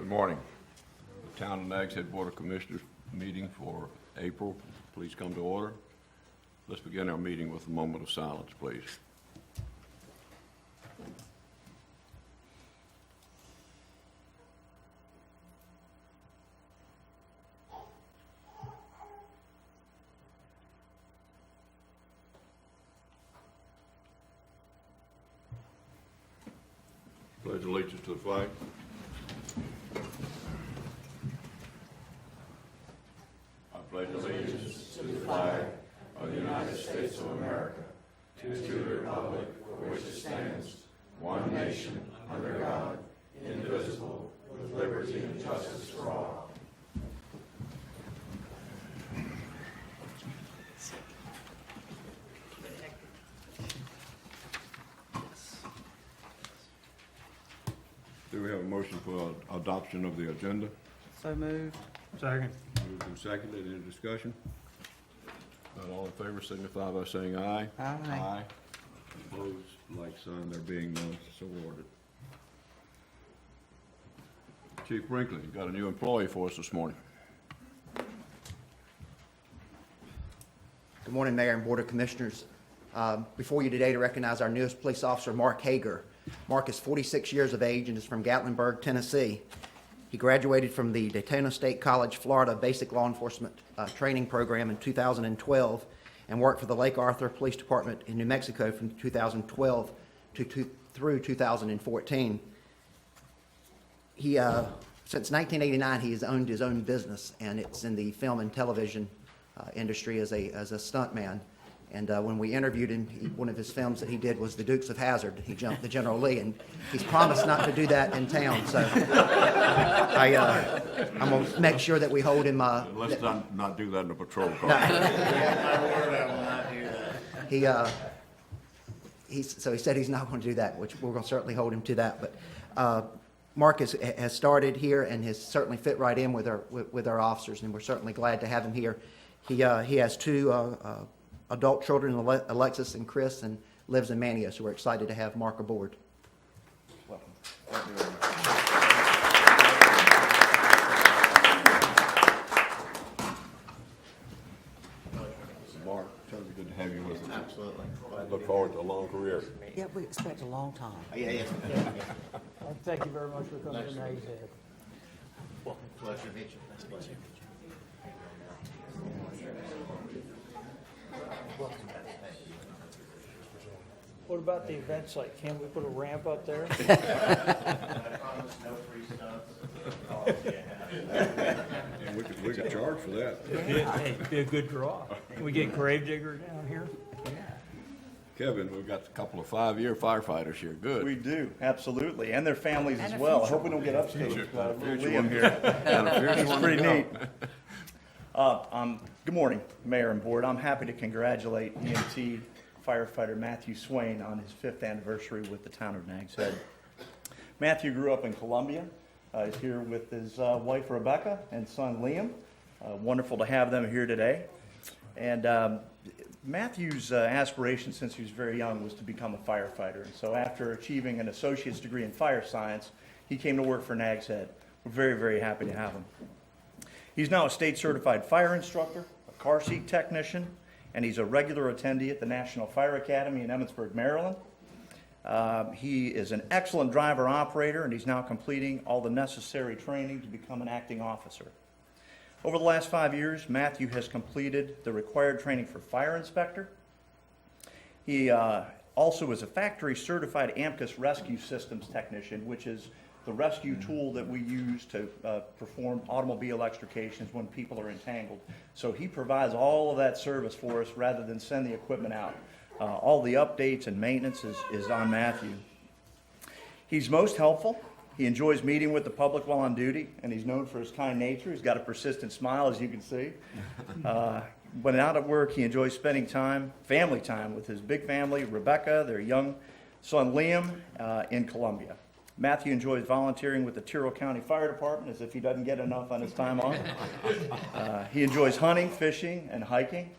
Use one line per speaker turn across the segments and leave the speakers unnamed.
Good morning. The Town of Nags Head Board of Commissioners meeting for April. Please come to order. Let's begin our meeting with a moment of silence, please. Pledge allegiance to the flag. I pledge allegiance to the flag of the United States of America, to the republic for which it stands, one nation, under God, indivisible, with liberty and justice for all. Do we have a motion for adoption of the agenda?
So moved.
Second.
Moved and seconded. Any discussion? Not all in favor signify by saying aye.
Aye.
Aye. Opposed, like sign, there being none, so ordered. Chief Brinkley, you got a new employee for us this morning.
Good morning, Mayor and Board of Commissioners. Before you today to recognize our newest police officer, Mark Hager. Mark is 46 years of age and is from Gatlinburg, Tennessee. He graduated from the Daytona State College, Florida Basic Law Enforcement Training Program in 2012 and worked for the Lake Arthur Police Department in New Mexico from 2012 through 2014. He, since 1989, he has owned his own business, and it's in the film and television industry as a stuntman. And when we interviewed him, one of his films that he did was The Dukes of Hazzard. He jumped the General Lee, and he's promised not to do that in town. So I'm going to make sure that we hold him.
Let's not do that in a patrol car.
So he said he's not going to do that, which we're going to certainly hold him to that. But Mark has started here and has certainly fit right in with our officers, and we're certainly glad to have him here. He has two adult children, Alexis and Chris, and lives in Mania, so we're excited to have Mark aboard. Welcome.
Mark, certainly good to have you with us.
Absolutely.
Look forward to a long career.
Yeah, we expect a long time.
Yeah.
Thank you very much for coming to Nags Head.
Pleasure to meet you. Nice to meet you.
What about the event site? Can we put a ramp up there?
I promise no free stunts.
And we could charge for that.
It'd be a good draw. Can we get Gravedigger down here?
Kevin, we've got a couple of 5-year firefighters here. Good.
We do, absolutely, and their families as well. I hope we don't get upstaged by little Liam here.
And a fierce
He's
one to
pretty
go.
neat. Good morning, Mayor and Board. I'm happy to congratulate EMT firefighter Matthew Swain on his 5th anniversary with the town of Nags Head. Matthew grew up in Columbia. He's here with his wife Rebecca and son Liam. Wonderful to have them here today. And Matthew's aspiration since he was very young was to become a firefighter. And so after achieving an associate's degree in fire science, he came to work for Nags Head. We're very, very happy to have him. He's now a state certified fire instructor, a car seat technician, and he's a regular attendee at the National Fire Academy in Emmitsburg, Maryland. He is an excellent driver operator, and he's now completing all the necessary training to become an acting officer. Over the last 5 years, Matthew has completed the required training for fire inspector. He also is a factory certified AMCUS rescue systems technician, which is the rescue tool that we use to perform automobile extrications when people are entangled. So he provides all of that service for us rather than send the equipment out. All the updates and maintenance is on Matthew. He's most helpful. He enjoys meeting with the public while on duty, and he's known for his kind nature. He's got a persistent smile, as you can see. When out at work, he enjoys spending family time with his big family, Rebecca, their young son Liam, in Columbia. Matthew enjoys volunteering with the Tyrrell County Fire Department, as if he doesn't get enough on his time off. He enjoys hunting, fishing, and hiking.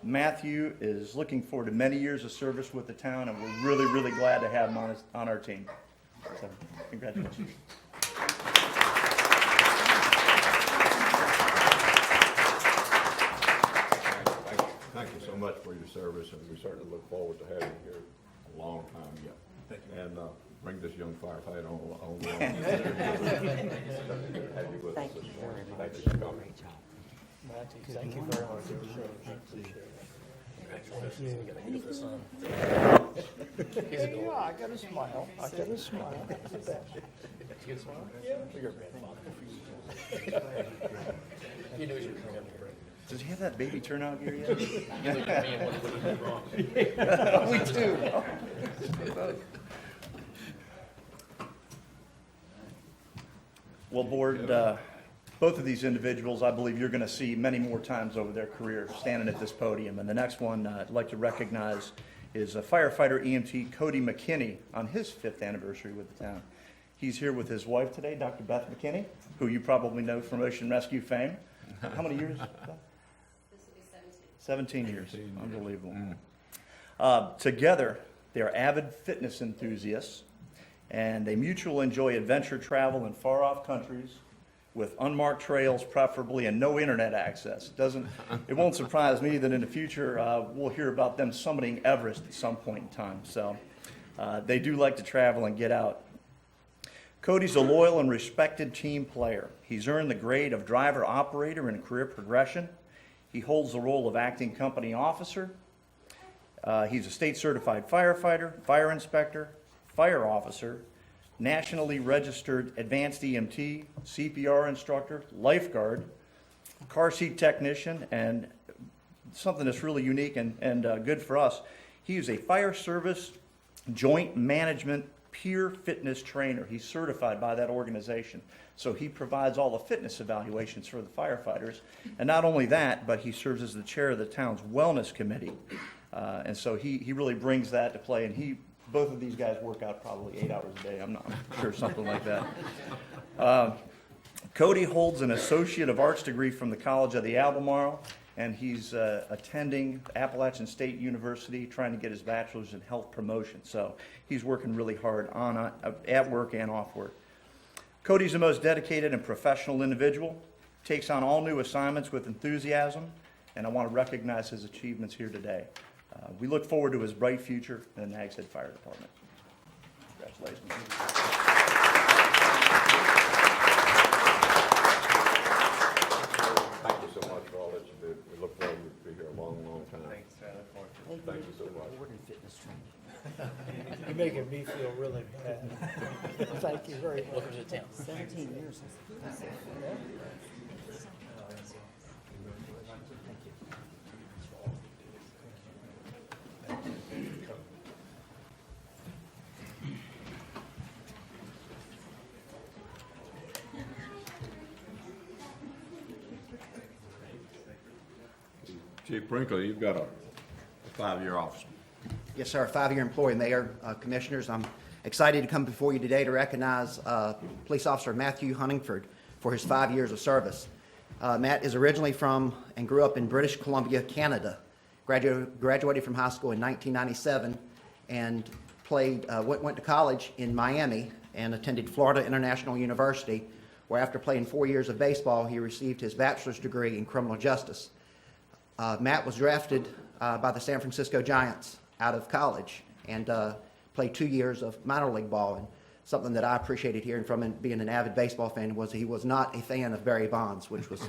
Matthew is looking forward to many years of service with the town, and we're really, really glad to have him on our team. So, congratulations.
service, and we certainly look forward to having you here a long time yet.
Thank you.
And bring this young firefighter on. Have you with us
Thank
this
you
morning.
very
Thank
much.
you for coming.
Great job.
Matthew, thank you very much. Appreciate it. Yeah, I got a smile. I got a smile. Good smile? Yeah. You're a grandfather. He knows you're coming.
Does he have that baby turnout gear yet?
You look at me and what did he do wrong?
We do. Well, Board, both of these individuals, I believe you're going to see many more times over their career standing at this podium. And the next one I'd like to recognize is firefighter EMT Cody McKinney on his 5th anniversary with the town. He's here with his wife today, Dr. Beth McKinney, who you probably know from Ocean Rescue fame. How many years? Beth?
This will be 17.
17 years. Unbelievable. Together, they are avid fitness enthusiasts, and they mutually enjoy adventure travel in far-off countries with unmarked trails, preferably, and no internet access. It won't surprise me that in the future we'll hear about them summiting Everest at some point in time. So they do like to travel and get out. Cody's a loyal and respected team player. He's earned the grade of driver operator in career progression. He holds the role of acting company officer. He's a state certified firefighter, fire inspector, fire officer, nationally registered advanced EMT, CPR instructor, lifeguard, car seat technician, and something that's really unique and good for us, he is a fire service joint management peer fitness trainer. He's certified by that organization. So he provides all the fitness evaluations for the firefighters. And not only that, but he serves as the chair of the town's wellness committee. And so he really brings that to play. And both of these guys work out probably 8 hours a day. I'm sure something like that. Cody holds an Associate of Arts degree from the College of the Albemarle, and he's attending Appalachian State University trying to get his bachelor's in health promotion. So he's working really hard at work and off work. Cody's the most dedicated and professional individual, takes on all new assignments with enthusiasm, and I want to recognize his achievements here today. We look forward to his bright future in the Nags Head Fire Department. Congratulations.
Thank you so much for all that you do. We look forward to be here a long, long time.
Thanks, Tyler.
Thank you so much.
Board and fitness training.
You're making me feel really bad. Thank you very much. Welcome to the town.
17 years. That's it.
Chief Brinkley, you've got a 5-year officer.
Yes, sir. 5-year employee, Mayor, Commissioners. I'm excited to come before you today to recognize Police Officer Matthew Huntingford for his 5 years of service. Matt is originally from and grew up in British Columbia, Canada. Graduated from high school in 1997 and went to college in Miami and attended Florida International University, where after playing 4 years of baseball, he received his bachelor's degree in criminal justice. Matt was drafted by the San Francisco Giants out of college and played 2 years of minor league ball. And something that I appreciated hearing from him, being an avid baseball fan, was he was not a fan of Barry Bonds, which was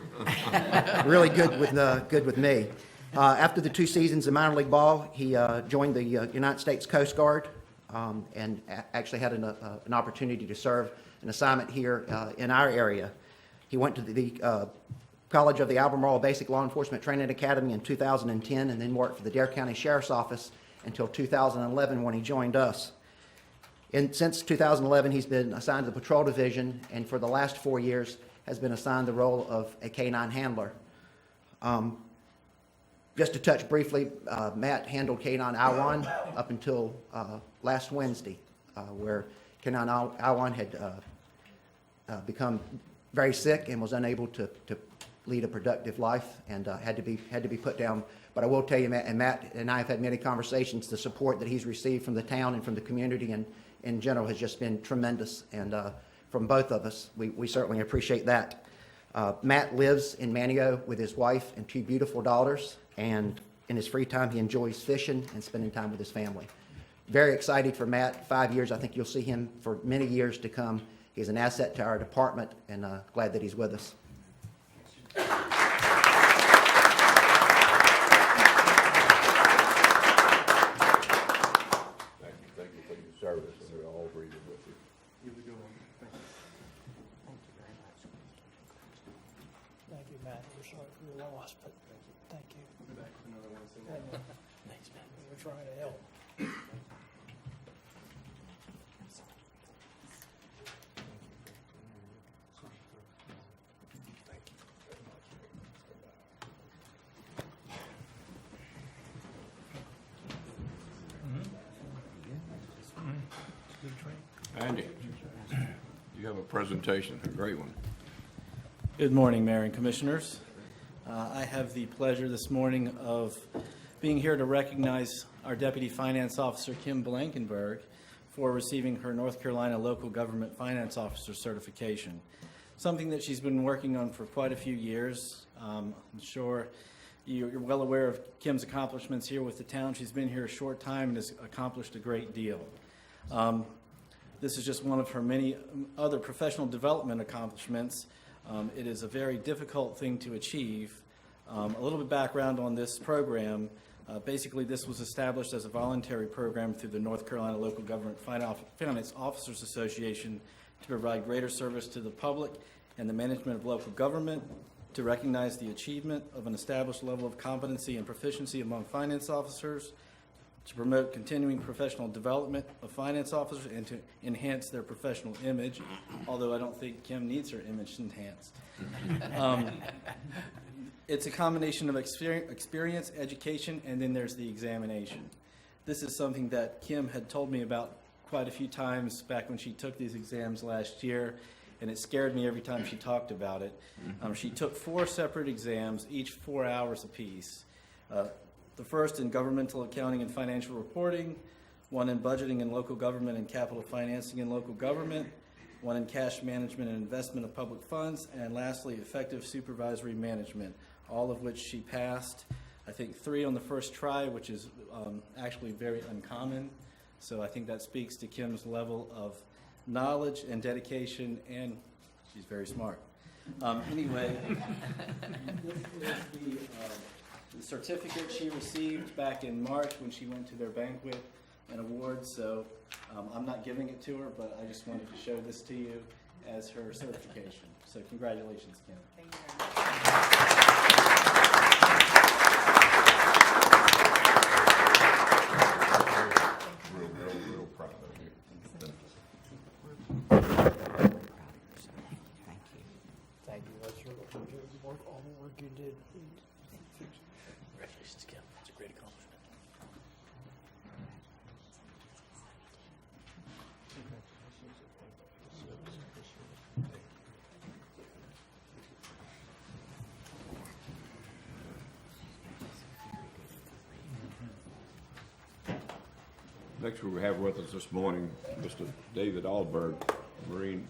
really good with me. After the 2 seasons of minor league ball, he joined the United States Coast Guard and actually had an opportunity to serve an assignment here in our area. He went to the College of the Albemarle Basic Law Enforcement Training Academy in 2010 and then worked for the Dare County Sheriff's Office until 2011 when he joined us. Since 2011, he's been assigned to the Patrol Division, and for the last 4 years has been assigned the role of a K-9 handler. Just to touch briefly, Matt handled K-9 I-1 up until last Wednesday, where K-9 I-1 had become very sick and was unable to lead a productive life and had to be put down. But I will tell you, Matt and I have had many conversations. The support that he's received from the town and from the community and in general has just been tremendous, and from both of us, we certainly appreciate that. Matt lives in Manio with his wife and 2 beautiful daughters, and in his free time, he enjoys fishing and spending time with his family. Very excited for Matt. 5 years, I think you'll see him for many years to come. He's an asset to our department, and glad that he's with us.
Thank you for your service, and we're all breathing with you.
Thank you, Matt. We're sorry for your loss, but thank you. Thanks, man. We're trying to help.
Andy, you have a presentation, a great one.
Good morning, Mayor and Commissioners. I have the pleasure this morning of being here to recognize our Deputy Finance Officer, Kim Blankenberg, for receiving her North Carolina Local Government Finance Officer certification, something that she's been working on for quite a few years. I'm sure you're well aware of Kim's accomplishments here with the town. She's been here a short time and has accomplished a great deal. This is just one of her many other professional development accomplishments. It is a very difficult thing to achieve. A little bit of background on this program. Basically, this was established as a voluntary program through the North Carolina Local Government Finance Officers Association to provide greater service to the public and the management of local government, to recognize the achievement of an established level of competency and proficiency among finance officers, to promote continuing professional development of finance officers, and to enhance their professional image, although I don't think Kim needs her image enhanced. It's a combination of experience, education, and then there's the examination. This is something that Kim had told me about quite a few times back when she took these exams last year, and it scared me every time she talked about it. She took 4 separate exams, each 4 hours apiece. The first in governmental accounting and financial reporting, one in budgeting and local government and capital financing in local government, one in cash management and investment of public funds, and lastly, effective supervisory management, all of which she passed. I think 3 on the first try, which is actually very uncommon. So I think that speaks to Kim's level of knowledge and dedication, and she's very smart. Anyway, this is the certificate she received back in March when she went to their banquet and awards. So I'm not giving it to her, but I just wanted to show this to you as her certification. So congratulations, Kim.
Thank you very much.
Real proud of you.
Thank you.
Thank you. That's your work, all the work you did. Congratulations, Kim. It's a great accomplishment.
Next, we have with us this morning Mr. David Alberg, Marine,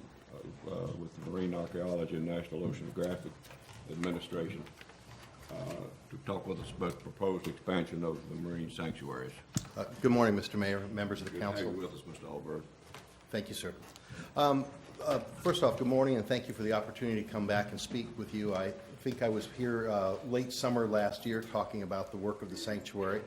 with the Marine Archaeology and National Oceanographic Administration, to talk with us about the proposed expansion of the marine sanctuaries.
Good morning, Mr. Mayor, members of the
Good to have
council.
you with us, Mr. Alberg.
Thank you, sir. First off, good morning, and thank you for the opportunity to come back and speak with you. I think I was here late summer last year talking about the work of the sanctuary,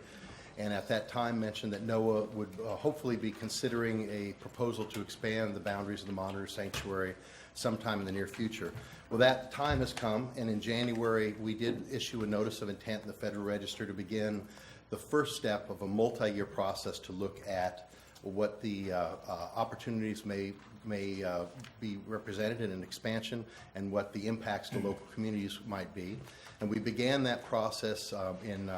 and at that time mentioned that NOAA would hopefully be considering a proposal to expand the boundaries of the Monitor Sanctuary sometime in the near future. Well, that time has come, and in January, we did issue a notice of intent in the Federal Register to begin the first step of a multi-year process to look at what the opportunities may be represented in an expansion and what the impacts to local communities might be. And we began that process in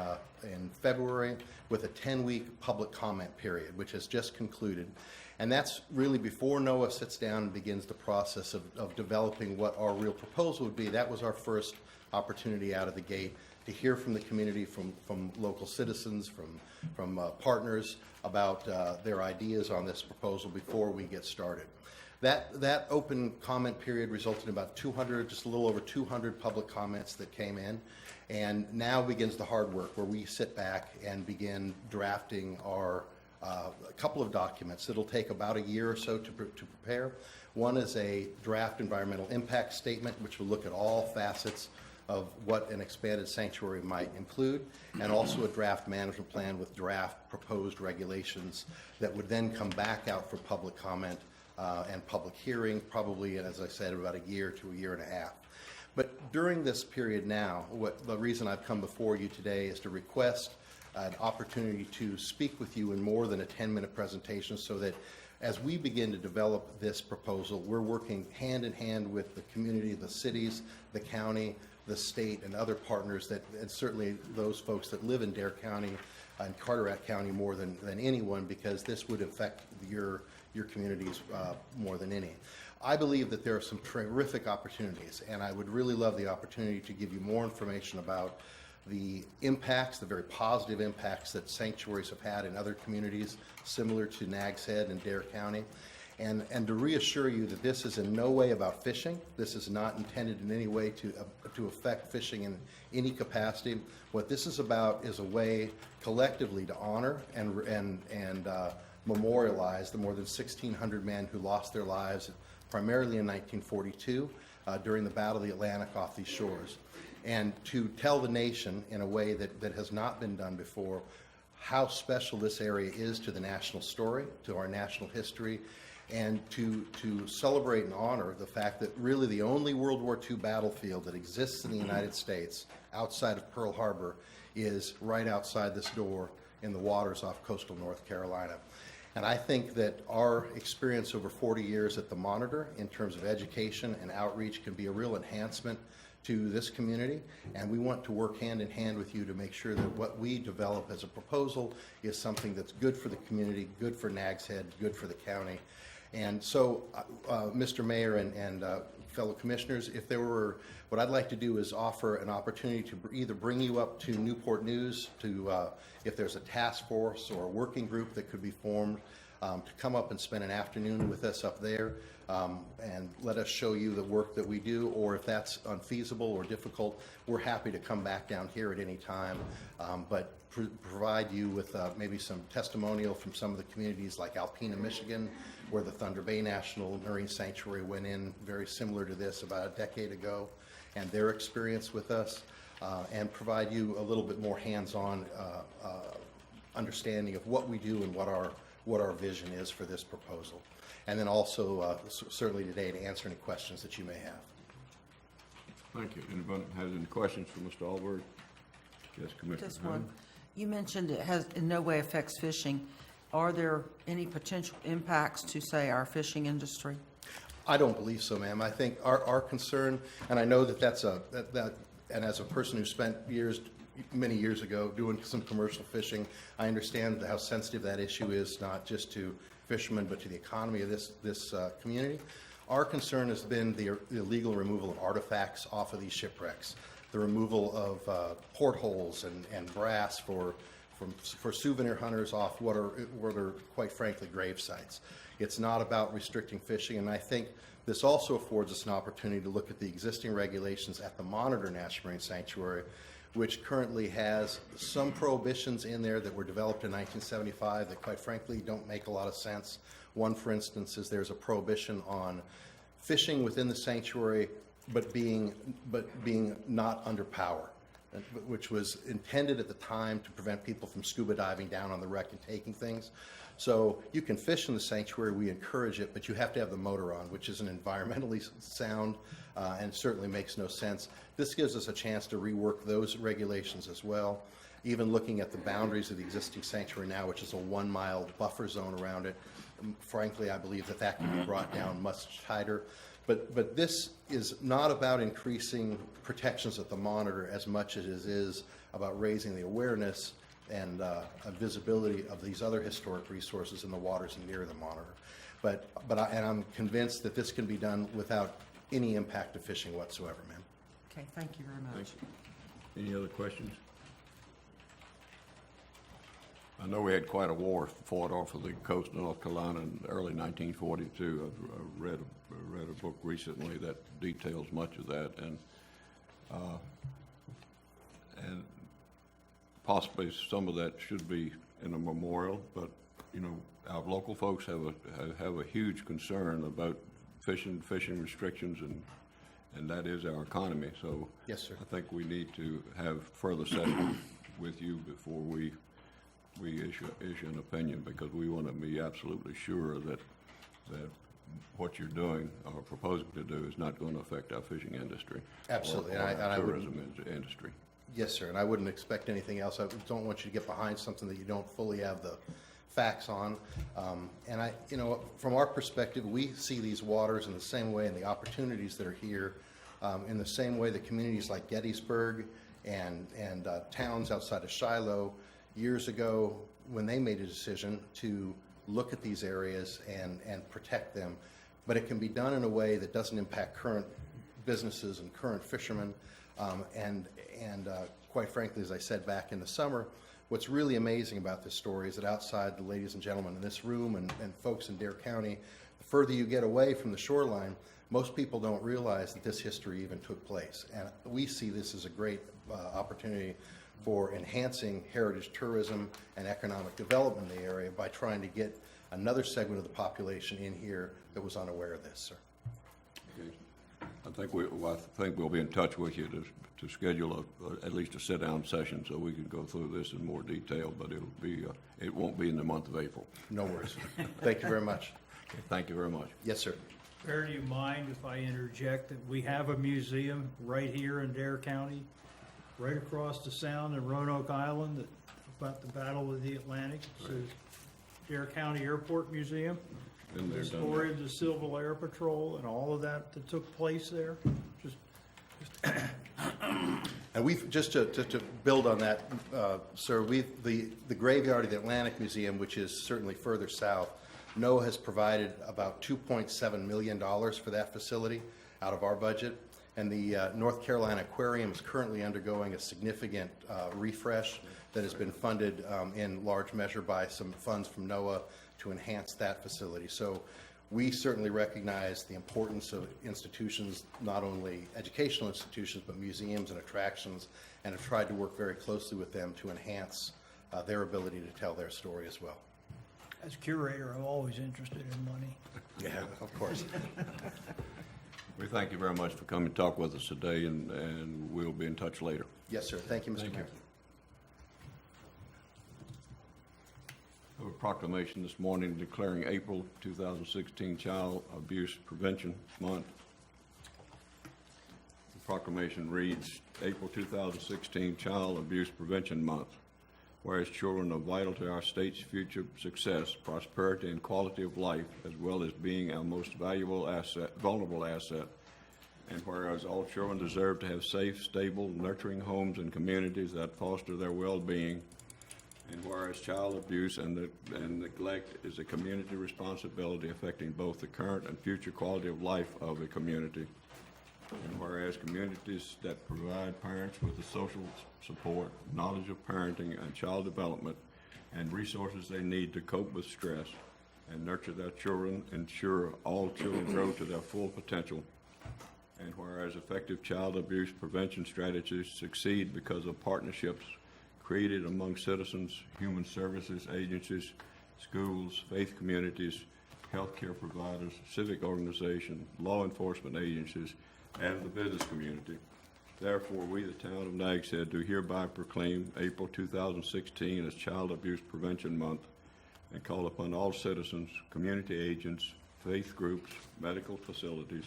February with a 10-week public comment period, which has just concluded. And that's really before NOAA sits down and begins the process of developing what our real proposal would be. That was our first opportunity out of the gate to hear from the community, from local citizens, from partners about their ideas on this proposal before we get started. That open comment period resulted in about 200, just a little over 200 public comments that came in. And now begins the hard work where we sit back and begin drafting our a couple of documents. It'll take about a year or so to prepare. One is a draft environmental impact statement, which will look at all facets of what an expanded sanctuary might include, and also a draft management plan with draft proposed regulations that would then come back out for public comment and public hearing, probably, as I said, about a year to a year and a half. But during this period now, the reason I've come before you today is to request an opportunity to speak with you in more than a 10-minute presentation, so that as we begin to develop this proposal, we're working hand in hand with the community, the cities, the county, the state, and other partners, and certainly those folks that live in Dare County and Carteret County more than anyone, because this would affect your communities more than any. I believe that there are some terrific opportunities, and I would really love the opportunity to give you more information about the impacts, the very positive impacts that sanctuaries have had in other communities similar to Nags Head and Dare County, and to reassure you that this is in no way about fishing. This is not intended in any way to affect fishing in any capacity. What this is about is a way collectively to honor and memorialize the more than 1,600 men who lost their lives primarily in 1942 during the Battle of the Atlantic off these shores, and to tell the nation in a way that has not been done before how special this area is to the national story, to our national history, and to celebrate and honor the fact that really the only World War II battlefield that exists in the United States outside of Pearl Harbor is right outside this door in the waters off coastal North Carolina. And I think that our experience over 40 years at the Monitor in terms of education and outreach can be a real enhancement to this community, and we want to work hand in hand with you to make sure that what we develop as a proposal is something that's good for the community, good for Nags Head, good for the county. And so, Mr. Mayor and fellow commissioners, if there were, what I'd like to do is offer an opportunity to either bring you up to Newport News, to if there's a task force or a working group that could be formed, to come up and spend an afternoon with us up there and let us show you the work that we do, or if that's unfeasible or difficult, we're happy to come back down here at any time, but provide you with maybe some testimonial from some of the communities like Alpena, Michigan, where the Thunder Bay National Marine Sanctuary went in very similar to this about a decade ago, and their experience with us, and provide you a little bit more hands-on understanding of what we do and what our vision is for this proposal. And then also, certainly today, to answer any questions that you may have.
Thank you. Anyone has any questions for Mr. Alberg? Yes, Commissioner.
Just one. You mentioned it has in no way affects fishing. Are there any potential impacts to, say, our fishing industry?
I don't believe so, ma'am. I think our concern, and I know that and as a person who spent many years ago doing some commercial fishing, I understand how sensitive that issue is, not just to fishermen, but to the economy of this community. Our concern has been the illegal removal of artifacts off of these shipwrecks, the removal of portholes and brass for souvenir hunters off what are quite frankly grave sites. It's not about restricting fishing, and I think this also affords us an opportunity to look at the existing regulations at the Monitor National Marine Sanctuary, which currently has some prohibitions in there that were developed in 1975 that quite frankly don't make a lot of sense. One, for instance, is there's a prohibition on fishing within the sanctuary but being not under power, which was intended at the time to prevent people from scuba diving down on the wreck and taking things. So you can fish in the sanctuary, we encourage it, but you have to have the motor on, which isn't environmentally sound and certainly makes no sense. This gives us a chance to rework those regulations as well. Even looking at the boundaries of the existing sanctuary now, which is a 1-mile buffer zone around it, frankly, I believe that can be brought down much tighter. But this is not about increasing protections at the Monitor as much as it is about raising the awareness and visibility of these other historic resources in the waters near the Monitor. And I'm convinced that this can be done without any impact to fishing whatsoever, ma'am.
Okay, thank you very much.
Thank you. Any other questions? I know we had quite a war fought off of the coast of North Carolina in early 1942. I've read a book recently that details much of that, and possibly some of that should be in a memorial. But you know, our local folks have a huge concern about fishing restrictions, and that is our economy. So
Yes, sir.
I think we need to have further sessions with you before we issue an opinion, because we want to be absolutely sure that what you're doing or proposing to do is not going to affect our fishing industry.
Absolutely,
or
and
our
I wouldn't-
tourism industry.
Yes, sir, and I wouldn't expect anything else. I don't want you to get behind something that you don't fully have the facts on. And from our perspective, we see these waters in the same way and the opportunities that are here in the same way that communities like Gettysburg and towns outside of Shiloh years ago, when they made a decision to look at these areas and protect them. But it can be done in a way that doesn't impact current businesses and current fishermen. Quite frankly, as I said back in the summer, what's really amazing about this story is that outside the ladies and gentlemen in this room and folks in Dare County, the further you get away from the shoreline, most people don't realize that this history even took place. And we see this as a great opportunity for enhancing heritage tourism and economic development in the area by trying to get another segment of the population in here that was unaware of this, sir.
Okay. I think we'll be in touch with you to schedule at least a sit-down session so we can go through this in more detail, but it won't be in the month of April.
No worries. Thank you very much.
Okay, thank you very much.
Yes, sir.
Mayor, do you mind if I interject that we have a museum right here in Dare County, right across the Sound in Roanoke Island, about the Battle of the Atlantic? It says Dare County Airport Museum.
Been there,
The
done
story of the Civil Air Patrol and all of that took place there. Just
And we've, just to build on that, sir, the Graveyard of the Atlantic Museum, which is certainly further south, NOAA has provided about $2.7 million for that facility out of our budget. And the North Carolina Aquarium is currently undergoing a significant refresh that has been funded in large measure by some funds from NOAA to enhance that facility. So we certainly recognize the importance of institutions, not only educational institutions, but museums and attractions, and have tried to work very closely with them to enhance their ability to tell their story as well.
as curator, I'm always interested in money.
Yeah, of course.
We thank you very much for coming to talk with us today, and we'll be in touch later.
Yes, sir. Thank you, Mr. Mayor.
I have a proclamation this morning declaring April 2016 Child Abuse Prevention Month. The proclamation reads, April 2016 Child Abuse Prevention Month. Whereas children are vital to our state's future success, prosperity, and quality of life, as well as being our most vulnerable asset. And whereas all children deserve to have safe, stable, nurturing homes and communities that foster their well-being. And whereas child abuse and neglect is a community responsibility affecting both the current and future quality of life of a community. And whereas communities that provide parents with the social support, knowledge of parenting and child development, and resources they need to cope with stress and nurture their children, ensure all children grow to their full potential. And whereas effective child abuse prevention strategies succeed because of partnerships created among citizens, human services agencies, schools, faith communities, healthcare providers, civic organizations, law enforcement agencies, and the business community. Therefore, we, the town of Nags Head, do hereby proclaim April 2016 as Child Abuse Prevention Month and call upon all citizens, community agents, faith groups, medical facilities,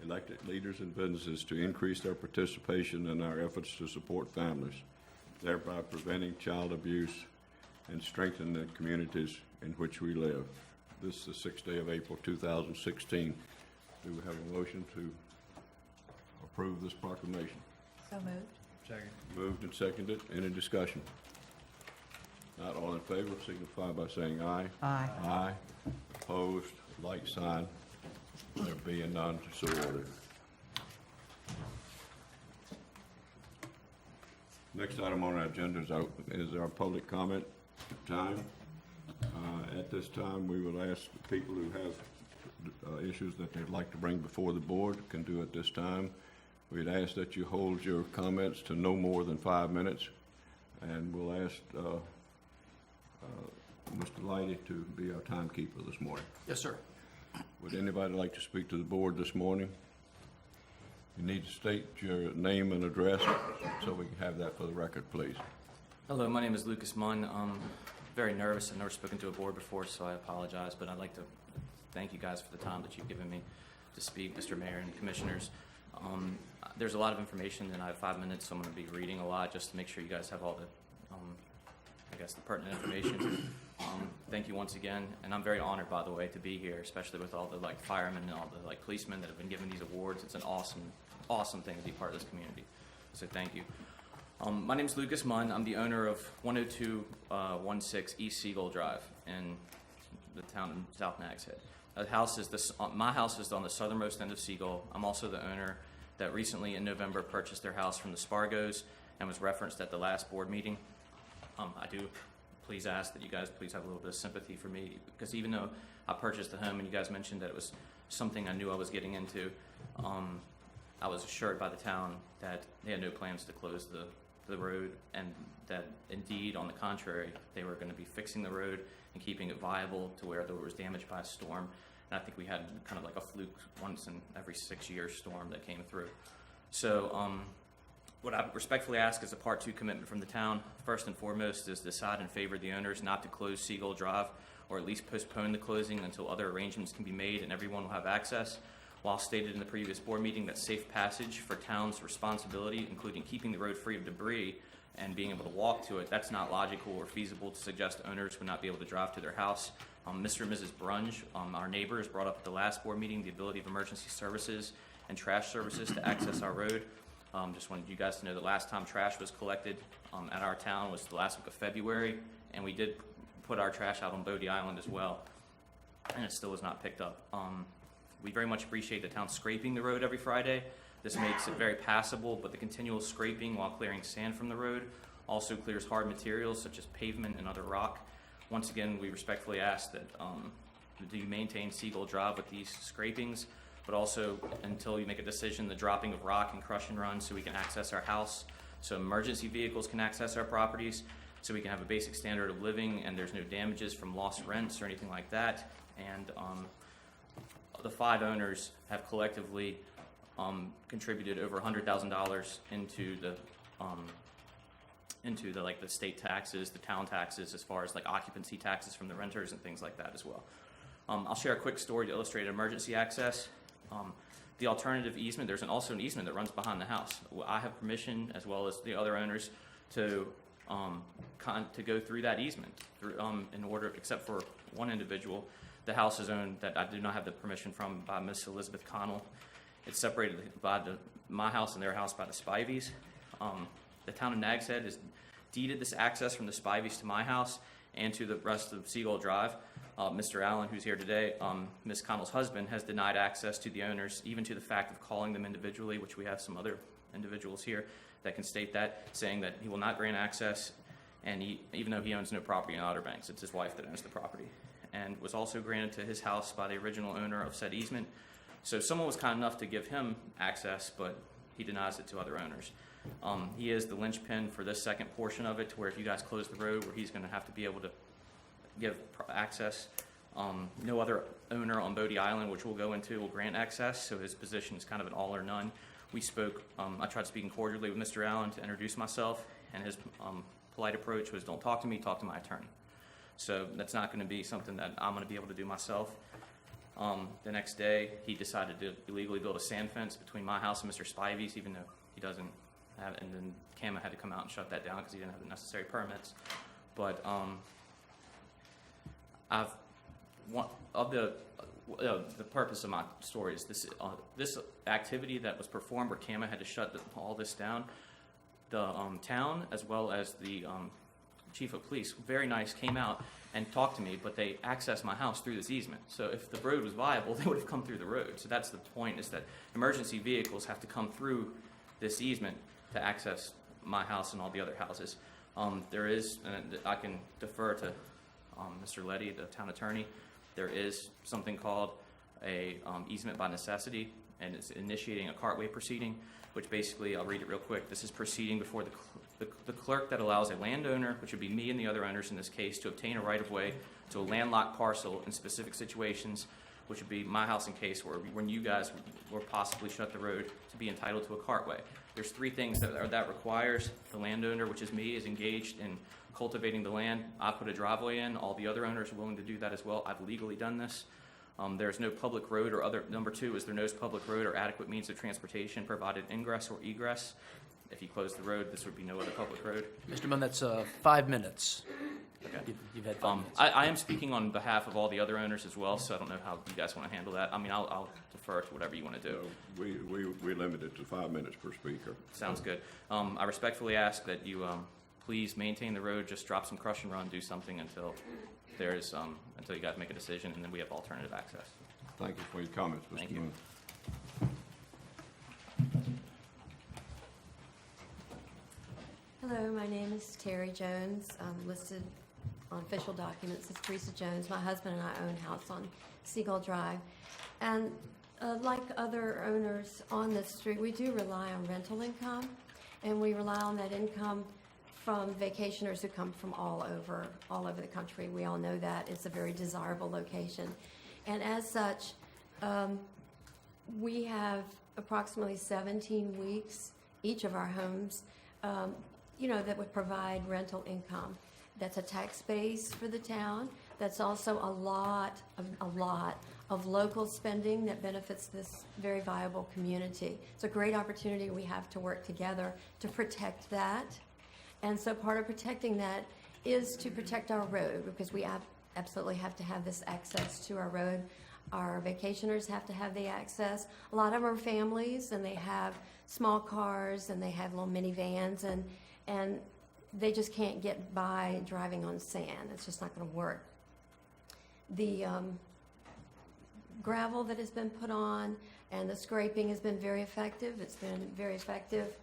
elected leaders and businesses to increase their participation in our efforts to support families, thereby preventing child abuse and strengthening the communities in which we live. This is the 6th day of April 2016. Do we have a motion to approve this proclamation?
So moved.
Second.
Moved and seconded. Any discussion? Not all in favor, signify by saying aye.
Aye.
Aye. Opposed, like sign. There being none, so ordered. Next item on our agenda is our public comment. time. At this time, we will ask the people who have issues that they'd like to bring before the board can do at this time. We'd ask that you hold your comments to no more than 5 minutes, and we'll ask Mr. Lighty to be our timekeeper this morning.
Yes, sir.
Would anybody like to speak to the board this morning? You need to state your name and address so we can have that for the record, please.
Hello, my name is Lucas Munn. I'm very nervous. I've never spoken to a board before, so I apologize, but I'd like to thank you guys for the time that you've given me to speak, Mr. Mayor and Commissioners. There's a lot of information, and I have 5 minutes, so I'm going to be reading a lot just to make sure you guys have all the, the pertinent information. Thank you once again, and I'm very honored, by the way, to be here, especially with all the firemen and all the policemen that have been given these awards. It's an awesome thing to be part of this community. So thank you. My name is Lucas Munn. I'm the owner of 10216 East Seagull Drive in the town of South Nags Head. My house is on the southernmost end of Seagull. I'm also the owner that recently in November purchased their house from the Spargos and was referenced at the last board meeting. I do please ask that you guys please have a little bit of sympathy for me, because even though I purchased the home and you guys mentioned that it was something I knew I was getting into, I was assured by the town that they had no plans to close the road, and that indeed, on the contrary, they were going to be fixing the road and keeping it viable to where there was damage by a storm. And I think we had kind of like a fluke once in every 6-year storm that came through. So what I respectfully ask is a Part 2 commitment from the town. First and foremost is decide in favor of the owners not to close Seagull Drive, or at least postpone the closing until other arrangements can be made and everyone will have access. While stated in the previous board meeting that safe passage for town's responsibility, including keeping the road free of debris and being able to walk to it, that's not logical or feasible to suggest owners would not be able to drive to their house. Mr. and Mrs. Brunge, our neighbors, brought up at the last board meeting the ability of emergency services and trash services to access our road. Just wanted you guys to know the last time trash was collected at our town was the last week of February, and we did put our trash out on Bodie Island as well, and it still was not picked up. We very much appreciate the town scraping the road every Friday. This makes it very passable, but the continual scraping while clearing sand from the road also clears hard materials such as pavement and other rock. Once again, we respectfully ask that do you maintain Seagull Drive with these scrapings, but also until you make a decision, the dropping of rock and crush and run so we can access our house, so emergency vehicles can access our properties, so we can have a basic standard of living and there's no damages from lost rents or anything like that. And the 5 owners have collectively contributed over $100,000 into the state taxes, the town taxes, as far as occupancy taxes from the renters and things like that as well. I'll share a quick story to illustrate emergency access. The alternative easement, there's also an easement that runs behind the house. I have permission, as well as the other owners, to go through that easement in order, except for one individual. The house is owned that I do not have the permission from by Miss Elizabeth Connell. It's separated by my house and their house by the Spivies. The town of Nags Head has deeded this access from the Spivies to my house and to the rest of Seagull Drive. Mr. Allen, who's here today, Ms. Connell's husband, has denied access to the owners, even to the fact of calling them individually, which we have some other individuals here that can state that, saying that he will not grant access, and even though he owns no property in Outer Banks, it's his wife that owns the property, and was also granted to his house by the original owner of said easement. So someone was kind enough to give him access, but he denies it to other owners. He is the linchpin for this second portion of it, to where if you guys close the road, where he's going to have to be able to give access. No other owner on Bodie Island, which we'll go into, will grant access, so his position is kind of an all or none. We spoke, I tried speaking cordially with Mr. Allen to introduce myself, and his polite approach was, don't talk to me, talk to my attorney. So that's not going to be something that I'm going to be able to do myself. The next day, he decided to illegally build a sand fence between my house and Mr. Spivey's, even though he doesn't have, and then CAMA had to come out and shut that down because he didn't have the necessary permits. But the purpose of my story is this activity that was performed where CAMA had to shut all this down. The town, as well as the chief of police, very nice, came out and talked to me, but they accessed my house through this easement. So if the road was viable, they would have come through the road. So that's the point, is that emergency vehicles have to come through this easement to access my house and all the other houses. There is, and I can defer to Mr. Letty, the town attorney, there is something called a easement by necessity, and it's initiating a cartway proceeding, which basically, I'll read it real quick. This is proceeding before the clerk that allows a landowner, which would be me and the other owners in this case, to obtain a right-of-way to a landlocked parcel in specific situations, which would be my house in case where when you guys would possibly shut the road to be entitled to a cartway. There's three things that requires. The landowner, which is me, is engaged in cultivating the land. I put a driveway in. All the other owners are willing to do that as well. I've legally done this. There's no public road or other. Number two is there no public road or adequate means of transportation provided ingress or egress. If you close the road, this would be no other public road.
Mr. Munn, that's 5 minutes.
Okay.
You've had 5 minutes.
I am speaking on behalf of all the other owners as well, so I don't know how you guys want to handle that. I mean, I'll defer to whatever you want to do.
We limit it to 5 minutes per speaker.
Sounds good. I respectfully ask that you please maintain the road, just drop some crush and run, do something until there's until you guys make a decision, and then we have alternative access.
Thank you for your comments, Mr.
Thank you.
Moon.
Hello, my name is Terry Jones. I'm listed on official documents as Teresa Jones. My husband and I own a house on Seagull Drive. And like other owners on this street, we do rely on rental income, and we rely on that income from vacationers who come from all over the country. We all know that. It's a very desirable location. And as such, we have approximately 17 weeks, each of our homes, that would provide rental income. That's a tax base for the town. That's also a lot of local spending that benefits this very viable community. It's a great opportunity we have to work together to protect that. And so part of protecting that is to protect our road, because we absolutely have to have this access to our road. Our vacationers have to have the access. A lot of them are families, and they have small cars, and they have little minivans, and they just can't get by driving on sand. It's just not going to work. The gravel that has been put on and the scraping has been very effective. It's been very effective.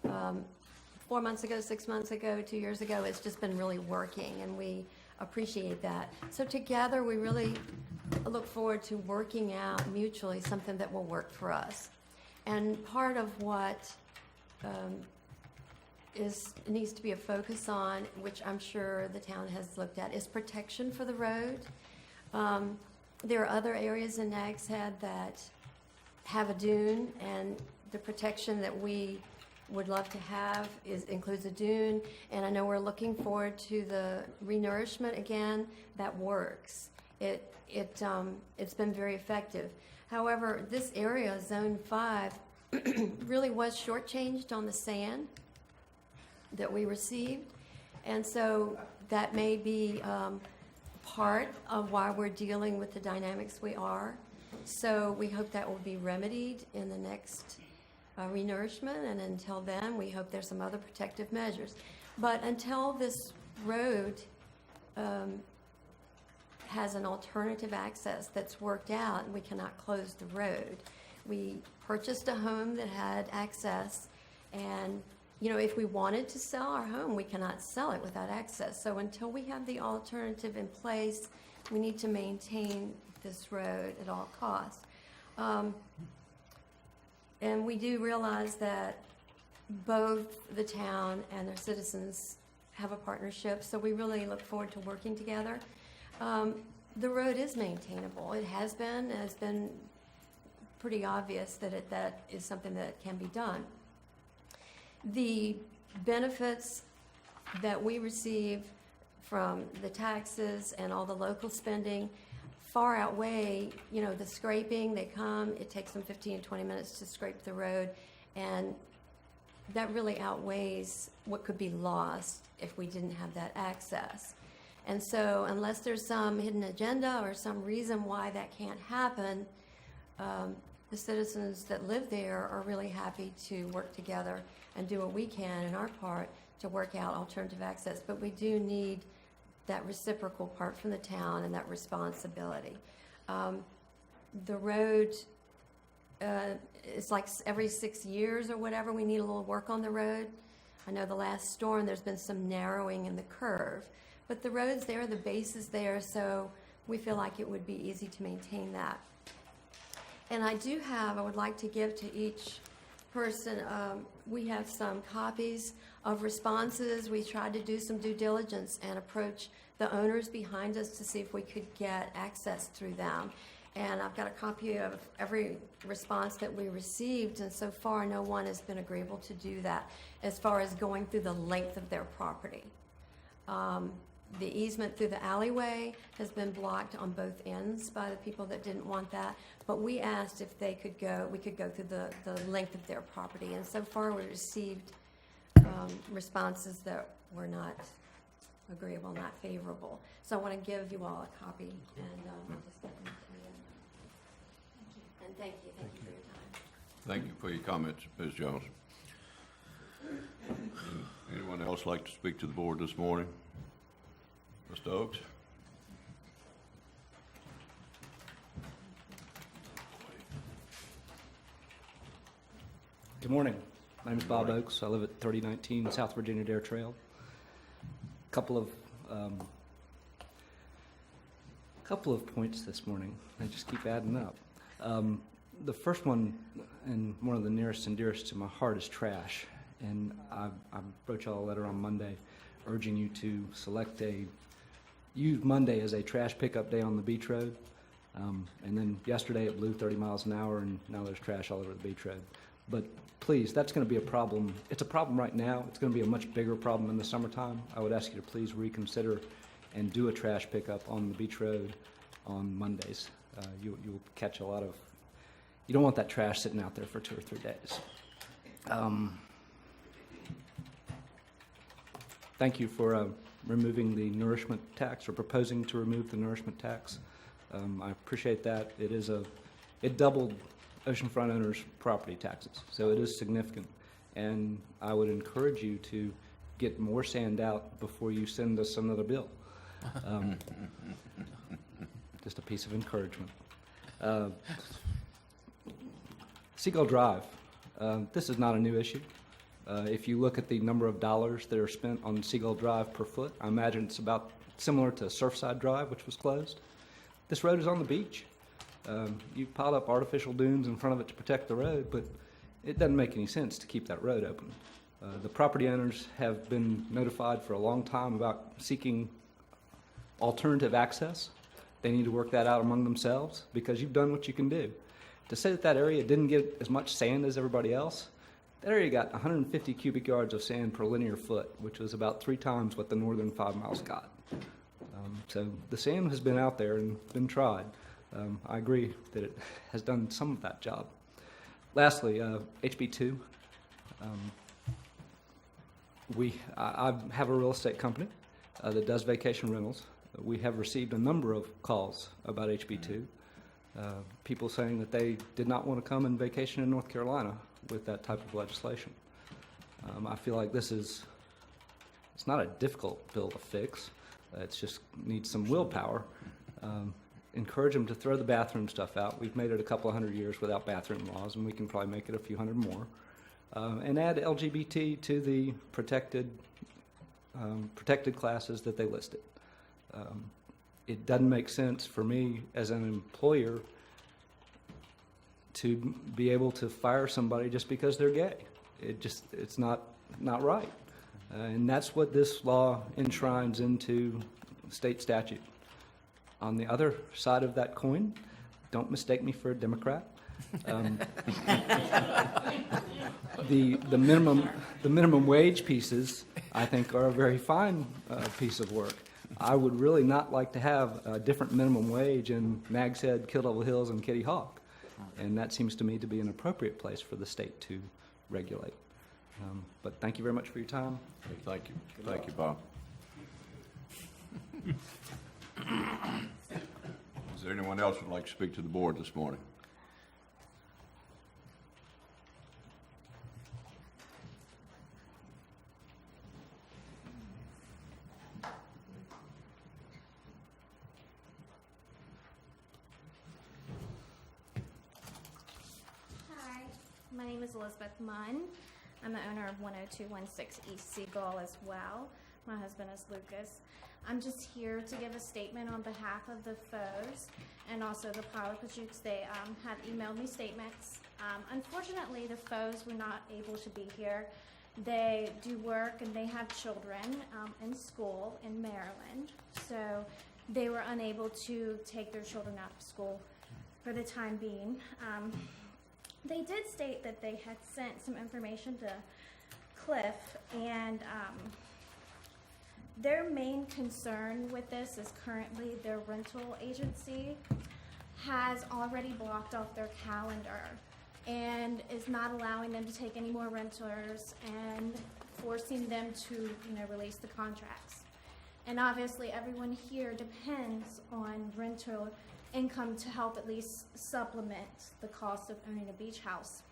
4 months ago, 6 months ago, 2 years ago, it's just been really working, and we appreciate that. So together, we really look forward to working out mutually something that will work for us. And part of what needs to be a focus on, which I'm sure the town has looked at, is protection for the road. There are other areas in Nags Head that have a dune, and the protection that we would love to have includes a dune. And I know we're looking forward to the renourishment again. That works. It's been very effective. However, this area, Zone 5, really was shortchanged on the sand that we received, and so that may be part of why we're dealing with the dynamics we are. So we hope that will be remedied in the next renourishment, and until then, we hope there's some other protective measures. But until this road has an alternative access that's worked out, we cannot close the road. We purchased a home that had access, and if we wanted to sell our home, we cannot sell it without access. So until we have the alternative in place, we need to maintain this road at all costs. And we do realize that both the town and their citizens have a partnership, so we really look forward to working together. The road is maintainable. It has been, and it's been pretty obvious that that is something that can be done. The benefits that we receive from the taxes and all the local spending far outweigh, the scraping. They come, it takes them 15 to 20 minutes to scrape the road, and that really outweighs what could be lost if we didn't have that access. And so unless there's some hidden agenda or some reason why that can't happen, the citizens that live there are really happy to work together and do what we can in our part to work out alternative access. But we do need that reciprocal part from the town and that responsibility. The road, it's like every 6 years or whatever, we need a little work on the road. I know the last storm, there's been some narrowing in the curve, but the road's there, the base is there, so we feel like it would be easy to maintain that. And I would like to give to each person, we have some copies of responses. We tried to do some due diligence and approach the owners behind us to see if we could get access through them. And I've got a copy of every response that we received, and so far no one has been agreeable to do that as far as going through the length of their property. The easement through the alleyway has been blocked on both ends by the people that didn't want that, but we asked if we could go through the length of their property, and so far we received responses that were not agreeable, not favorable. So I want to give you all a copy, and I'll just give them to you. And thank you for your time.
Thank you for your comments, Ms. Jones. Anyone else like to speak to the board this morning? Mr. Oakes?
Good morning. My name is Bob Oakes. I live at 3019 South Virginia Dare Trail. Couple of points this morning. They just keep adding up. The first one, and one of the nearest and dearest to my heart, is trash. And I wrote y'all a letter on Monday urging you to use Monday as a trash pickup day on the beach road. And then yesterday it blew 30 miles an hour, and now there's trash all over the beach road. But please, that's going to be a problem. It's a problem right now. It's going to be a much bigger problem in the summertime. I would ask you to please reconsider and do a trash pickup on the beach road on Mondays. You'll catch a lot of, you don't want that trash sitting out there for 2 or 3 days. Thank you for removing the nourishment tax, or proposing to remove the nourishment tax. I appreciate that. It doubled oceanfront owners' property taxes, so it is significant. And I would encourage you to get more sand out before you send us another bill. Just a piece of encouragement. Seagull Drive. This is not a new issue. If you look at the number of dollars that are spent on Seagull Drive per foot, I imagine it's about similar to Surfside Drive, which was closed. This road is on the beach. You piled up artificial dunes in front of it to protect the road, but it doesn't make any sense to keep that road open. The property owners have been notified for a long time about seeking alternative access. They need to work that out among themselves, because you've done what you can do. To say that area didn't get as much sand as everybody else, that area got 150 cubic yards of sand per linear foot, which was about 3 times what the northern 5 miles got. So the sand has been out there and been tried. I agree that it has done some of that job. Lastly, HB2. I have a real estate company that does vacation rentals. We have received a number of calls about HB2. People saying that they did not want to come and vacation in North Carolina with that type of legislation. I feel like it's not a difficult bill to fix. It just needs some willpower. Encourage them to throw the bathroom stuff out. We've made it a couple of 100 years without bathroom laws, and we can probably make it a few hundred more. And add LGBT to the protected classes that they listed. It doesn't make sense for me as an employer to be able to fire somebody just because they're gay. It's not right. And that's what this law enshrines into state statute. On the other side of that coin, don't mistake me for a Democrat. The minimum wage pieces, I think, are a very fine piece of work. I would really not like to have a different minimum wage in Nags Head, Kill Devil Hills, and Kitty Hawk, and that seems to me to be an appropriate place for the state to regulate. But thank you very much for your time.
Thank you. Thank you, Bob. Is there anyone else who would like to speak to the board this morning?
Hi, my name is Elizabeth Munn. I'm the owner of 10216 East Seagull as well. My husband is Lucas. I'm just here to give a statement on behalf of the foes and also the Pilot-Pajukes. They have emailed me statements. Unfortunately, the foes were not able to be here. They do work and they have children in school in Maryland, so they were unable to take their children out of school for the time being. They did state that they had sent some information to Cliff, and their main concern with this is currently their rental agency has already blocked off their calendar and is not allowing them to take any more renters and forcing them to, release the contracts. And obviously everyone here depends on rental income to help at least supplement the cost of owning a beach house.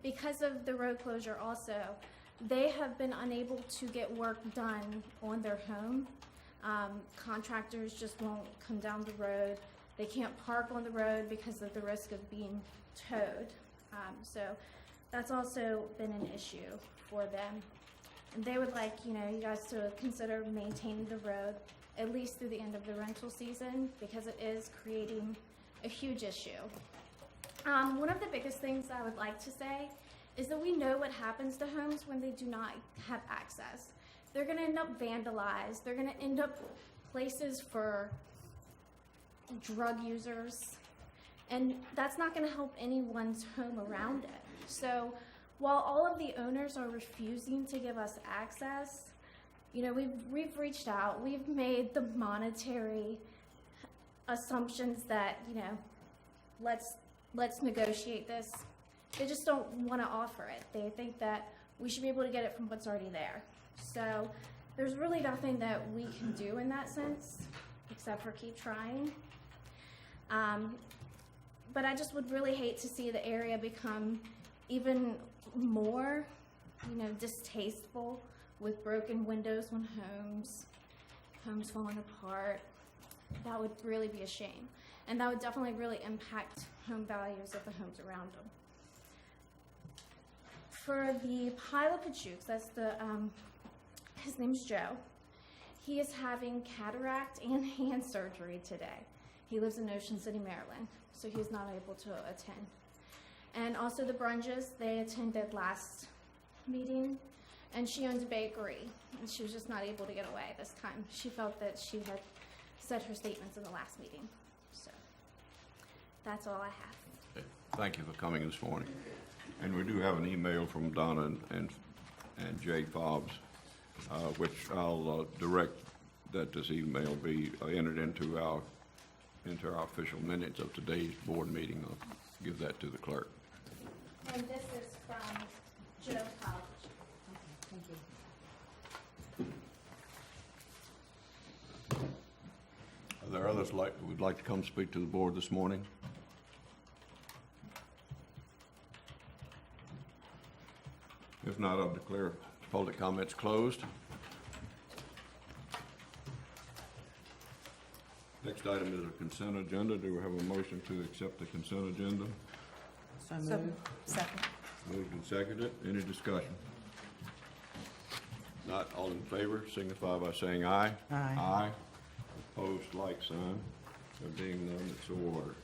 Because of the road closure also, they have been unable to get work done on their home. Contractors just won't come down the road. They can't park on the road because of the risk of being towed. So that's also been an issue for them. And they would like, you guys to consider maintaining the road at least through the end of the rental season, because it is creating a huge issue. One of the biggest things I would like to say is that we know what happens to homes when they do not have access. They're gonna end up vandalized. They're gonna end up places for drug users, and that's not gonna help anyone's home around it. So while all of the owners are refusing to give us access, we've reached out, we've made the monetary assumptions that, let's negotiate this. They just don't want to offer it. They think that we should be able to get it from what's already there. So there's really nothing that we can do in that sense, except for keep trying. But I just would really hate to see the area become even more, distasteful, with broken windows on homes falling apart. That would really be a shame. And that would definitely really impact home values of the homes around them. For the Pilot-Pajukes, that's his name's Joe. He is having cataract and hand surgery today. He lives in Ocean City, Maryland, so he's not able to attend. And also the Brunges, they attended last meeting, and she owns a bakery, and she was just not able to get away this time. She felt that she had said her statements in the last meeting. So that's all I have.
Okay. Thank you for coming this morning. And we do have an email from Donna and Jay Fobbs, which I'll direct that this email be entered into our official minutes of today's board meeting. I'll give that to the clerk.
And this is from Joe College.
Thank you.
Are there others who would like to come speak to the board this morning? If not, I'll declare public comments closed. Next item is a consent agenda. Do we have a motion to accept the consent agenda?
So moved.
Second.
Moved and seconded. Any discussion? Not all in favor, signify by saying aye.
Aye.
Aye. Opposed, like sign. There being none, it's so ordered.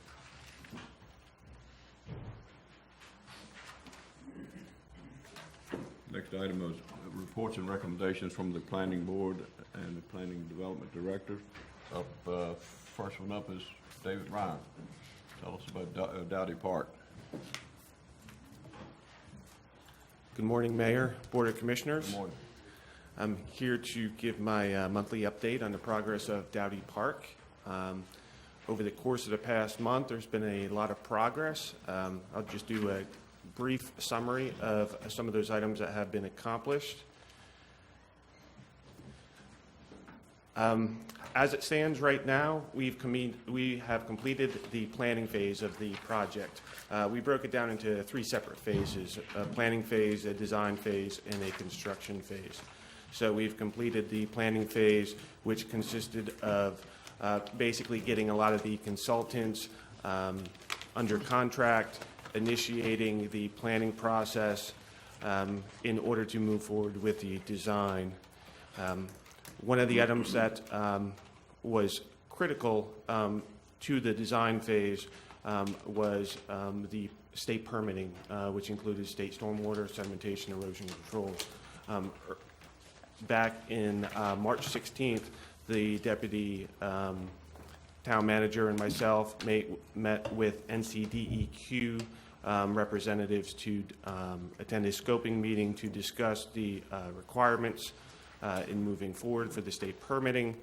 Next item is reports and recommendations from the planning board and the planning development director. First one up is David Ryan. Tell us about Dowdy Park.
Good morning, Mayor, Board of Commissioners.
Good morning.
I'm here to give my monthly update on the progress of Dowdy Park. Over the course of the past month, there's been a lot of progress. I'll just do a brief summary of some of those items that have been accomplished. As it stands right now, we have completed the planning phase of the project. We broke it down into 3 separate phases: a planning phase, a design phase, and a construction phase. So we've completed the planning phase, which consisted of basically getting a lot of the consultants under contract initiating the planning process in order to move forward with the design. One of the items that was critical to the design phase was the state permitting, which included state stormwater, sedimentation, erosion control. Back in March 16th, the deputy town manager and myself met with NCDEQ representatives to attend a scoping meeting to discuss the requirements in moving forward for the state permitting.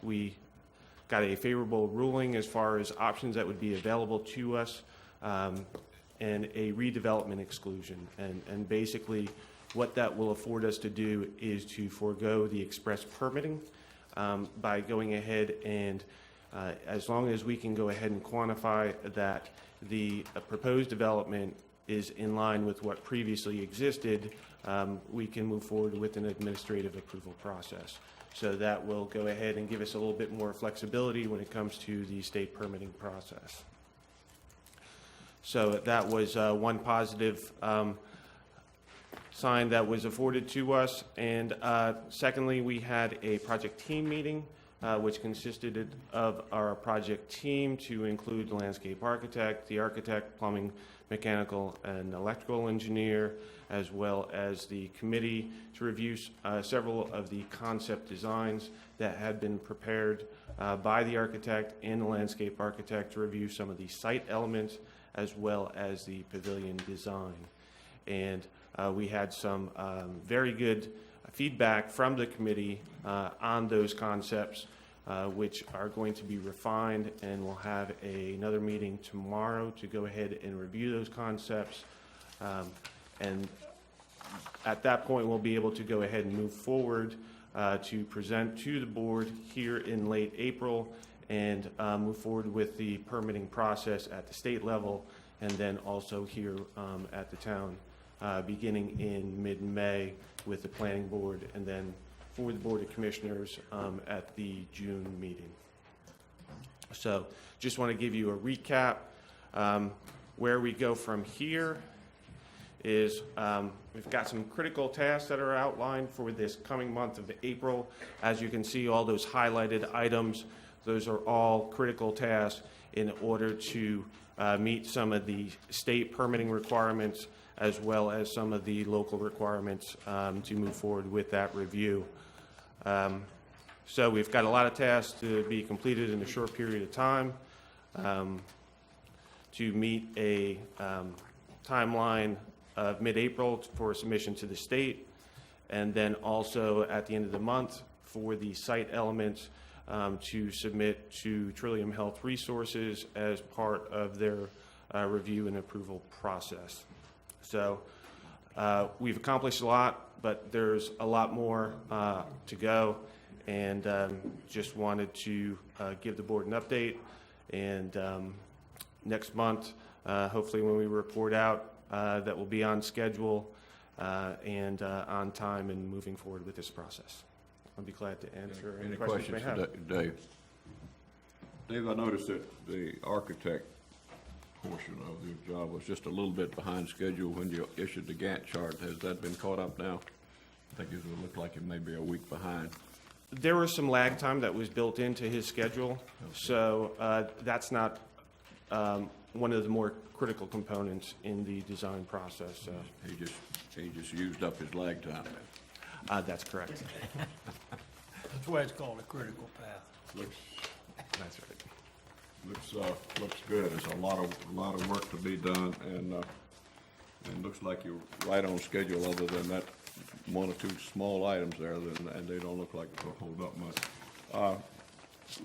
We got a favorable ruling as far as options that would be available to us, and a redevelopment exclusion. And basically what that will afford us to do is to forego the express permitting by going ahead and as long as we can go ahead and quantify that the proposed development is in line with what previously existed, we can move forward with an administrative approval process. So that will go ahead and give us a little bit more flexibility when it comes to the state permitting process. So that was one positive sign that was afforded to us. And secondly, we had a project team meeting, which consisted of our project team to include the landscape architect, the architect, plumbing, mechanical, and electrical engineer, as well as the committee to review several of the concept designs that had been prepared by the architect and the landscape architect, to review some of the site elements as well as the pavilion design. And we had some very good feedback from the committee on those concepts, which are going to be refined, and we'll have another meeting tomorrow to go ahead and review those concepts. And at that point, we'll be able to go ahead and move forward to present to the board here in late April, and move forward with the permitting process at the state level, and then also here at the town, beginning in mid-May with the planning board, and then for the Board of Commissioners at the June meeting. So just want to give you a recap. Where we go from here is we've got some critical tasks that are outlined for this coming month of April. As you can see, all those highlighted items, those are all critical tasks in order to meet some of the state permitting requirements, as well as some of the local requirements to move forward with that review. So we've got a lot of tasks to be completed in a short period of time to meet a timeline of mid-April for submission to the state, and then also at the end of the month for the site elements to submit to Trillium Health Resources as part of their review and approval process. So we've accomplished a lot, but there's a lot more to go, and just wanted to give the board an update. And next month, hopefully when we report out, that will be on schedule and on time and moving forward with this process. I'll be glad to answer any questions you may have.
For Dave? Dave, I noticed that the architect portion of the job was just a little bit behind schedule when you issued the Gantt chart. Has that been caught up now? I think it would look like it may be a week behind.
There was some lag time that was built into his schedule, okay. So that's not one of the more critical components in the design process. So.
He just used up his lag time.
That's correct.
That's why it's called a critical path.
That's right.
Looks good. There's a lot of work to be done, and it looks like you're right on schedule. Other than that, one or two small items there, and they don't look like they'll hold up much.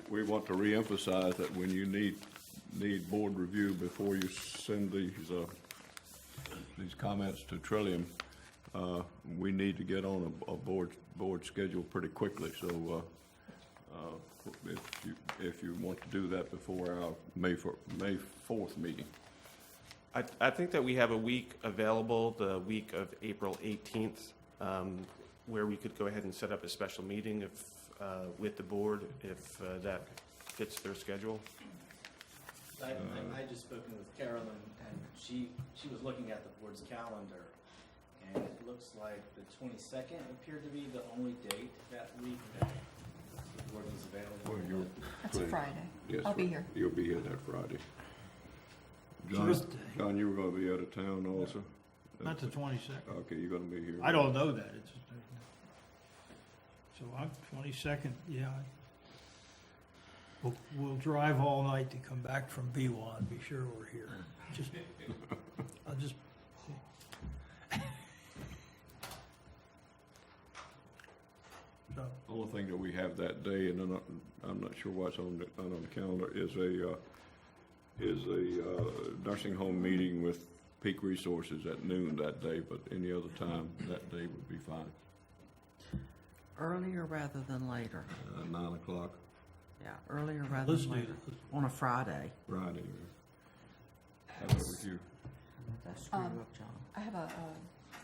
We want to reemphasize that when you need board review before you send these comments to Trillium, we need to get on a board schedule pretty quickly. So if you want to do that before our May 4th meeting.
I think that we have a week available, the week of April 18th, where we could go ahead and set up a special meeting with the board if that fits their schedule.
I just spoken with Carolyn, and she was looking at the board's calendar, and it looks like the 22nd appeared to be the only date that week that the board was available.
That's a Friday.
Yes,
I'll be here.
You'll be here that Friday.
Thursday.
John, you were gonna be out of town also?
Not the 22nd.
Okay, you're gonna be here.
I don't know that. So I'm 22nd, yeah. We'll drive all night to come back from B1, be sure we're here. I'll just. So,
Only thing that we have that day, and I'm not sure what's on the calendar, is a nursing home meeting with Peak Resources at noon that day, but any other time that day would be fine.
Earlier rather than later.
9 o'clock
Yeah, earlier rather
let's
than
do
later.
it.
On a Friday.
Friday. How about with you?
That's screw you up, John.
I have a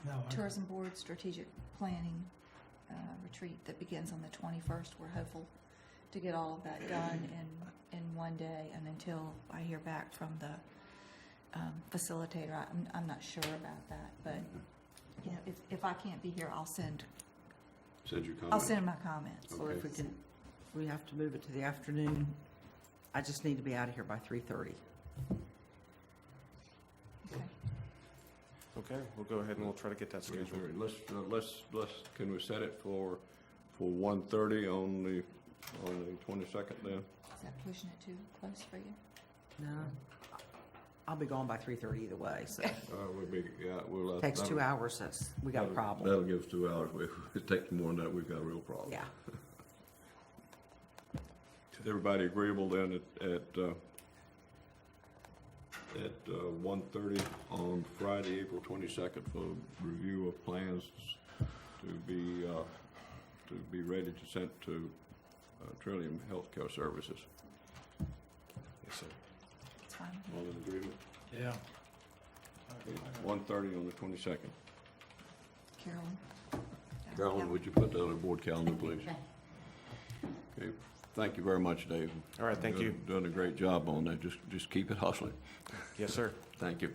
No,
tourism board strategic planning retreat that begins on the 21st. We're hopeful to get all of that done in one day, and until I hear back from the facilitator, I'm not sure about that. But you know, if I can't be here, I'll send
Send your comment.
I'll send my comments.
Well, if we have to move it to the afternoon, I just need to be out of here by 3:30.
Okay.
Okay, we'll go ahead and we'll try to get that scheduled.
Let's, can we set it for 1:30 on the 22nd then?
Is that pushing it too close for you?
No, I'll be gone by 3:30 either way, so.
We'll be, yeah, we'll.
Takes 2 hours, we got a problem.
That'll give us 2 hours. If it takes more than that, we've got a real problem.
Yeah.
Is everybody agreeable then at 1:30 on Friday, April 22nd for review of plans to be ready to send to Trillium Healthcare Services?
Yes, sir.
It's fine.
All in agreement?
Yeah.
1:30 on the 22nd.
Carolyn?
Carolyn, would you put that on the board calendar, please? Okay, thank you very much, Dave.
All right, thank you.
Doing a great job on that. Just keep it hustling.
Yes, sir.
Thank you.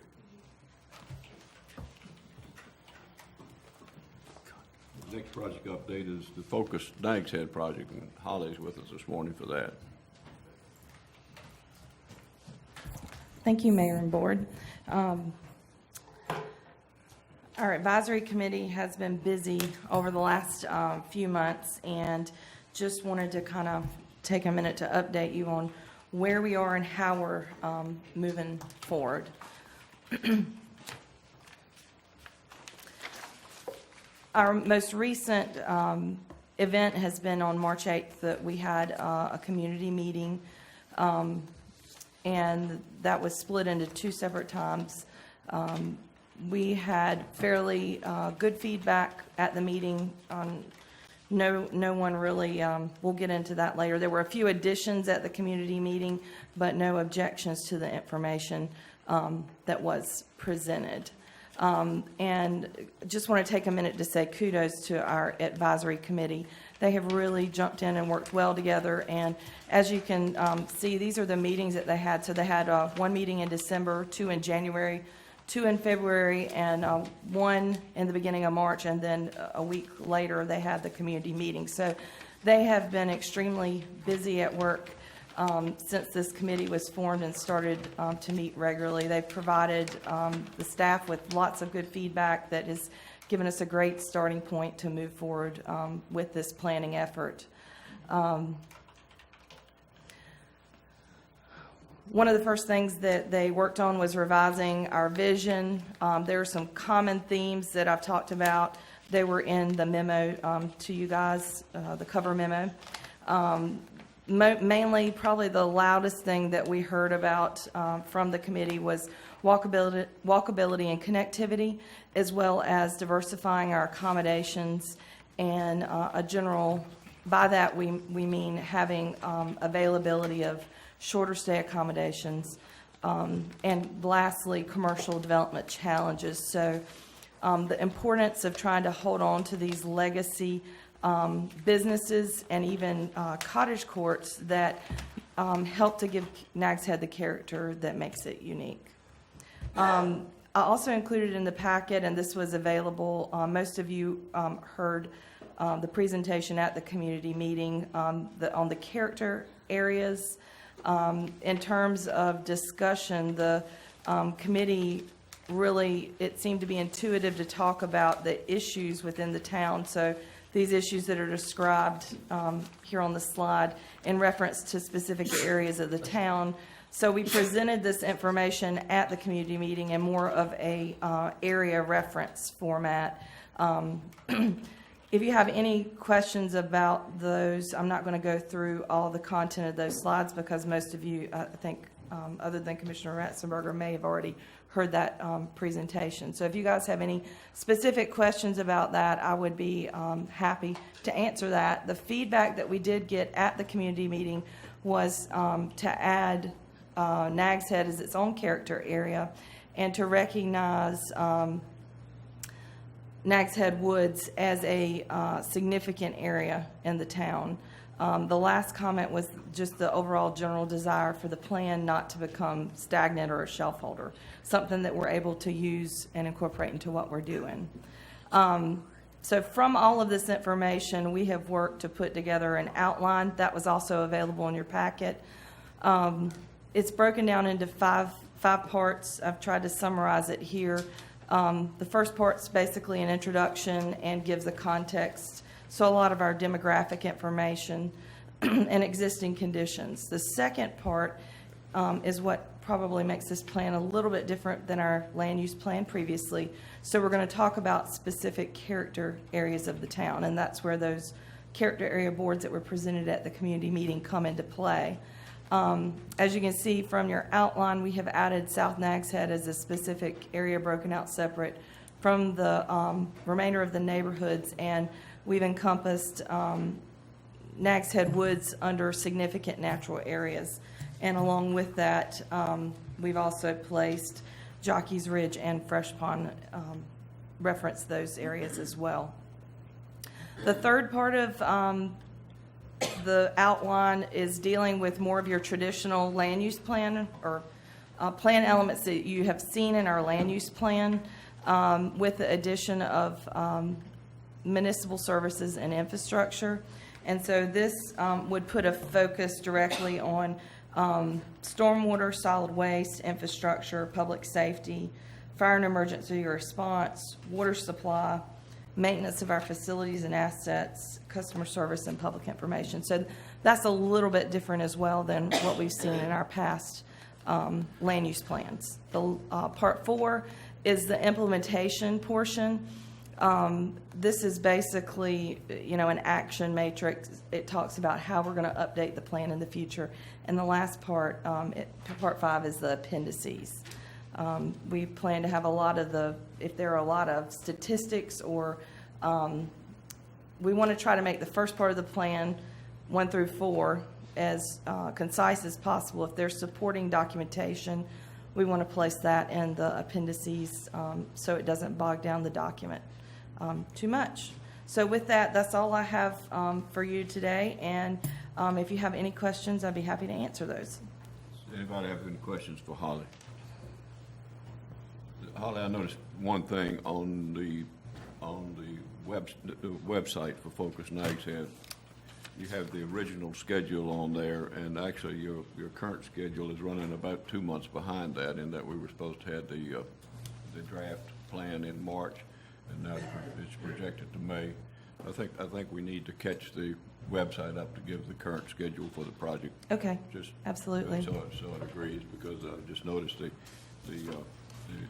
The next project update is the Focus Nags Head project, and Holly's with us this morning for that.
Thank you, Mayor and Board. Our advisory committee has been busy over the last few months, and just wanted to kind of take a minute to update you on where we are and how we're moving forward. Our most recent event has been on March 8th, that we had a community meeting, and that was split into 2 separate times. We had fairly good feedback at the meeting. No one really, we'll get into that later. There were a few additions at the community meeting, but no objections to the information that was presented. And just want to take a minute to say kudos to our advisory committee. They have really jumped in and worked well together. And as you can see, these are the meetings that they had. So they had 1 meeting in December, 2 in January, 2 in February, and 1 in the beginning of March. And then a week later, they had the community meeting. So they have been extremely busy at work since this committee was formed and started to meet regularly. They've provided the staff with lots of good feedback that has given us a great starting point to move forward with this planning effort. One of the first things that they worked on was revising our vision. There are some common themes that I've talked about. They were in the memo to you guys, the cover memo. Mainly, probably the loudest thing that we heard about from the committee was walkability and connectivity, as well as diversifying our accommodations and a general, by that we mean having availability of shorter stay accommodations, and lastly, commercial development challenges. So the importance of trying to hold on to these legacy businesses and even cottage courts that help to give Nags Head the character that makes it unique. I also included in the packet, and this was available, most of you heard the presentation at the community meeting on the character areas. In terms of discussion, the committee really, it seemed to be intuitive to talk about the issues within the town. So these issues that are described here on the slide in reference to specific areas of the town. So we presented this information at the community meeting in more of a area reference format. If you have any questions about those, I'm not going to go through all the content of those slides because most of you, I think, other than Commissioner Ratzenberger, may have already heard that presentation. So if you guys have any specific questions about that, I would be happy to answer that. The feedback that we did get at the community meeting was to add Nags Head as its own character area and to recognize Nags Head Woods as a significant area in the town. The last comment was just the overall general desire for the plan not to become stagnant or a shelf holder, something that we're able to use and incorporate into what we're doing. So from all of this information, we have worked to put together an outline that was also available in your packet. It's broken down into five parts. I've tried to summarize it here. The first part's basically an introduction and gives the context. So a lot of our demographic information and existing conditions. The second part is what probably makes this plan a little bit different than our land use plan previously. So we're going to talk about specific character areas of the town, and that's where those character area boards that were presented at the community meeting come into play. As you can see from your outline, we have added South Nags Head as a specific area broken out separate from the remainder of the neighborhoods, and we've encompassed Nags Head Woods under significant natural areas. And along with that, we've also placed Jockey's Ridge and Fresh Pond, reference those areas as well. The third part of the outline is dealing with more of your traditional land use plan or plan elements that you have seen in our land use plan, with the addition of municipal services and infrastructure. And so this would put a focus directly on stormwater, solid waste, infrastructure, public safety, fire and emergency response, water supply, maintenance of our facilities and assets, customer service, and public information. So that's a little bit different as well than what we've seen in our past land use plans. The part 4 is the implementation portion. This is basically, an action matrix. It talks about how we're going to update the plan in the future. And the last part, part 5, is the appendices. We plan to have if there are a lot of statistics or we want to try to make the first part of the plan, 1 through 4, as concise as possible. If there's supporting documentation, we want to place that in the appendices so it doesn't bog down the document too much. So with that, that's all I have for you today. And if you have any questions, I'd be happy to answer those.
Anybody have any questions for Holly? Holly, I noticed one thing on the website for Focus Nags Head. You have the original schedule on there, and actually your current schedule is running about 2 months behind that, in that we were supposed to have the draft plan in March, and now it's projected to May. I think we need to catch the website up to give the current schedule for the project.
Okay.
Just
absolutely.
So it agrees, because I just noticed the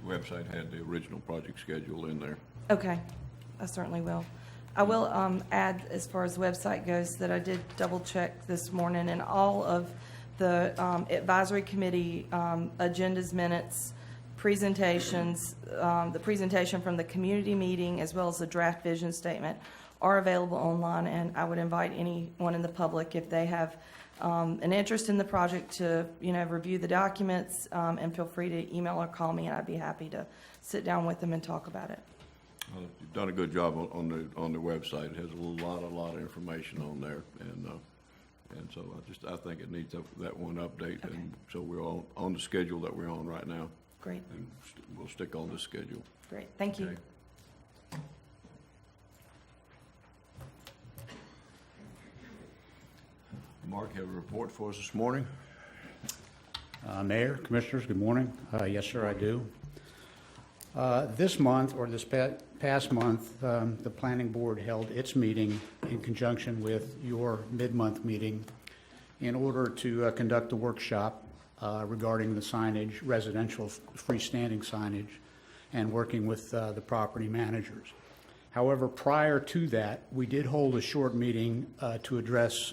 website had the original project schedule in there.
Okay, I certainly will. I will add, as far as the website goes, that I did double check this morning, and all of the advisory committee agendas, minutes, presentations, the presentation from the community meeting, as well as the draft vision statement, are available online. And I would invite anyone in the public, if they have an interest in the project, to review the documents, and feel free to email or call me, and I'd be happy to sit down with them and talk about it.
You've done a good job on the website. It has a lot of information on there, and And so I think it needs that one update, and so we're on the schedule that we're on right now.
Great,
And we'll stick on this schedule.
great, thank you.
Okay. Mark, have a report for us this morning?
Mayor, Commissioners, good morning. Yes, sir, I do. This month, or this past month, the Planning Board held its meeting in conjunction with your mid-month meeting in order to conduct a workshop regarding the signage, residential freestanding signage, and working with the property managers. However, prior to that, we did hold a short meeting to address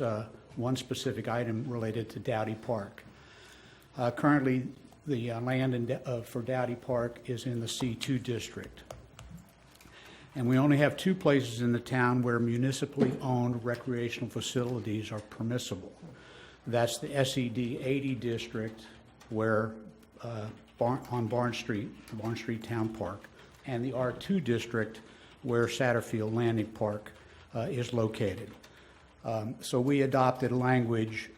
one specific item related to Dowdy Park. Currently, the land for Dowdy Park is in the C2 district. And we only have two places in the town where municipally owned recreational facilities are permissible. That's the SED 80 district, where on Barn Street Town Park, and the R2 district, where Satterfield Landing Park is located. So we adopted language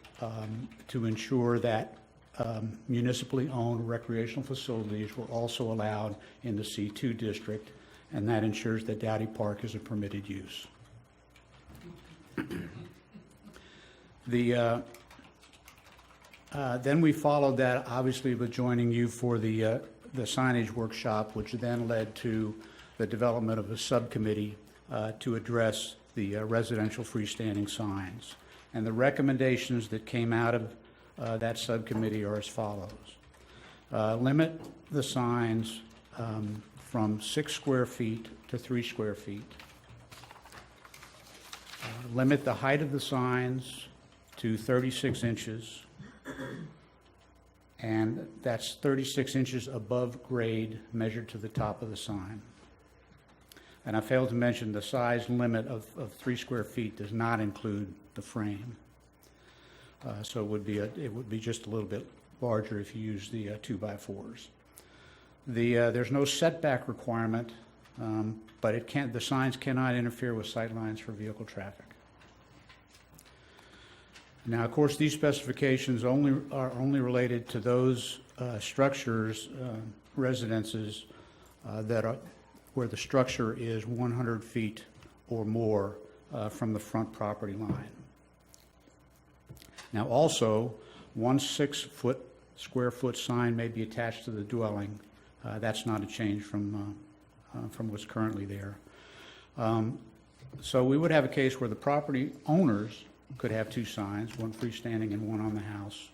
to ensure that municipally owned recreational facilities were also allowed in the C2 district, and that ensures that Dowdy Park is a permitted use. Then we followed that, obviously, with joining you for the signage workshop, which then led to the development of a subcommittee to address the residential freestanding signs. And the recommendations that came out of that subcommittee are as follows. Limit the signs from 6 square feet to 3 square feet. Limit the height of the signs to 36 inches. And that's 36 inches above grade measured to the top of the sign. And I failed to mention the size limit of 3 square feet does not include the frame. So it would be just a little bit larger if you use the 2x4s. There's no setback requirement, but the signs cannot interfere with sight lines for vehicle traffic. Now, of course, these specifications are only related to those structures, residences where the structure is 100 feet or more from the front property line. Now, also, one 6 square foot sign may be attached to the dwelling. That's not a change from what's currently there. So we would have a case where the property owners could have 2 signs, one freestanding and one on the house.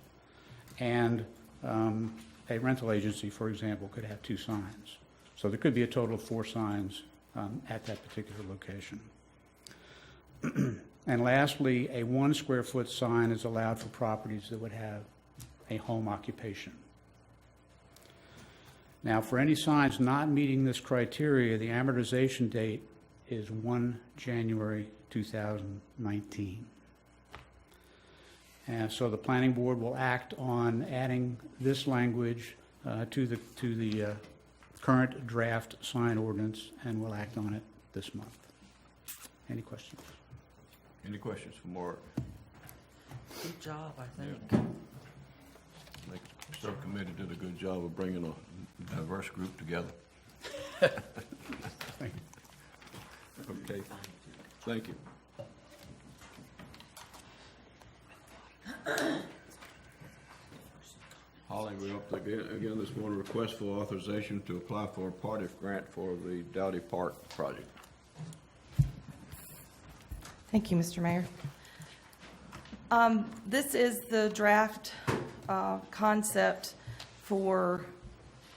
And a rental agency, for example, could have 2 signs. So there could be a total of 4 signs at that particular location. And lastly, a 1 square foot sign is allowed for properties that would have a home occupation. Now, for any signs not meeting this criteria, the amortization date is 1 January 2019. And so the Planning Board will act on adding this language to the current draft sign ordinance, and we'll act on it this month. Any questions?
Any questions for Mark?
Good job, I think.
I think the subcommittee did a good job of bringing a diverse group together.
Thank you.
Okay, thank you. Holly, we're up again this morning. Request for authorization to apply for a party grant for the Dowdy Park project.
Thank you, Mr. Mayor. This is the draft concept for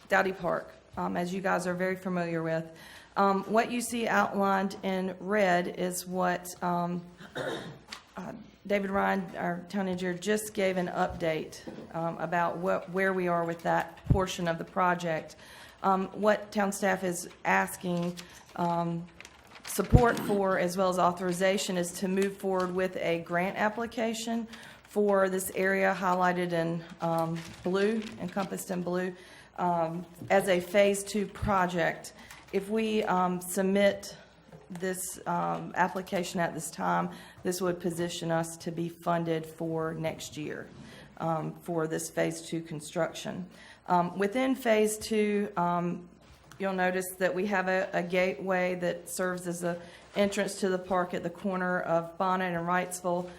Dowdy Park, as you guys are very familiar with. What you see outlined in red is what David Ryan, our town engineer, just gave an update about where we are with that portion of the project. What town staff is asking support for, as well as authorization, is to move forward with a grant application for this area highlighted in blue, encompassed in blue, as a Phase 2 project. If we submit this application at this time, this would position us to be funded for next year for this Phase 2 construction. Within Phase 2, you'll notice that we have a gateway that serves as an entrance to the park at the corner of Bonnet and Wrightsville.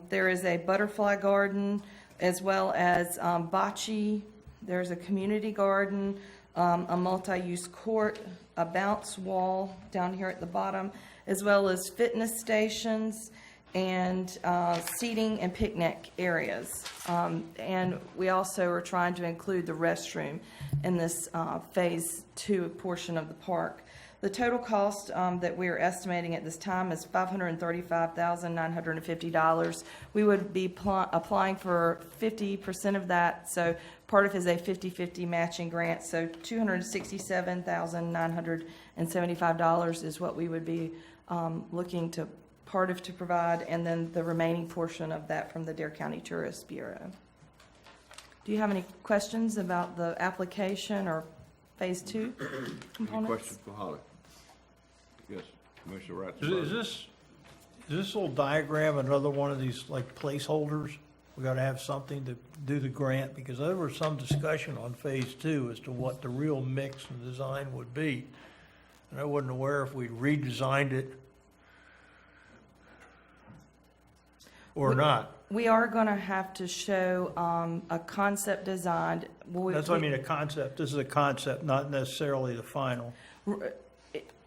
There is a butterfly garden as well as bocce. There's a community garden, a multi-use court, a bounce wall down here at the bottom, as well as fitness stations and seating and picnic areas. And we also are trying to include the restroom in this Phase 2 portion of the park. The total cost that we are estimating at this time is $535,950. We would be applying for 50% of that, so part of it is a 50-50 matching grant, so $267,975 is what we would be looking to to provide, and then the remaining portion of that from the Dare County Tourist Bureau. Do you have any questions about the application or Phase 2 components?
Any questions for Holly? Yes, Commissioner Wright.
Is this little diagram another one of these like placeholders? We got to have something to do the grant, because there was some discussion on Phase 2 as to what the real mix and design would be. And I wasn't aware if we'd redesigned it or not.
We are going to have to show a concept design.
That's what I mean, a concept. This is a concept, not necessarily the final.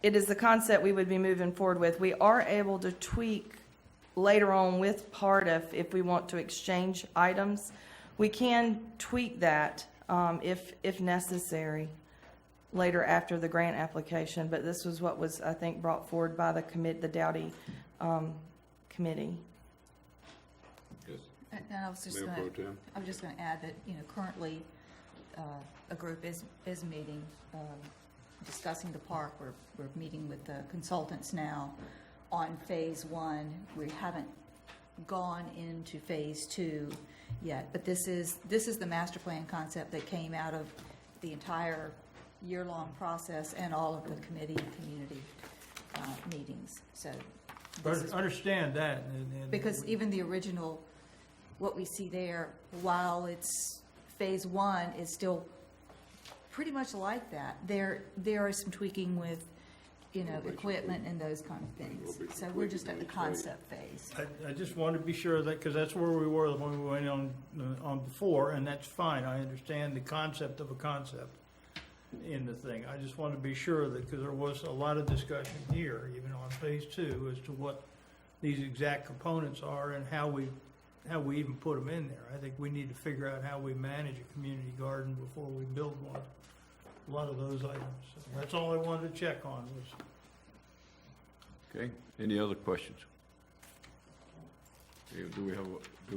It is the concept we would be moving forward with. We are able to tweak later on with Partif if we want to exchange items. We can tweak that if necessary later after the grant application, but this was what was, I think, brought forward by the Dowdy committee.
Yes.
And I was just
Mayor
going
Pro Tem.
I was just going to add that, currently, a group is meeting, discussing the park. We're meeting with the consultants now on Phase 1. We haven't gone into Phase 2 yet, but this is the master plan concept that came out of the entire year-long process and all of the committee and community meetings. So,
But understand that.
because even the original, what we see there, while it's Phase 1, is still pretty much like that. There is some tweaking with, equipment and those kind of things. So we're just at the concept phase.
I just wanted to be sure that, because that's where we were when we went on before, and that's fine. I understand the concept of a concept in the thing. I just wanted to be sure that, because there was a lot of discussion here, even on Phase 2, as to what these exact components are and how we even put them in there. I think we need to figure out how we manage a community garden before we build one. A lot of those items. So that's all I wanted to check on was.
Okay, any other questions? Okay, do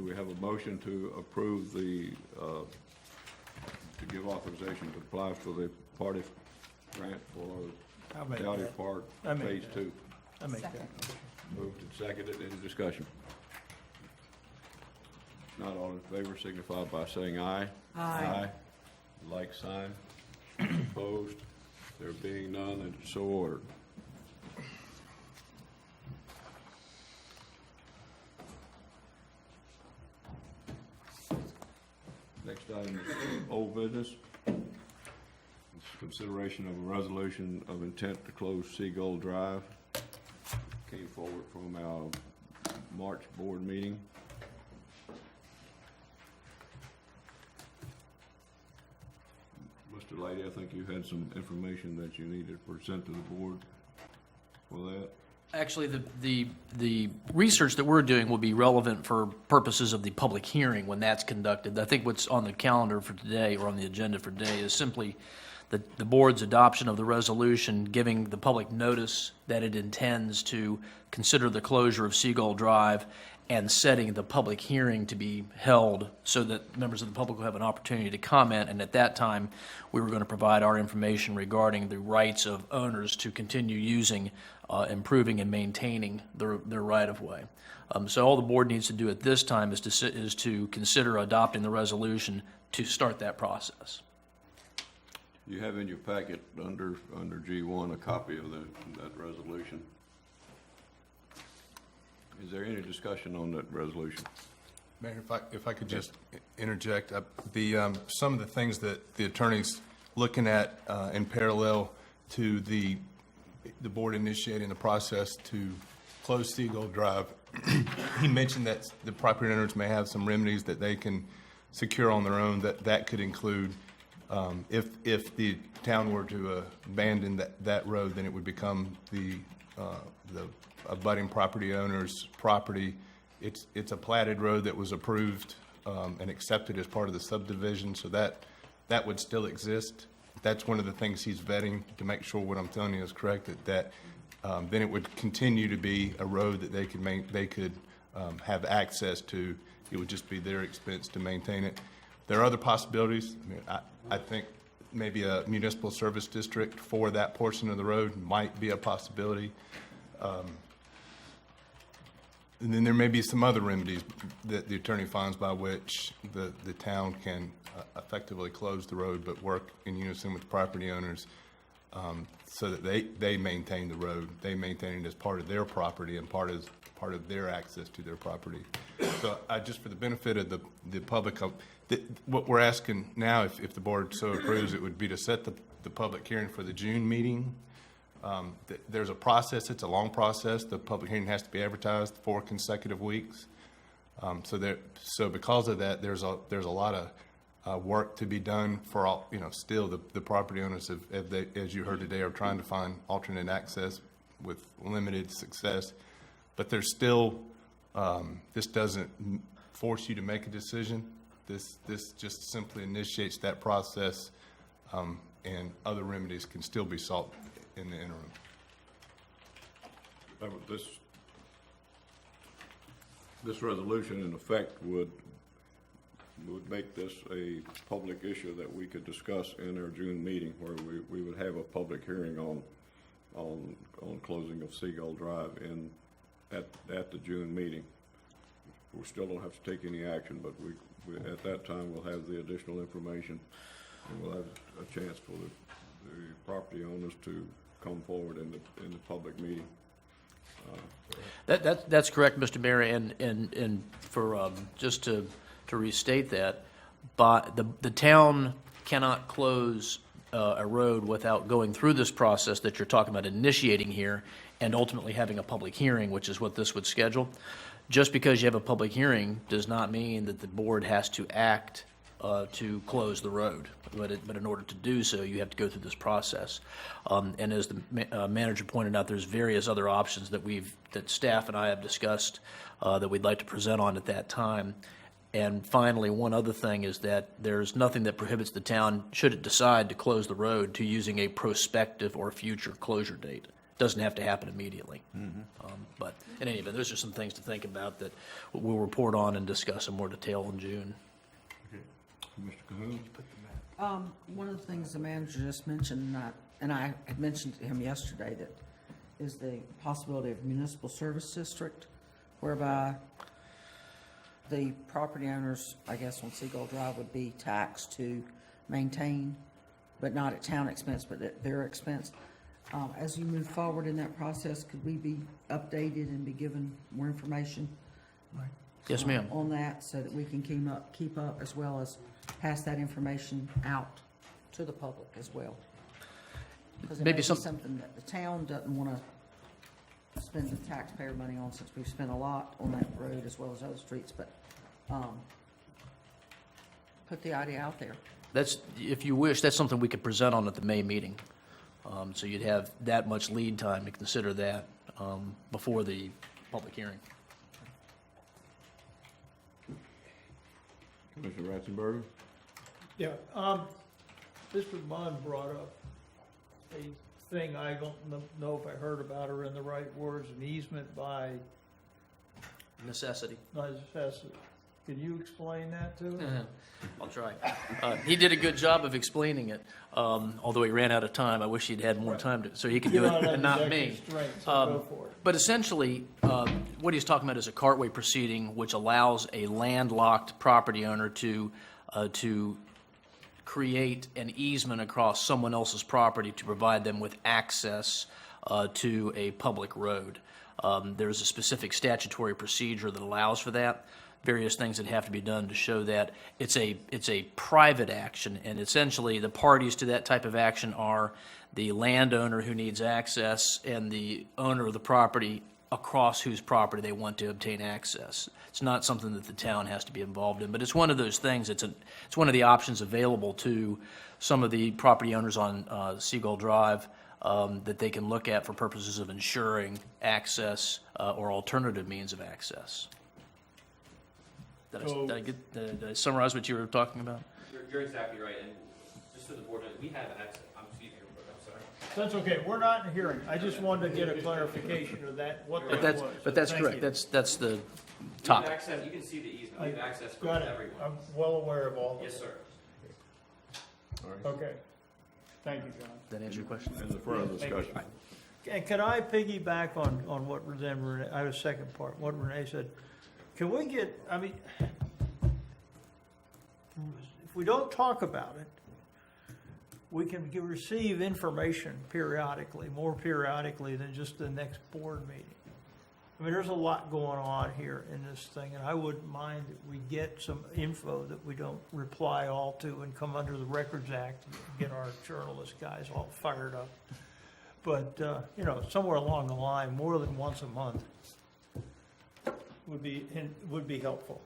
we have a motion to approve the, to give authorization to apply for the party grant for Dowdy Park Phase 2?
I make that.
Moved and seconded, any discussion? Not all in favor, signify by saying aye.
Aye.
Like sign. Opposed? There being none, and so ordered. Next item is old business. It's consideration of a resolution of intent to close Seagull Drive. Came forward from our March board meeting. Mr. Lady, I think you had some information that you needed to present to the board for that.
Actually, the research that we're doing will be relevant for purposes of the public hearing when that's conducted. I think what's on the calendar for today, or on the agenda for today, is simply the board's adoption of the resolution giving the public notice that it intends to consider the closure of Seagull Drive and setting the public hearing to be held so that members of the public will have an opportunity to comment. And at that time, we were going to provide our information regarding the rights of owners to continue using, improving, and maintaining their right-of-way. So all the board needs to do at this time is to consider adopting the resolution to start that process.
You have in your packet under G1 a copy of that resolution. Is there any discussion on that resolution?
Mayor, if I could just interject, some of the things that the attorney's looking at in parallel to the board initiating the process to close Seagull Drive, he mentioned that the property owners may have some remedies that they can secure on their own. That could include if the town were to abandon that road, then it would become the abutting property owner's property. It's a platted road that was approved and accepted as part of the subdivision, so that would still exist. That's one of the things he's vetting to make sure what I'm telling you is correct, that then it would continue to be a road that they could have access to. It would just be their expense to maintain it. There are other possibilities. I mean, I think maybe a municipal service district for that portion of the road might be a possibility. And then there may be some other remedies that the attorney finds by which the town can effectively close the road but work in unison with the property owners so that they maintain the road. They maintain it as part of their property and part of their access to their property. So just for the benefit of the public, what we're asking now, if the board so approves, it would be to set the public hearing for the June meeting. There's a process. It's a long process. The public hearing has to be advertised 4 consecutive weeks. So because of that, there's a lot of work to be done for all. Still the property owners as you heard today, are trying to find alternate access with limited success. But there's still this doesn't force you to make a decision. This just simply initiates that process, and other remedies can still be sought in the interim.
This resolution, in effect, would make this a public issue that we could discuss in our June meeting, where we would have a public hearing on closing of Seagull Drive at the June meeting. We still don't have to take any action, but we at that time we'll have the additional information, and we'll have a chance for the property owners to come forward in the public meeting.
That's correct, Mr. Mayor, and for just to restate that, but the town cannot close a road without going through this process that you're talking about initiating here and ultimately having a public hearing, which is what this would schedule. Just because you have a public hearing does not mean that the board has to act to close the road. But in order to do so, you have to go through this process. And as the manager pointed out, there's various other options that staff and I have discussed that we'd like to present on at that time. And finally, one other thing is that there's nothing that prohibits the town, should it decide to close the road, to using a prospective or future closure date. It doesn't have to happen immediately. Mm-hmm. But in any event, those are some things to think about that we'll report on and discuss in more detail in June.
Mr. Cahoon?
One of the things the manager just mentioned, and I had mentioned to him yesterday, that is the possibility of municipal service district, whereby the property owners, I guess, on Seagull Drive would be taxed to maintain, but not at town expense, but at their expense. As you move forward in that process, could we be updated and be given more information?
Yes, ma'am.
On that, so that we can keep up, as well as pass that information out to the public as well. Because it may be something that the town doesn't want to spend the taxpayer money on, since we've spent a lot on that road as well as other streets, but put the idea out there.
That's, if you wish, that's something we could present on at the May meeting. So you'd have that much lead time to consider that before the public hearing.
Commissioner Ratzenberger?
Yeah, Mr. Munn brought up a thing I don't know if I heard about or in the right words, an easement by
necessity.
Can you explain that to him?
I'll try. He did a good job of explaining it, although he ran out of time. I wish he'd had more time so he could do it, and not me. But essentially, what he's talking about is a cartway proceeding, which allows a landlocked property owner to create an easement across someone else's property to provide them with access to a public road. There's a specific statutory procedure that allows for that, various things that have to be done to show that it's a private action, and essentially the parties to that type of action are the landowner who needs access and the owner of the property across whose property they want to obtain access. It's not something that the town has to be involved in, but it's one of those things. It's one of the options available to some of the property owners on Seagull Drive that they can look at for purposes of ensuring access or alternative means of access. Did I summarize what you were talking about?
You're exactly right, and just for the board, we have access. Excuse me, I'm sorry.
That's okay, we're not in hearing. I just wanted to get a clarification of that, what that was.
But that's
Thank
correct.
you.
That's the
We have
topic.
access, you can see the easement, we have access for
Got it.
everyone.
I'm well aware of all
Yes,
this.
sir.
Okay. Thank you, John.
Did that answer your question?
Any further discussion?
And can I piggyback on what Renee, I have a second part, what Renee said. Can we get, I mean, if we don't talk about it, we can receive information periodically, more periodically than just the next board meeting. I mean, there's a lot going on here in this thing, and I wouldn't mind that we get some info that we don't reply all to and come under the Records Act and get our journalist guys all fired up. But, you know, somewhere along the line, more than once a month would be helpful.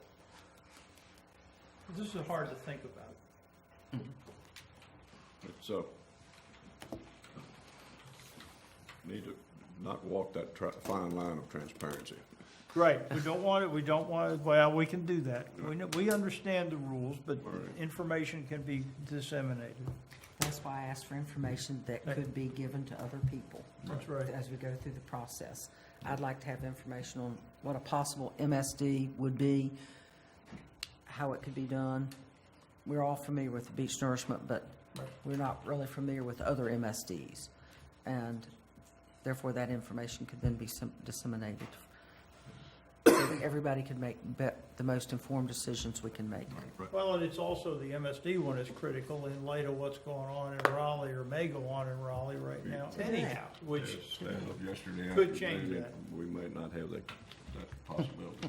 This is hard to think about.
It's, need to not walk that fine line of transparency.
Right, we don't want it, well, we can do that. We understand the rules, but information can be disseminated.
That's why I asked for information that could be given to other people.
That's right.
As we go through the process. I'd like to have information on what a possible MSD would be, how it could be done. We're all familiar with the beach nourishment, but we're not really familiar with other MSDs. And therefore, that information could then be disseminated. So that everybody can make the most informed decisions we can make.
Well, and it's also, the MSD one is critical in light of what's going on in Raleigh, or may go on in Raleigh right now anyhow, which
Stand up yesterday
could
afternoon,
change that.
we may not have that possibility.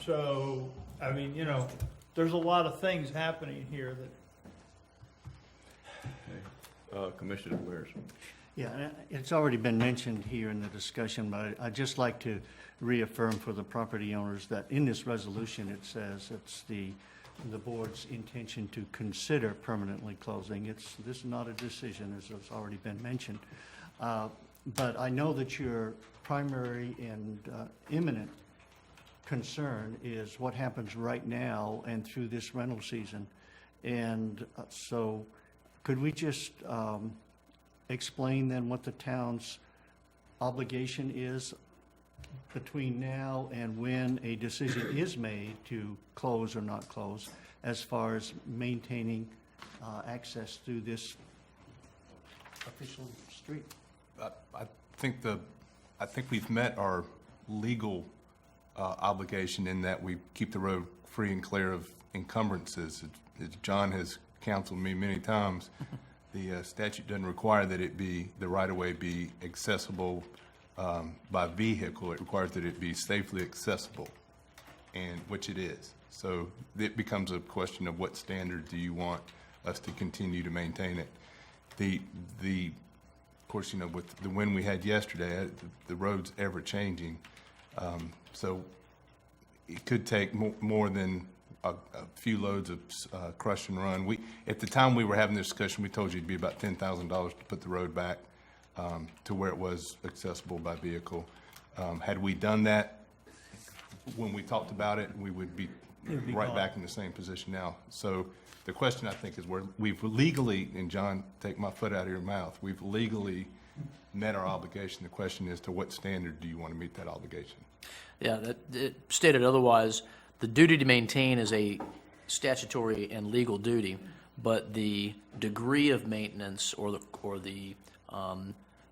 So, I mean, you know, there's a lot of things happening here that.
Commissioner Wares.
Yeah, and it's already been mentioned here in the discussion, but I'd just like to reaffirm for the property owners that in this resolution, it says it's the board's intention to consider permanently closing. This is not a decision, as has already been mentioned. But I know that your primary and imminent concern is what happens right now and through this rental season. And so could we just explain then what the town's obligation is between now and when a decision is made to close or not close, as far as maintaining access through this official street?
I think we've met our legal obligation in that we keep the road free and clear of encumbrances. As John has counseled me many times, the statute doesn't require that the right-of-way be accessible by vehicle. It requires that it be safely accessible, and which it is. So it becomes a question of what standard do you want us to continue to maintain it. Of course, you know, with the wind we had yesterday, the road's ever changing. So it could take more than a few loads of crush and run. At the time we were having this discussion, we told you it'd be about $10,000 to put the road back to where it was accessible by vehicle. Had we done that when we talked about it, we would be right back in the same position now. So the question, I think, is we've legally, and John, take my foot out of your mouth, we've legally met our obligation. The question is, to what standard do you want to meet that obligation?
Yeah, stated otherwise, the duty to maintain is a statutory and legal duty, but the degree of maintenance or the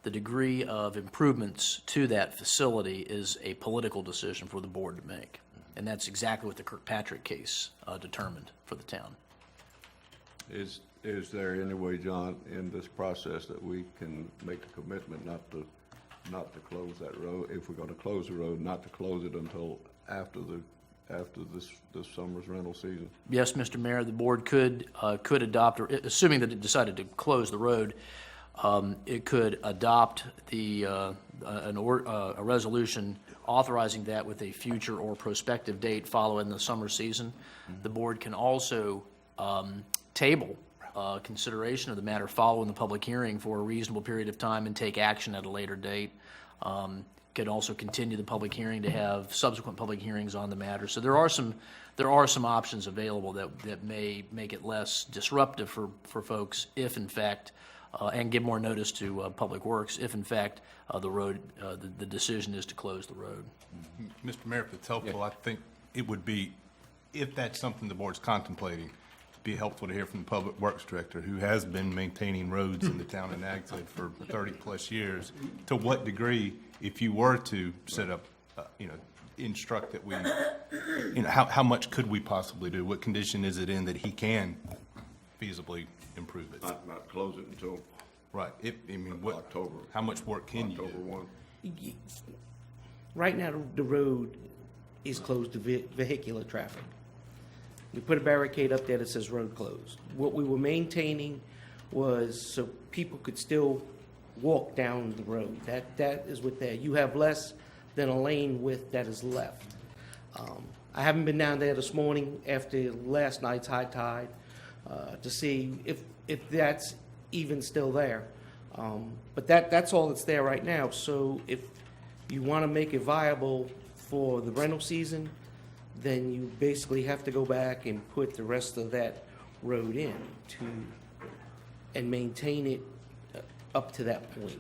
degree of improvements to that facility is a political decision for the board to make. And that's exactly what the Kirkpatrick case determined for the town.
Is there any way, John, in this process that we can make a commitment not to close that road? If we're gonna close the road, not to close it until after this summer's rental season?
Yes, Mr. Mayor, the board could adopt, or assuming that it decided to close the road, it could adopt a resolution authorizing that with a future or prospective date following the summer season. The board can also table consideration of the matter following the public hearing for a reasonable period of time and take action at a later date. Could also continue the public hearing to have subsequent public hearings on the matter. So there are some options available that may make it less disruptive for folks if in fact, and give more notice to Public Works if in fact the decision is to close the road.
Mr. Mayor, if it's helpful, I think it would be, if that's something the board's contemplating, it'd be helpful to hear from the Public Works Director, who has been maintaining roads in the town of Nags Head for 30-plus years. To what degree, if you were to set up, instruct that we, how much could we possibly do? What condition is it in that he can feasibly improve it?
Not close it until
Right.
October.
How much work can you
October
do?
1.
Right now, the road is closed to vehicular traffic. We put a barricade up there that says road closed. What we were maintaining was so people could still walk down the road. That is what there. You have less than a lane width that is left. I haven't been down there this morning after last night's high tide to see if that's even still there. But that's all that's there right now. So if you want to make it viable for the rental season, then you basically have to go back and put the rest of that road in and maintain it up to that point.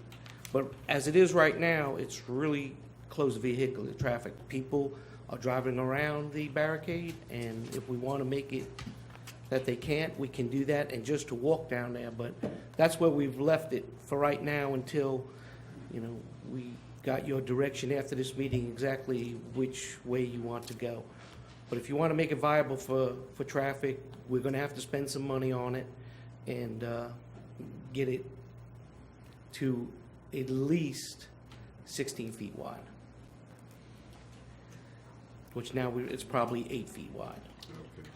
But as it is right now, it's really closed vehicular traffic. People are driving around the barricade, and if we want to make it that they can't, we can do that, and just to walk down there. But that's where we've left it for right now until, we got your direction after this meeting exactly which way you want to go. But if you want to make it viable for traffic, we're going to have to spend some money on it and get it to at least 16 feet wide, which now it's probably 8 feet wide.
Okay.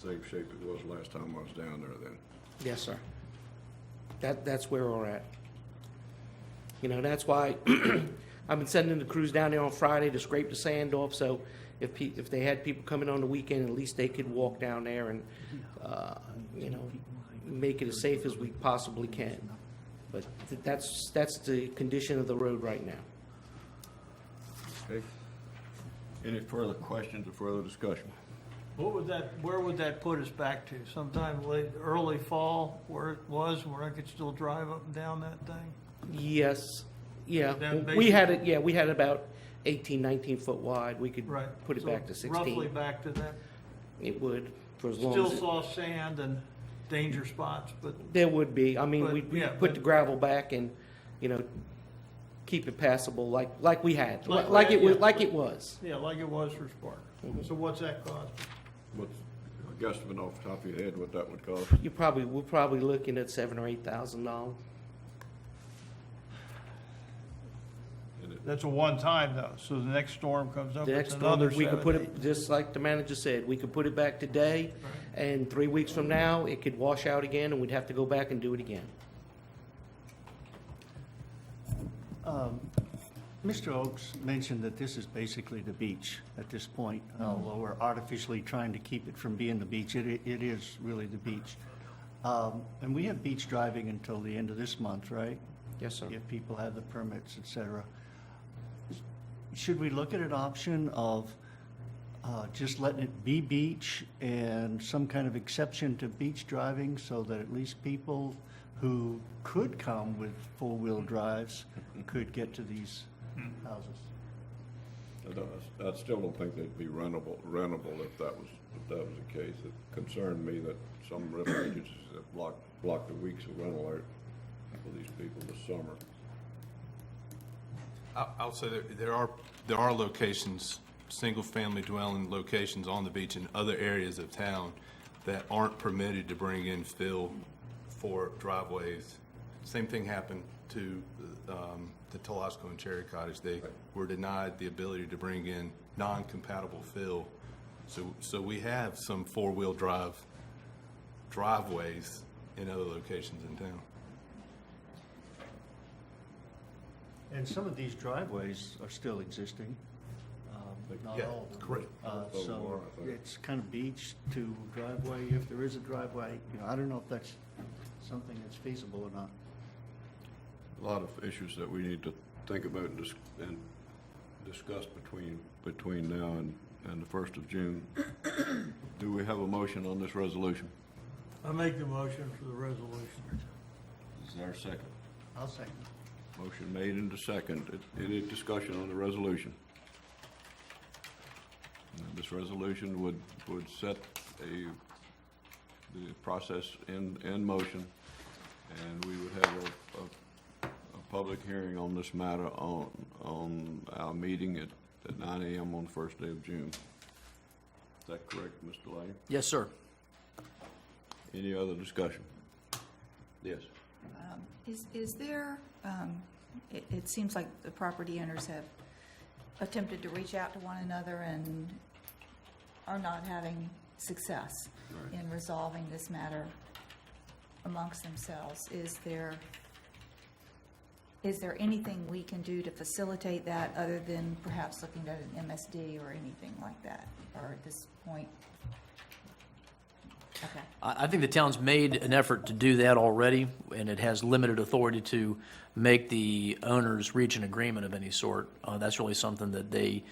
Same shape it was last time I was down there then.
Yes, sir. That's where we're at. That's why I've been sending the crews down there on Friday to scrape the sand off, so if they had people coming on the weekend, at least they could walk down there and, make it as safe as we possibly can. But that's the condition of the road right now.
Okay. Any further questions or further discussion?
Where would that put us back to? Sometime early fall, where it was, where I could still drive up and down that thing?
Yes, yeah.
That
We had it about 18, 19 foot wide. We could
Right.
put it
So
back to 16.
Roughly back to that.
It would, for as long
Still
as.
soft sand and danger spots, but
There would be. I mean,
But,
we
yeah,
put
but-
the gravel back and, keep it passable like we had,
Like we
like
had,
it was,
yeah.
like it was.
yeah, like it was for Spark.
Mhm.
So what's that cost?
What's, a guesstimate off the top of your head what that would cost?
We're probably looking at $7,000 or $8,000.
That's a one-time though, so the next storm comes up,
The
it's
next
another
storm, we could put
7,
it, just like the manager said, we could put it back today, and 3 weeks from now, it could wash out again, and we'd have to go back and do it again.
Mr. Oakes mentioned that this is basically the beach at this point, although we're artificially trying to keep it from being the beach. It is really the beach. And we have beach driving until the end of this month, right?
Yes, sir.
If people have the permits, et cetera. Should we look at an option of just letting it be beach and some kind of exception to beach driving so that at least people who could come with four-wheel drives could get to these houses?
I still don't think they'd be rentable if that was the case. It concerned me that some rental agencies have blocked the weeks of rental out for these people this summer.
I'll say that there are locations, single-family dwelling locations on the beach in other areas of town that aren't permitted to bring in fill for driveways. Same thing happened to Telosco and Cherry Cottage. They were denied the ability to bring in non-compatible fill. So we have some four-wheel drive driveways in other locations in town.
And some of these driveways are still existing, but not
Yeah,
all of them.
correct.
So it's kind of beach to driveway, if there is a driveway. I don't know if that's something that's feasible or not.
A lot of issues that we need to think about and discuss between now and the 1st of June. Do we have a motion on this resolution?
I make the motion for the resolution.
Is there a second?
I'll second.
Motion made and a second. Any discussion on the resolution? This resolution would set the process in motion, and we would have a public hearing on this matter on our meeting at 9 a.m. on the first day of June. Is that correct, Mr. Lane?
Yes, sir.
Any other discussion? Yes.
Is there, it seems like the property owners have attempted to reach out to one another and are not having success in resolving this matter amongst themselves. Is there anything we can do to facilitate that other than perhaps looking at an MSD or anything like that? Or at this point? Okay.
I think the town's made an effort to do that already, and it has limited authority to make the owners reach an agreement of any sort. That's really something that they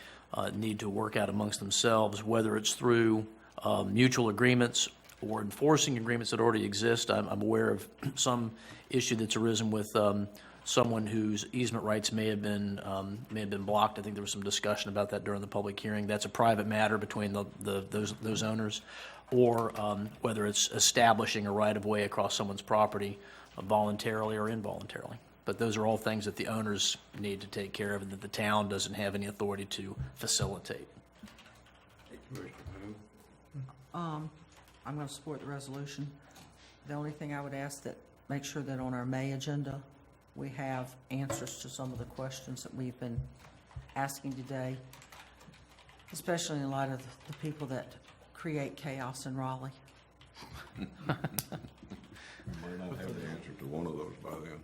need to work out amongst themselves, whether it's through mutual agreements or enforcing agreements that already exist. I'm aware of some issue that's arisen with someone whose easement rights may have been blocked. I think there was some discussion about that during the public hearing. That's a private matter between those owners, or whether it's establishing a right-of-way across someone's property voluntarily or involuntarily. But those are all things that the owners need to take care of and that the town doesn't have any authority to facilitate.
I'm going to support the resolution. The only thing I would ask that, make sure that on our May agenda, we have answers to some of the questions that we've been asking today, especially in light of the people that create chaos in Raleigh.
We might not have the answer to one of those by then.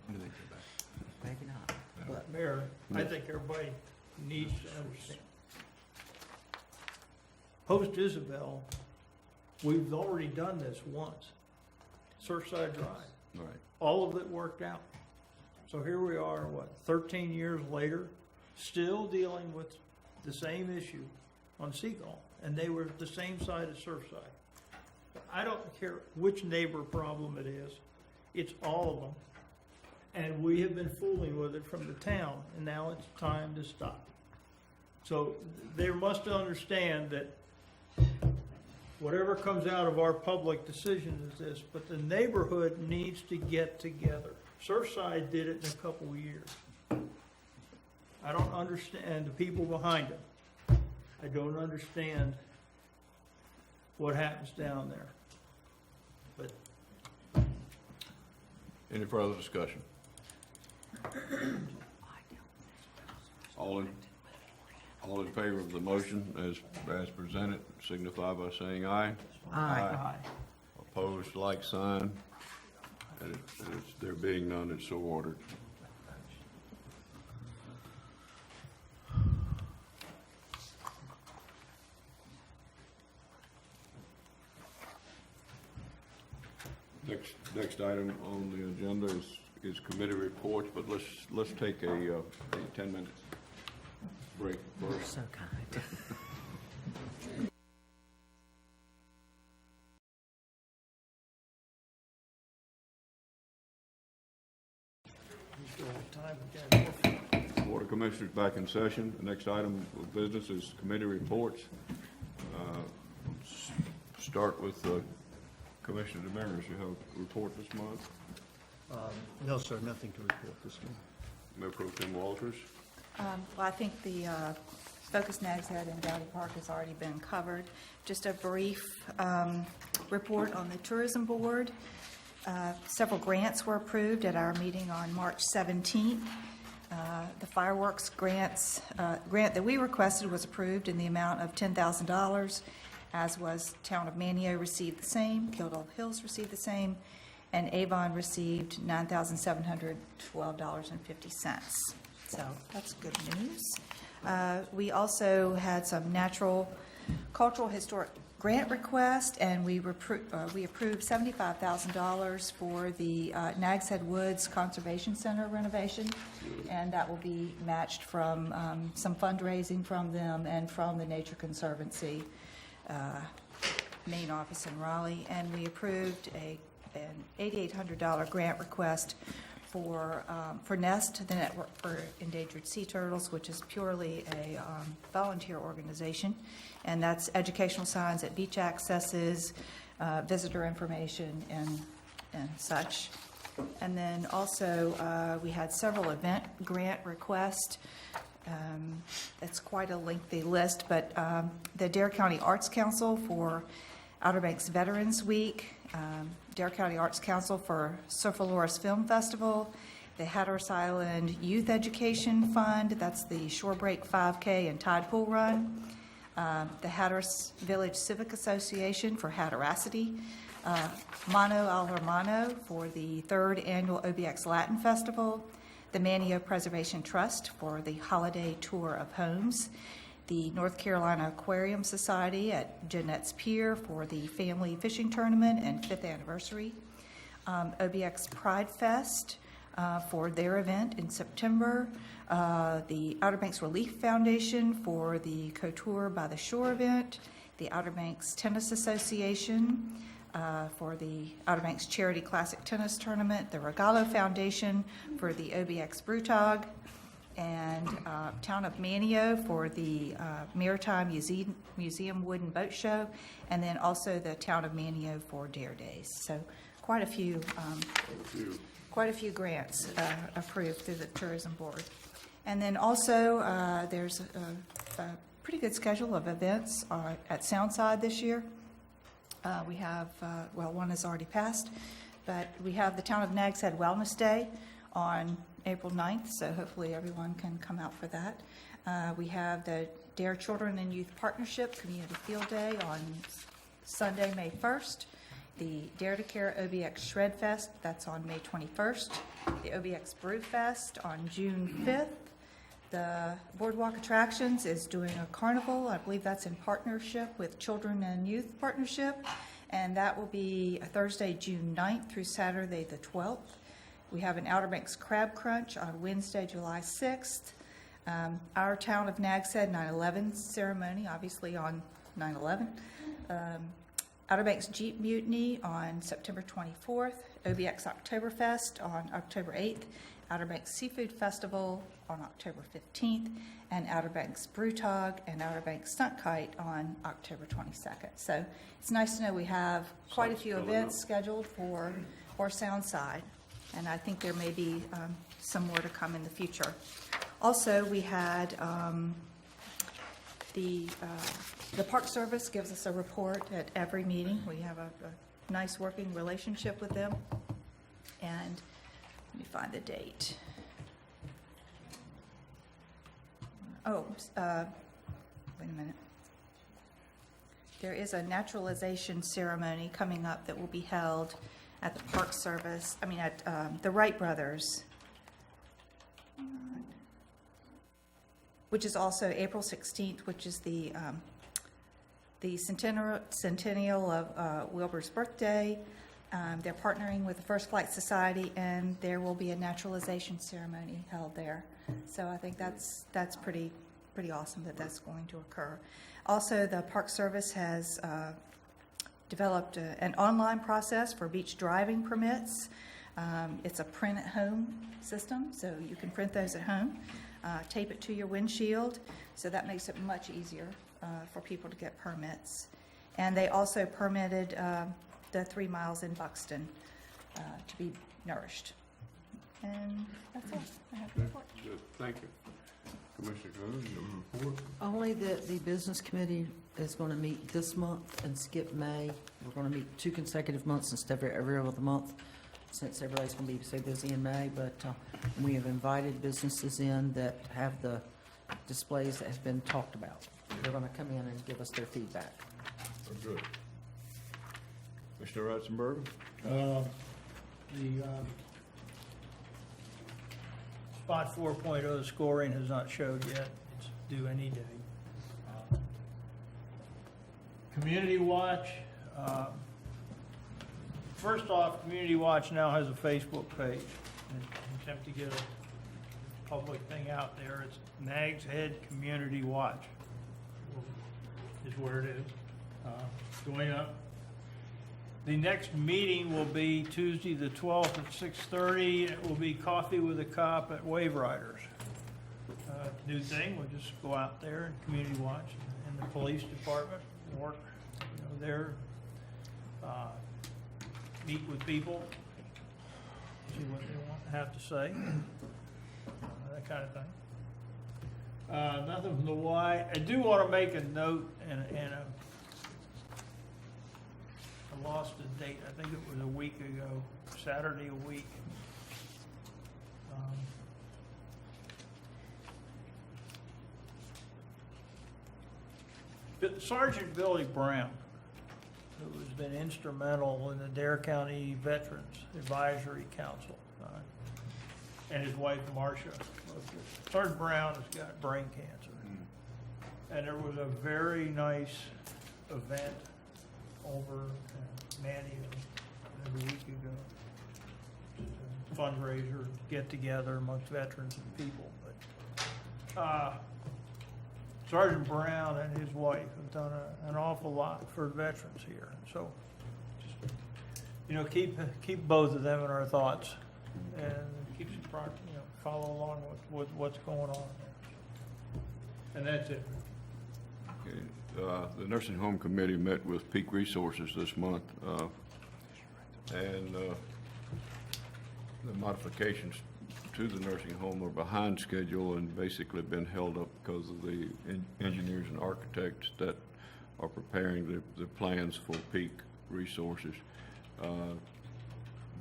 Maybe not. But
Mayor, I think everybody needs to understand. Post Isabel, we've already done this once. Surfside Drive.
Right.
All of it worked out. So here we are, 13 years later, still dealing with the same issue on Seagull, and they were the same side as Surfside. I don't care which neighbor problem it is, it's all of them. And we have been fooling with it from the town, and now it's time to stop. So they must understand that whatever comes out of our public decision is this, but the neighborhood needs to get together. Surfside did it in a couple of years. I don't understand the people behind it. I don't understand what happens down there. But
Any further discussion? All in favor of the motion as presented, signify by saying aye.
Aye.
Opposed, like sign. And there being none, it's so ordered. Next item on the agenda is committee reports, but let's take a 10-minute break first.
so kind.
Board of Commissioners back in session. The next item of business is committee reports. Start with Commissioner Demers. You have a report this month?
No, sir, nothing to report this month.
Mayor Pro Tem Walters.
Well, I think the focus Nags had in Dowdy Park has already been covered. Just a brief report on the tourism board. Several grants were approved at our meeting on March 17th. The fireworks grant that we requested was approved in the amount of $10,000, as was Town of Manio received the same, Kildall Hills received the same, and Avon received $9,712.50. So that's good news. We also had some natural, cultural, historic grant request, and we approved $75,000 for the Nags Head Woods Conservation Center renovation, and that will be matched from some fundraising from them and from the Nature Conservancy main office in Raleigh. And we approved an $8,800 grant request for NEST, the Network for Endangered Sea Turtles, which is purely a volunteer organization, and that's educational signs at beach accesses, visitor information, and such. And then also we had several event grant requests. It's quite a lengthy list, but the Dare County Arts Council for Outer Banks Veterans Week, Dare County Arts Council for Surfaloris Film Festival, the Hatteras Island Youth Education Fund, that's the Shore Break 5K and Tide Pool Run, the Hatteras Village Civic Association for Hatterasity, Mano al Hermano for the 3rd Annual OBX Latin Festival, the Manio Preservation Trust for the Holiday Tour of Homes, the North Carolina Aquarium Society at Jeanette's Pier for the Family Fishing Tournament and 5th anniversary, OBX Pride Fest for their event in September, the Outer Banks Relief Foundation for the Couture by the Shore event, the Outer Banks Tennis Association for the Outer Banks Charity Classic Tennis Tournament, the Regalo Foundation for the OBX Brewtog, and Town of Manio for the Maritime Museum Wooden Boat Show, and then also the Town of Manio for Dare Days. So quite a few grants approved through the Tourism Board. And then also there's a pretty good schedule of events at Soundside this year. We have, well, one has already passed, but we have the Town of Nags Head Wellness Day on April 9th, so hopefully everyone can come out for that. We have the Dare Children and Youth Partnership Community Field Day on Sunday, May 1st. The Dare to Care OBX Shred Fest, that's on May 21st. The OBX Brew Fest on June 5th. The Boardwalk Attractions is doing a carnival. I believe that's in partnership with Children and Youth Partnership, and that will be Thursday, June 9th through Saturday, the 12th. We have an Outer Banks Crab Crunch on Wednesday, July 6th. Our Town of Nags Head 9/11 ceremony, obviously on 9/11. Outer Banks Jeep Mutiny on September 24th. OBX Oktoberfest on October 8th. Outer Banks Seafood Festival on October 15th. And Outer Banks Brewtog and Outer Banks Stunt Kite on October 22nd. So it's nice to know we have quite a few events scheduled for Soundside. And I think there may be some more to come in the future. Also, we had the Park Service gives us a report at every meeting. We have a nice working relationship with them. And let me find the date. Wait a minute. There is a naturalization ceremony coming up that will be held at the Park Service, at the Wright Brothers, which is also April 16th, which is the centennial of Wilbur's birthday. They're partnering with the First Flight Society, and there will be a naturalization ceremony held there. So I think that's pretty awesome that that's going to occur. Also, the Park Service has developed an online process for beach driving permits. It's a print-at-home system, so you can print those at home, tape it to your windshield, so that makes it much easier for people to get permits. And they also permitted the 3 miles in Buxton to be nourished. And that's all I have to report.
Good, thank you. Commissioner Coons, your report?
Only that the business committee is going to meet this month and skip May. We're going to meet 2 consecutive months instead of every other month, since everybody's going to be so busy in May. But we have invited businesses in that have the displays that have been talked about. They're going to come in and give us their feedback.
Very good. Mr. Ratzenberger?
The Spot 4.0 scoring has not showed yet. It's due any day. Community Watch. First off, Community Watch now has a Facebook page. In attempt to get a public thing out there, it's Nags Head Community Watch is where it is. Going up. The next meeting will be Tuesday the 12th at 6:30. It will be Coffee with a Cop at Wave Riders. New thing, we'll just go out there and Community Watch in the police department, work there, meet with people, see what they have to say, that kind of thing. Nothing from the Y. I do want to make a note and I lost the date. I think it was a week ago, Saturday a week. Sergeant Billy Brown, who has been instrumental in the Dare County Veterans Advisory Council, and his wife Marcia. Sergeant Brown has got brain cancer. And there was a very nice event over in Manning a week ago. Just a fundraiser, get together amongst veterans and people. But Sergeant Brown and his wife have done an awful lot for veterans here. So, just, keep both of them in our thoughts, and keep follow along with what's going on there. And that's it.
Okay. The Nursing Home Committee met with Peak Resources this month, and the modifications to the nursing home are behind schedule and basically been held up because of the engineers and architects that are preparing the plans for Peak Resources.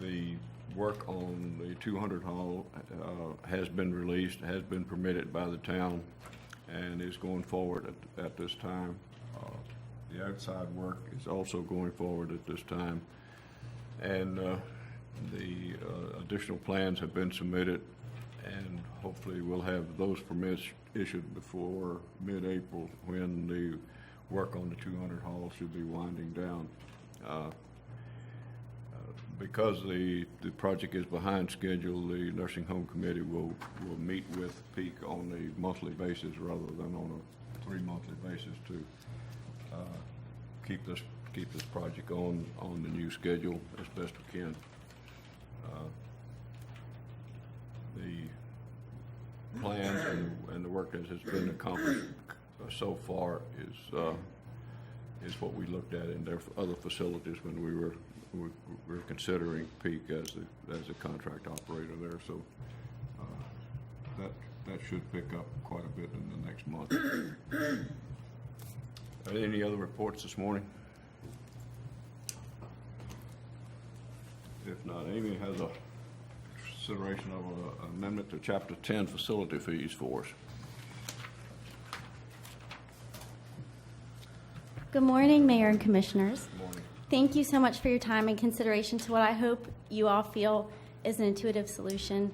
The work on the 200 hall has been released, has been permitted by the town, and is going forward at this time. The outside work is also going forward at this time, and the additional plans have been submitted, and hopefully we'll have those permits issued before mid-April, when the work on the 200 hall should be winding down. Because the project is behind schedule, the Nursing Home Committee will meet with Peak on a monthly basis rather than on a 3-monthly basis to keep this project on the new schedule as best we can. The plans and the work that has been accomplished so far is what we looked at in their other facilities when we were considering Peak as a contract operator there. So that should pick up quite a bit in the next month. Any other reports this morning? If not, Amy has a consideration of an amendment to Chapter 10 facility fees for us.
Good morning, Mayor and Commissioners.
Good morning.
Thank you so much for your time and consideration to what I hope you all feel is an intuitive solution.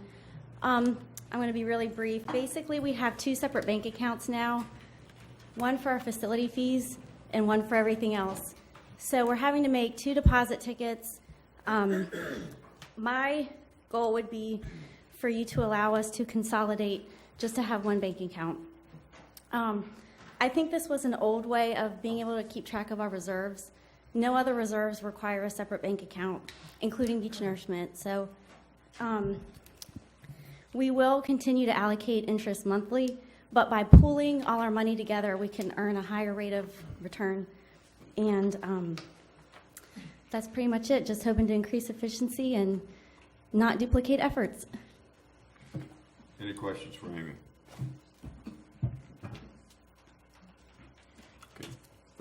I'm going to be really brief. Basically, we have 2 separate bank accounts now, one for our facility fees and one for everything else. So we're having to make 2 deposit tickets. My goal would be for you to allow us to consolidate just to have one bank account. I think this was an old way of being able to keep track of our reserves. No other reserves require a separate bank account, including beach nourishment. So we will continue to allocate interest monthly, but by pooling all our money together, we can earn a higher rate of return. And that's pretty much it. Just hoping to increase efficiency and not duplicate efforts.
Any questions for Amy?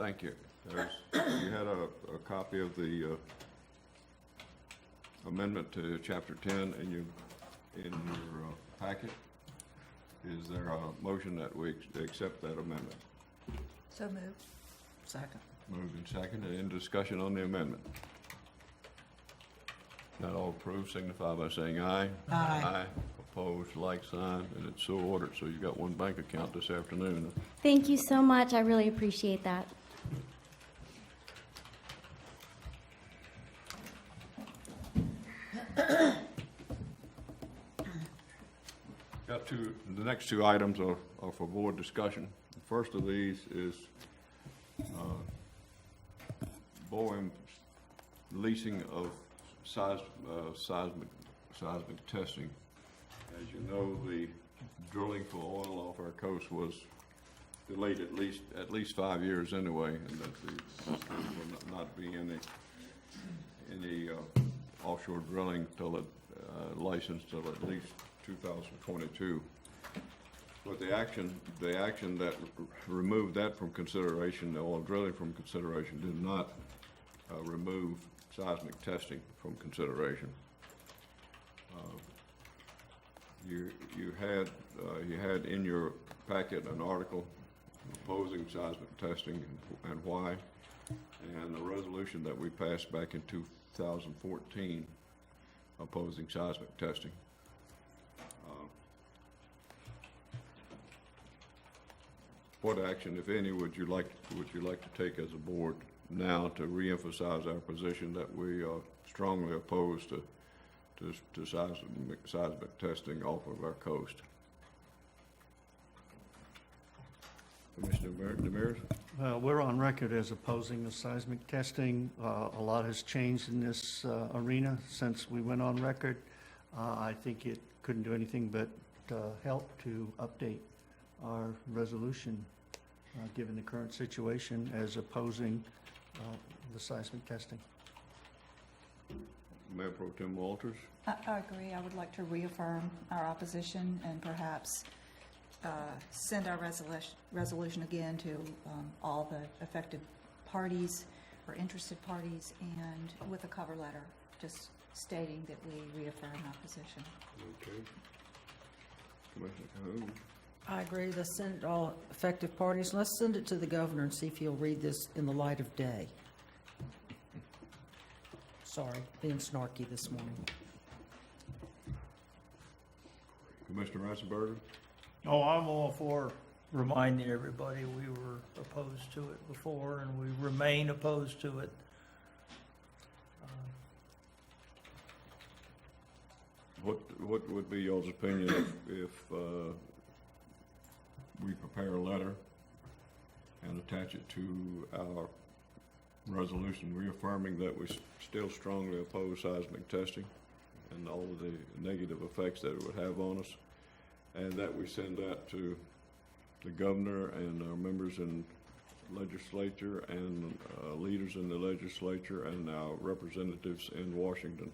Thank you. You had a copy of the amendment to Chapter 10 in your packet. Is there a motion that we accept that amendment?
So moved.
Second.
Moved and seconded. Any discussion on the amendment? Not all approved, signify by saying aye.
Aye.
Opposed, like sign, and it's so ordered. So you've got one bank account this afternoon.
Thank you so much. I really appreciate that.
The next two items are for board discussion. The first of these is BOEM leasing of seismic testing. As you know, the drilling for oil off our coast was delayed at least 5 years anyway, and that there will not be any offshore drilling till it licensed till at least 2022. But the action that removed that from consideration, the oil drilling from consideration, did not remove seismic testing from consideration. You had in your packet an article opposing seismic testing and why, and a resolution that we passed back in 2014 opposing seismic testing. What action, if any, would you like to take as a board now to reemphasize our position that we are strongly opposed to seismic testing off of our coast? Commissioner Demirs?
We're on record as opposing the seismic testing. A lot has changed in this arena since we went on record. I think it couldn't do anything but help to update our resolution, given the current situation, as opposing the seismic testing.
Mayor Pro Tem Walters?
I agree. I would like to reaffirm our opposition and perhaps send our resolution again to all the affected parties or interested parties, and with a cover letter just stating that we reaffirm our position.
Okay. Commissioner Cahoon?
I agree. Let's send it to all affected parties. Let's send it to the governor and see if he'll read this in the light of day. Sorry, being snarky this morning.
Commissioner Ratzenberger?
Oh, I'm all for reminding everybody we were opposed to it before, and we remain opposed to it.
What would be y'all's opinion if we prepare a letter and attach it to our resolution reaffirming that we still strongly oppose seismic testing and all of the negative effects that it would have on us, and that we send that to the governor and our members in legislature and leaders in the legislature and our representatives in Washington?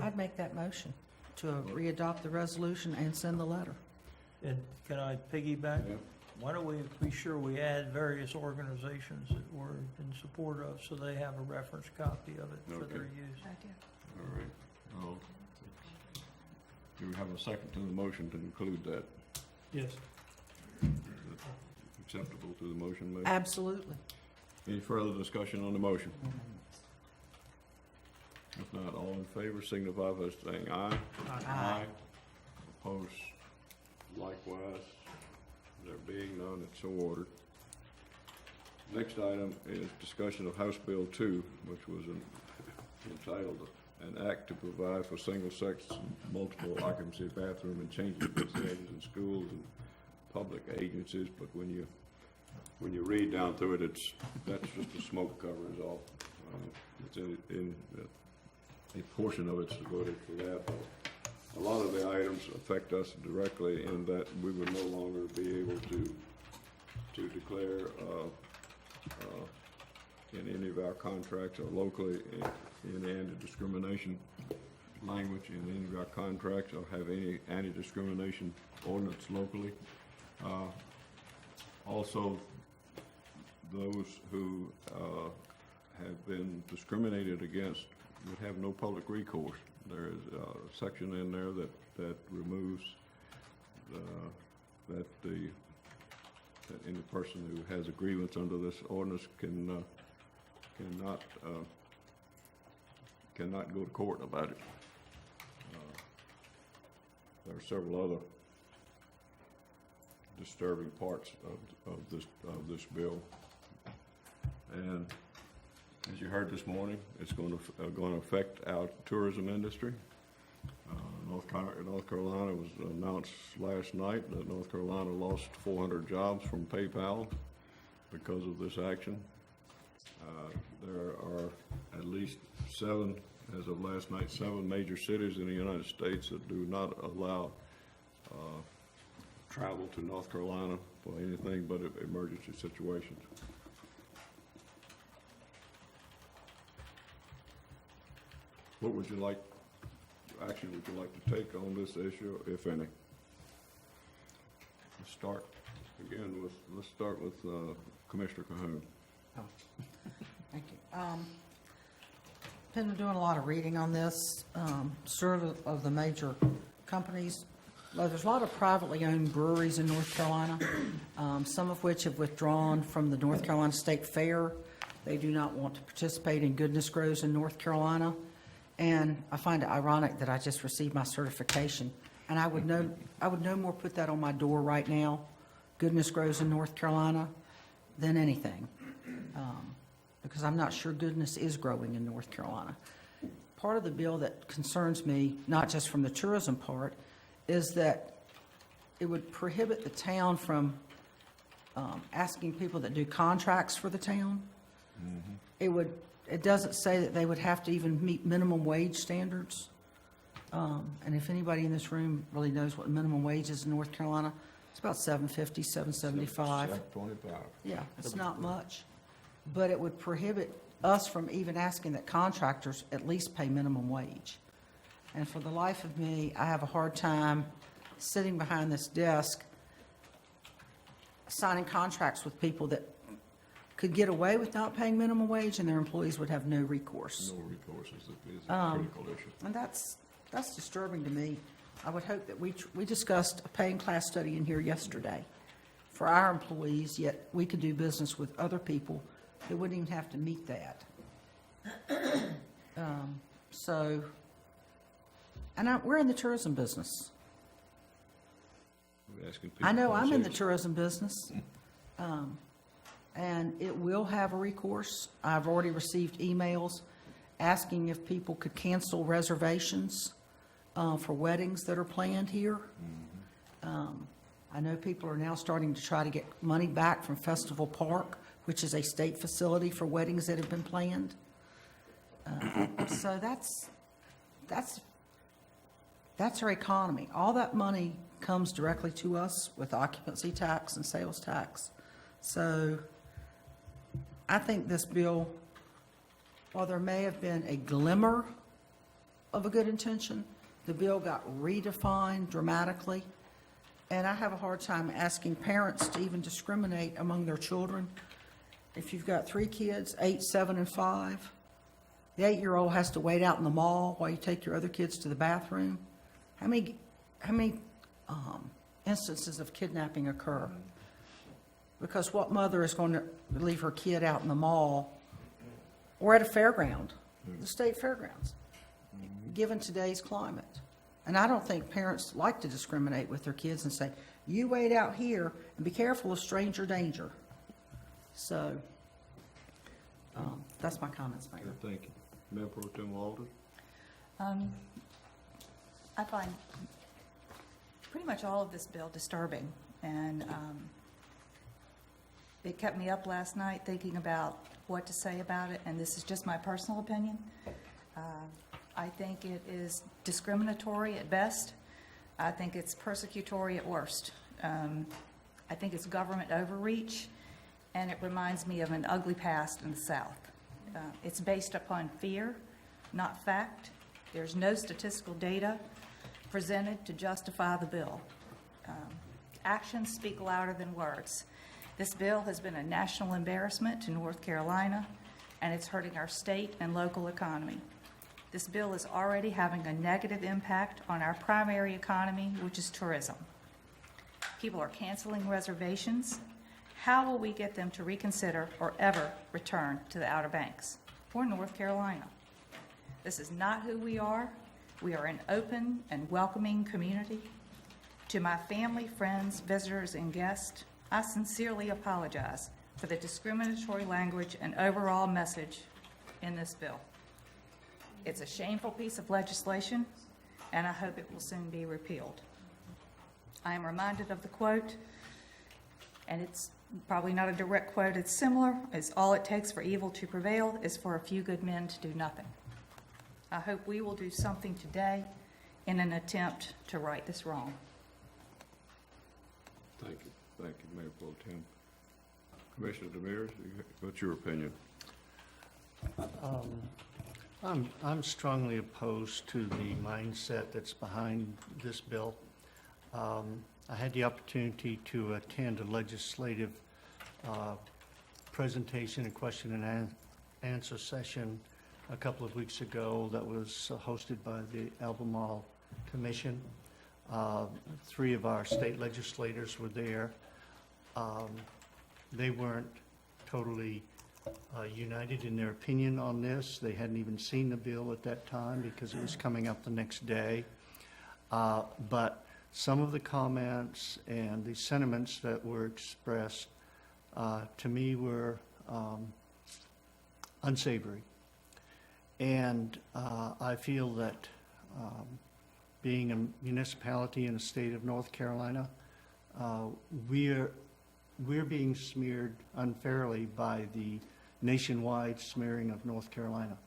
I'd make that motion to readopt the resolution and send the letter.
And can I piggyback?
Yeah.
Why don't we be sure we add various organizations that we're in support of, so they have a reference copy of it for their use?
All right. Do we have a second to the motion to include that?
Yes.
Acceptable to the motion, Mayor?
Absolutely.
Any further discussion on the motion? If not, all in favor signify by saying aye.
Aye.
Opposed, likewise. There being none, it's so ordered. Next item is discussion of House Bill 2, which was entitled An Act to Provide for Single-Sex Multiple Occupancy Bathroom and Changing Facilities in Schools and Public Agencies. But when you read down through it, that's just a smoke cover is all. It's in a portion of it's devoted for that. A lot of the items affect us directly in that we would no longer be able to declare in any of our contracts or locally in anti-discrimination language in any of our contracts or have any anti-discrimination ordinance locally. Also, those who have been discriminated against would have no public recourse. There is a section in there that removes that any person who has a grievance under this ordinance cannot go to court about it. There are several other disturbing parts of this bill, and as you heard this morning, it's going to affect our tourism industry. North Carolina was announced last night that North Carolina lost 400 jobs from PayPal because of this action. There are at least 7, as of last night, 7 major cities in the United States that do not allow travel to North Carolina for anything but emergency situations. What would you like, action would you like to take on this issue, if any? Let's start with Commissioner Cahoon.
Oh, thank you. Been doing a lot of reading on this. Sort of the major companies. Well, there's a lot of privately owned breweries in North Carolina, some of which have withdrawn from the North Carolina State Fair. They do not want to participate in Goodness Grows in North Carolina. And I find it ironic that I just received my certification, and I would no more put that on my door right now, Goodness Grows in North Carolina, than anything, because I'm not sure goodness is growing in North Carolina. Part of the bill that concerns me, not just from the tourism part, is that it would prohibit the town from asking people that do contracts for the town. Mm-hmm. It doesn't say that they would have to even meet minimum wage standards. And if anybody in this room really knows what minimum wage is in North Carolina, it's about $7.50, $7.75.
$7.25.
Yeah, it's not much. But it would prohibit us from even asking that contractors at least pay minimum wage. And for the life of me, I have a hard time sitting behind this desk signing contracts with people that could get away with not paying minimum wage and their employees would have no recourse.
No recourse is a critical issue.
And that's disturbing to me. I would hope that we discussed a paying class study in here yesterday for our employees, yet we could do business with other people that wouldn't even have to meet that. We're in the tourism business. I know I'm in the tourism business. And it will have a recourse. I've already received emails asking if people could cancel reservations for weddings that are planned here. Mm-hmm. I know people are now starting to try to get money back from Festival Park, which is a state facility for weddings that have been planned. So that's our economy. All that money comes directly to us with occupancy tax and sales tax. So I think this bill, while there may have been a glimmer of a good intention, the bill got redefined dramatically. And I have a hard time asking parents to even discriminate among their children. If you've got 3 kids, 8, 7, and 5, the 8-year-old has to wait out in the mall while you take your other kids to the bathroom. How many instances of kidnapping occur? Because what mother is going to leave her kid out in the mall or at a fairground, the state fairgrounds, given today's climate? And I don't think parents like to discriminate with their kids and say, you wait out here and be careful of stranger danger. So that's my comments, Mayor.
Thank you. Mayor Pro Tem Walden?
I find pretty much all of this bill disturbing, and it kept me up last night thinking about what to say about it, and this is just my personal opinion. I think it is discriminatory at best. I think it's persecutory at worst. I think it's government overreach, and it reminds me of an ugly past in the South. It's based upon fear, not fact. There's no statistical data presented to justify the bill. Actions speak louder than words. This bill has been a national embarrassment to North Carolina, and it's hurting our state and local economy. This bill is already having a negative impact on our primary economy, which is tourism. People are canceling reservations. How will we get them to reconsider or ever return to the Outer Banks or North Carolina? This is not who we are. We are an open and welcoming community. To my family, friends, visitors, and guests, I sincerely apologize for the discriminatory language and overall message in this bill. It's a shameful piece of legislation, and I hope it will soon be repealed. I am reminded of the quote, and it's probably not a direct quote, it's similar, it's all it takes for evil to prevail is for a few good men to do nothing. I hope we will do something today in an attempt to right this wrong.
Thank you. Thank you, Mayor Pro Tem. Commissioner Demers, what's your opinion?
I'm strongly opposed to the mindset that's behind this bill. I had the opportunity to attend a legislative presentation and question and answer session a couple of weeks ago that was hosted by the Albemarle Commission. 3 of our state legislators were there. They weren't totally united in their opinion on this. They hadn't even seen the bill at that time because it was coming up the next day. But some of the comments and the sentiments that were expressed to me were unsavory. And I feel that being a municipality in the state of North Carolina, we're being smeared unfairly by the nationwide smearing of North Carolina.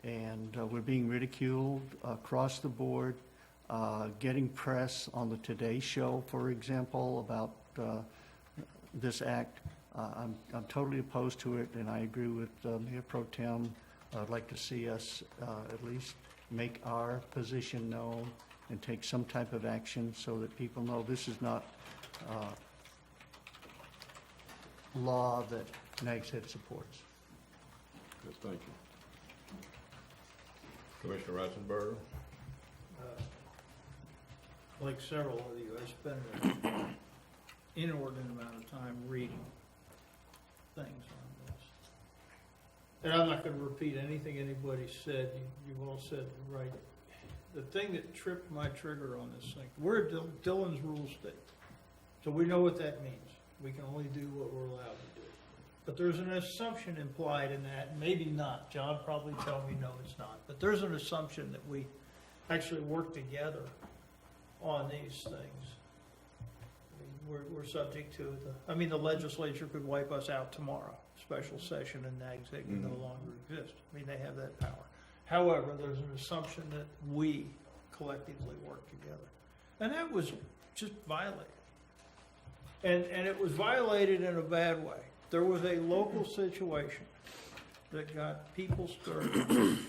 And we're being ridiculed across the board, getting press on the Today Show, for example, about this act. I'm totally opposed to it, and I agree with Mayor Pro Tem. I'd like to see us at least make our position known and take some type of action so that people know this is not law that Nags Head supports.
Good, thank you. Commissioner Ratzenberger?
Like several of you, I spent an inordinate amount of time reading things on this. And I'm not going to repeat anything anybody said. You've all said it right. The thing that tripped my trigger on this thing, we're a Dillon's Rule state, so we know what that means. We can only do what we're allowed to do. But there's an assumption implied in that, maybe not. John probably tell me no, it's not. But there's an assumption that we actually work together on these things. We're subject to the legislature could wipe us out tomorrow. Special session and Nags Head can no longer exist. They have that power. However, there's an assumption that we collectively work together. And that was just violated. And it was violated in a bad way. There was a local situation that got people stirred.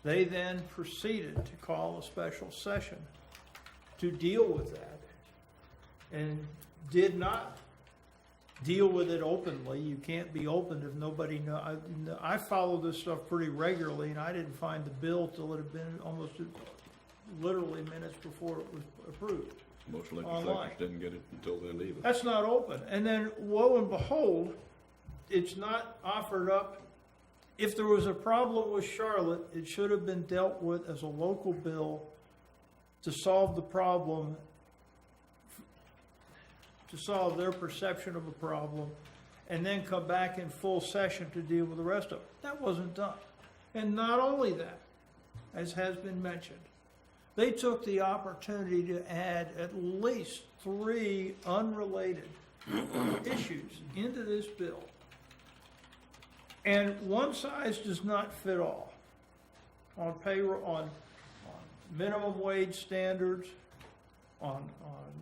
They then proceeded to call a special session to deal with that and did not deal with it openly. You can't be open if nobody knows. I follow this stuff pretty regularly, and I didn't find the bill till it had been almost literally minutes before it was approved.
Most legislators didn't get it until then either.
That's not open. And then, lo and behold, it's not offered up. If there was a problem with Charlotte, it should have been dealt with as a local bill to solve the problem, to solve their perception of a problem, and then come back in full session to deal with the rest of it. That wasn't done. And not only that, as has been mentioned, they took the opportunity to add at least 3 unrelated issues into this bill. And one size does not fit all. On payroll, on minimum wage standards, on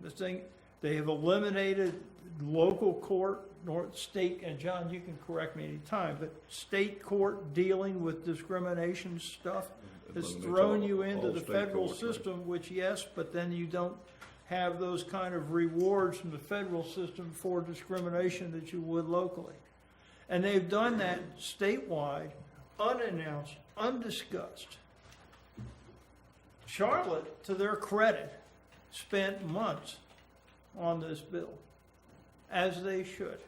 the thing, they have eliminated local court, state, and John, you can correct me anytime, but state court dealing with discrimination stuff has thrown you into the federal system, which yes, but then you don't have those kind of rewards from the federal system for discrimination that you would locally. And they've done that statewide, unannounced, undiscussed. Charlotte, to their credit, spent months on this bill, as they should.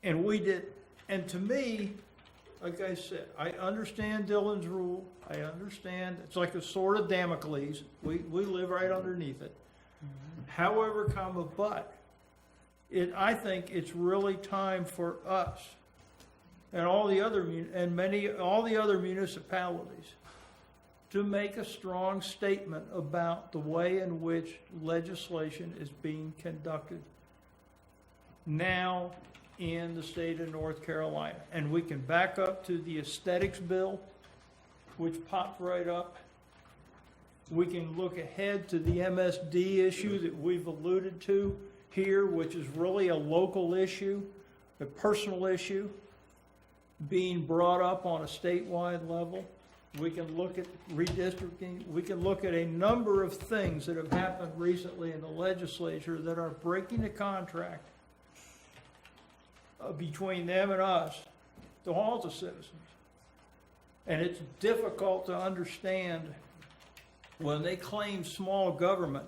And we did. And to me, like I said, I understand Dillon's rule. I understand. It's like a sword of Damocles. We live right underneath it. However, but I think it's really time for us and all the other municipalities to make a strong statement about the way in which legislation is being conducted now in the state of North Carolina. And we can back up to the aesthetics bill, which popped right up. We can look ahead to the MSD issue that we've alluded to here, which is really a local issue, a personal issue being brought up on a statewide level. We can look at redistricting. We can look at a number of things that have happened recently in the legislature that are breaking the contract between them and us to all the citizens. And it's difficult to understand when they claim small government,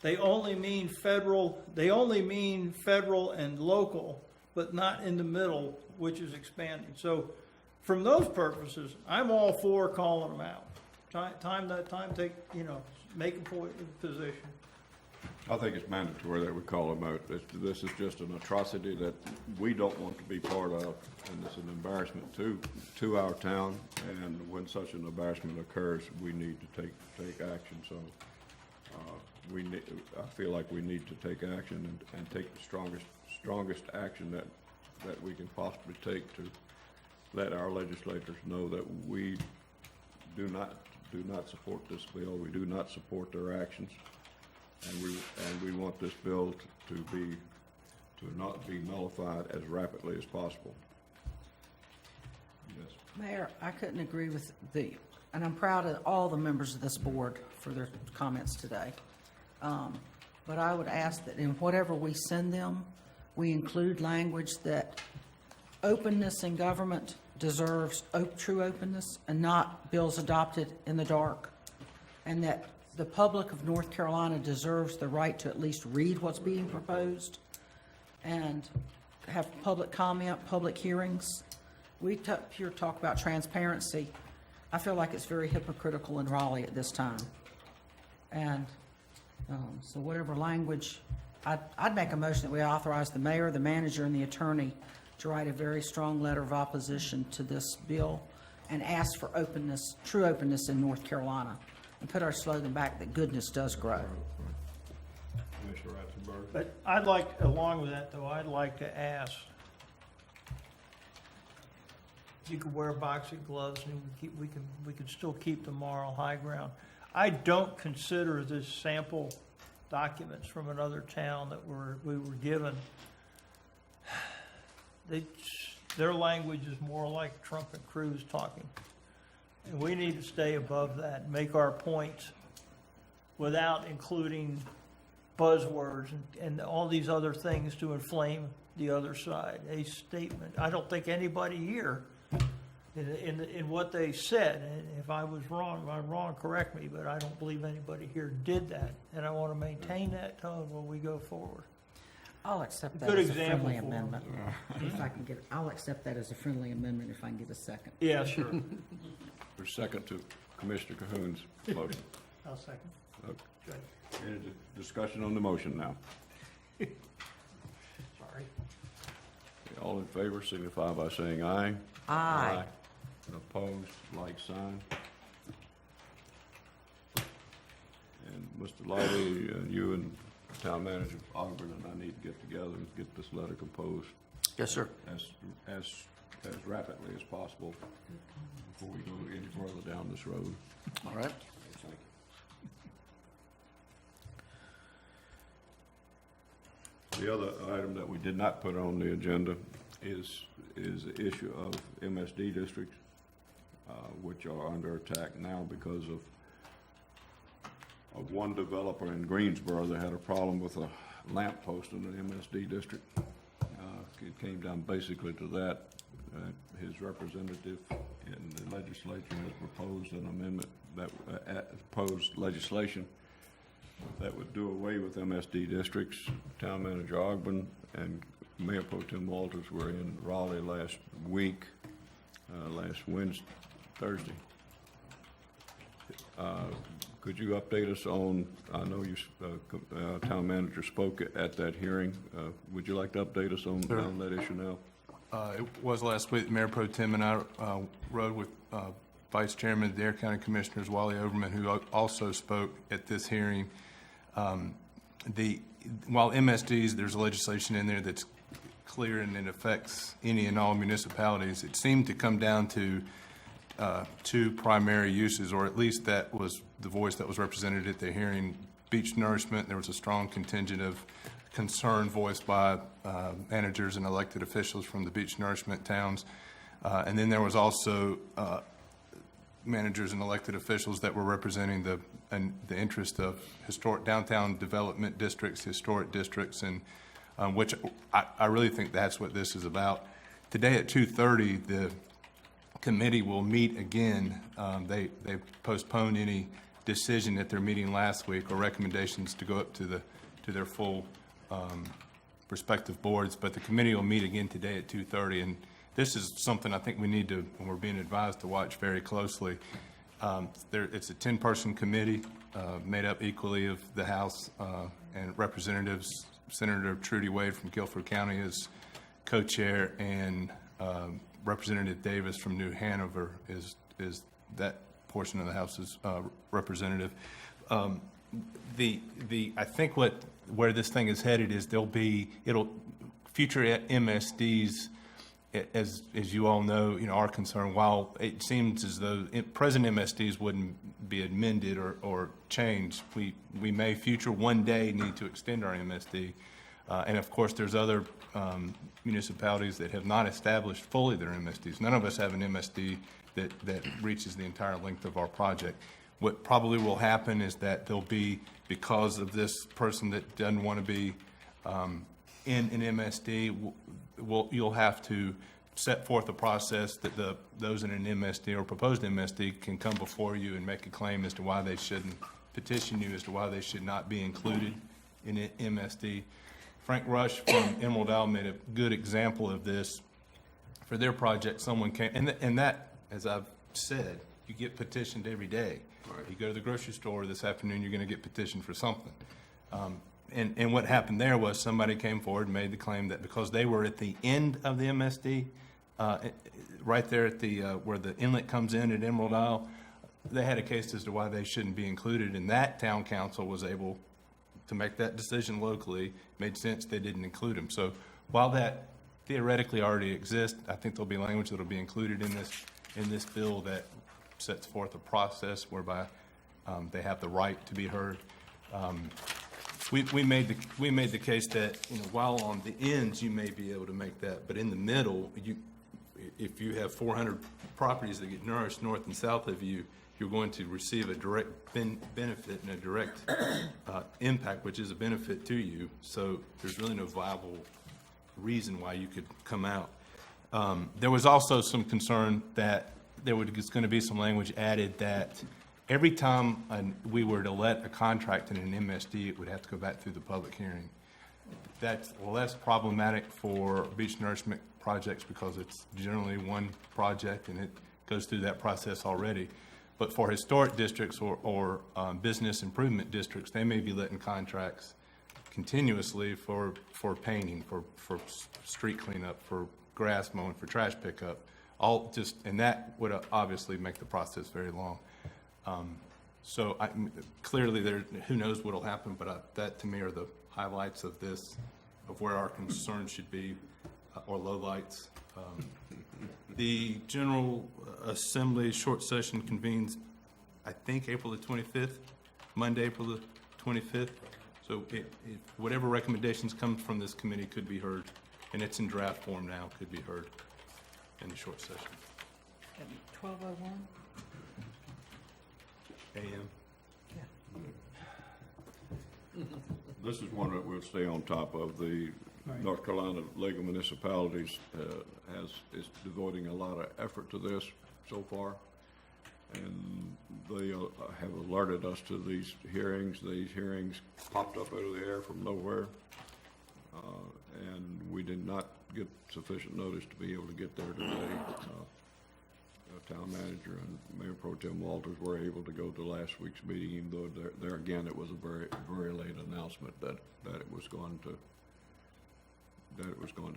they only mean federal and local, but not in the middle, which is expanding. So from those purposes, I'm all for calling them out. Time take, make a position.
I think it's mandatory that we call them out. This is just an atrocity that we don't want to be part of, and it's an embarrassment to our town. And when such an embarrassment occurs, we need to take action. So I feel like we need to take action and take the strongest action that we can possibly take to let our legislators know that we do not support this bill. We do not support their actions. And we want this bill to not be nullified as rapidly as possible. Yes.
Mayor, I couldn't agree with and I'm proud of all the members of this board for their comments today. But I would ask that in whatever we send them, we include language that openness in government deserves true openness and not bills adopted in the dark, and that the public of North Carolina deserves the right to at least read what's being proposed and have public comment, public hearings. We here talk about transparency. I feel like it's very hypocritical in Raleigh at this time. And so whatever language, I'd make a motion that we authorize the mayor, the manager, and the attorney to write a very strong letter of opposition to this bill and ask for openness, true openness in North Carolina, and put our slogan back that goodness does grow.
Commissioner Ratzenberg.
But along with that though, I'd like to ask, you could wear boxing gloves and we can still keep the moral high ground. I don't consider this sample documents from another town that we were given. Their language is more like Trump and Cruz talking. And we need to stay above that and make our points without including buzzwords and all these other things to inflame the other side. A statement. I don't think anybody here in what they said, and if I'm wrong, correct me, but I don't believe anybody here did that. And I want to maintain that tone when we go forward.
I'll accept that as a friendly amendment. If I can get, I'll accept that as a friendly amendment if I can get a second.
Yeah, sure.
There's second to Commissioner Cahoon's motion.
I'll second.
Okay. Any discussion on the motion now?
Sorry.
All in favor signify by saying aye.
Aye.
Opposed, like sign. And Mr. Lighty, you and Town Manager Ogburn and I need to get together and get this letter composed.
Yes, sir.
As rapidly as possible before we go any further down this road.
All right.
The other item that we did not put on the agenda is the issue of MSD districts, which are under attack now because of one developer in Greensboro that had a problem with a lamp post in the MSD district. It came down basically to that. His representative in the legislature has proposed an amendment that proposed legislation that would do away with MSD districts. Town Manager Ogburn and Mayor Pro Tem Walters were in Raleigh last week, last Thursday. Could you update us on, I know you, Town Manager spoke at that hearing. Would you like to update us on that issue now?
It was last week. Mayor Pro Tem and I rode with Vice Chairman of the Dare County Commissioners, Wally Overman, who also spoke at this hearing. While MSDs, there's legislation in there that's clear and it affects any and all municipalities. It seemed to come down to two primary uses, or at least that was the voice that was represented at the hearing. Beach nourishment, there was a strong contingent of concern voiced by managers and elected officials from the beach nourishment towns. And then there was also managers and elected officials that were representing the interest of historic downtown development districts, historic districts, and which I really think that's what this is about. Today at 2:30, the committee will meet again. They postponed any decision at their meeting last week or recommendations to go up to their full respective boards, but the committee will meet again today at 2:30, and this is something I think we need to, and we're being advised to watch very closely. It's a 10-person committee made up equally of the House and representatives. Senator Trudy Wade from Guilford County is co-chair, and Representative Davis from New Hanover is that portion of the House's representative. I think where this thing is headed is future MSDs, as you all know, are concerned. While it seems as though present MSDs wouldn't be amended or changed, we may one day need to extend our MSD. And of course, there's other municipalities that have not established fully their MSDs. None of us have an MSD that reaches the entire length of our project. What probably will happen is that there'll be, because of this person that doesn't want to be in an MSD, you'll have to set forth a process that those in an MSD or proposed MSD can come before you and make a claim as to why they shouldn't, petition you as to why they should not be included in an MSD. Frank Rush from Emerald Isle made a good example of this. For their project, someone came, and that, as I've said, you get petitioned every day. Right. You go to the grocery store this afternoon, you're going to get petitioned for something. And what happened there was somebody came forward and made the claim that because they were at the end of the MSD, right there at the where the inlet comes in at Emerald Isle, they had a case as to why they shouldn't be included, and that town council was able to make that decision locally. Made sense, they didn't include them. So while that theoretically already exists, I think there'll be language that will be included in this bill that sets forth a process whereby they have the right to be heard. We made the case that, while on the ends you may be able to make that, but in the middle, if you have 400 properties that get nourished north and south of you, you're going to receive a direct benefit and a direct impact, which is a benefit to you. So there's really no viable reason why you could come out. There was also some concern that there was going to be some language added that every time we were to let a contract in an MSD, it would have to go back through the public hearing. That's less problematic for beach nourishment projects because it's generally one project and it goes through that process already. But for historic districts or business improvement districts, they may be letting contracts continuously for painting, for street cleanup, for grass mowing, for trash pickup, and that would obviously make the process very long. So clearly, who knows what will happen, but that to me are the highlights of this, of where our concerns should be, or lowlights. The General Assembly short session convenes, I think, April the 25th, Monday, April the 25th. So whatever recommendations come from this committee could be heard, and it's in draft form now, could be heard in the short session.
12:01?
AM.
Yeah.
This is one that we'll stay on top of. The
Right.
North Carolina League of Municipalities is devoting a lot of effort to this so far, and they have alerted us to these hearings. These hearings popped up out of the air from nowhere, and we did not get sufficient notice to be able to get there today. Town manager and Mayor Pro Tem Walters were able to go to last week's meeting, even though there again it was a very, very late announcement that it was going to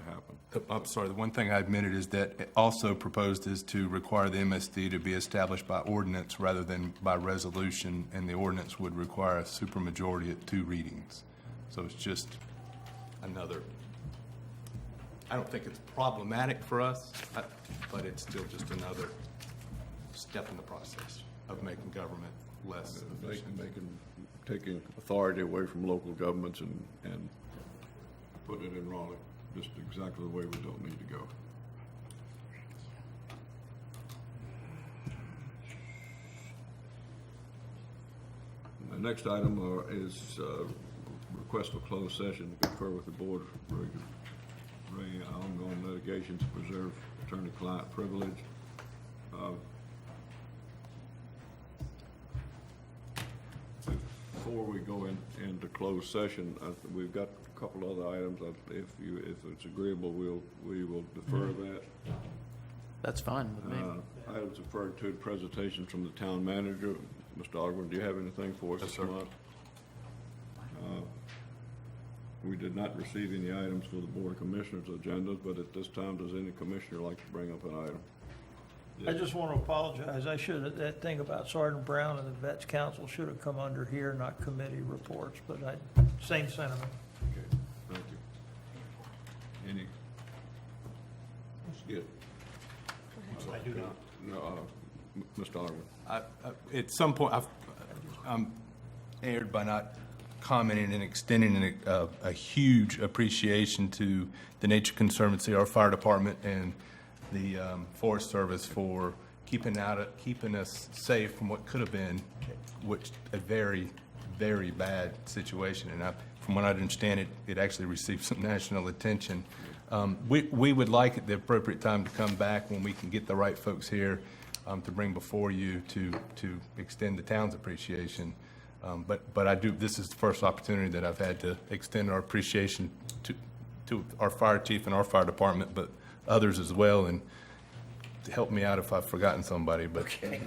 happen.
I'm sorry, the one thing I admitted is that it also proposed is to require the MSD to be established by ordinance rather than by resolution, and the ordinance would require a supermajority at 2 readings. So it's just another, I don't think it's problematic for us, but it's still just another step in the process of making government less efficient.
Taking authority away from local governments and put it in Raleigh, just exactly the way we don't need to go. The next item is request for closed session to confer with the board regarding ongoing litigation to preserve attorney-client privilege. Before we go into closed session, we've got a couple other items. If it's agreeable, we will defer that.
That's fine with me.
Items referred to, presentations from the town manager. Mr. Ogburn, do you have anything for us this month? We did not receive any items for the Board of Commissioners agendas, but at this time, does any commissioner like to bring up an item?
I just want to apologize. I should have, that thing about Sergeant Brown and the Vets Council should have come under here, not committee reports, but same sentiment.
Okay, thank you. Any? Good.
I do
No, Mr. Ogburn.
At some point, I'm erred by not commenting and extending a huge appreciation to the Nature Conservancy, our fire department, and the Forest Service for keeping us safe from what could have been a very, very bad situation. And from what I understand, it actually received some national attention. We would like at the appropriate time to come back when we can get the right folks here to bring before you to extend the town's appreciation. But I do. This is the first opportunity that I've had to extend our appreciation to our fire chief and our fire department, but others as well, and help me out if I've forgotten somebody. But
okay,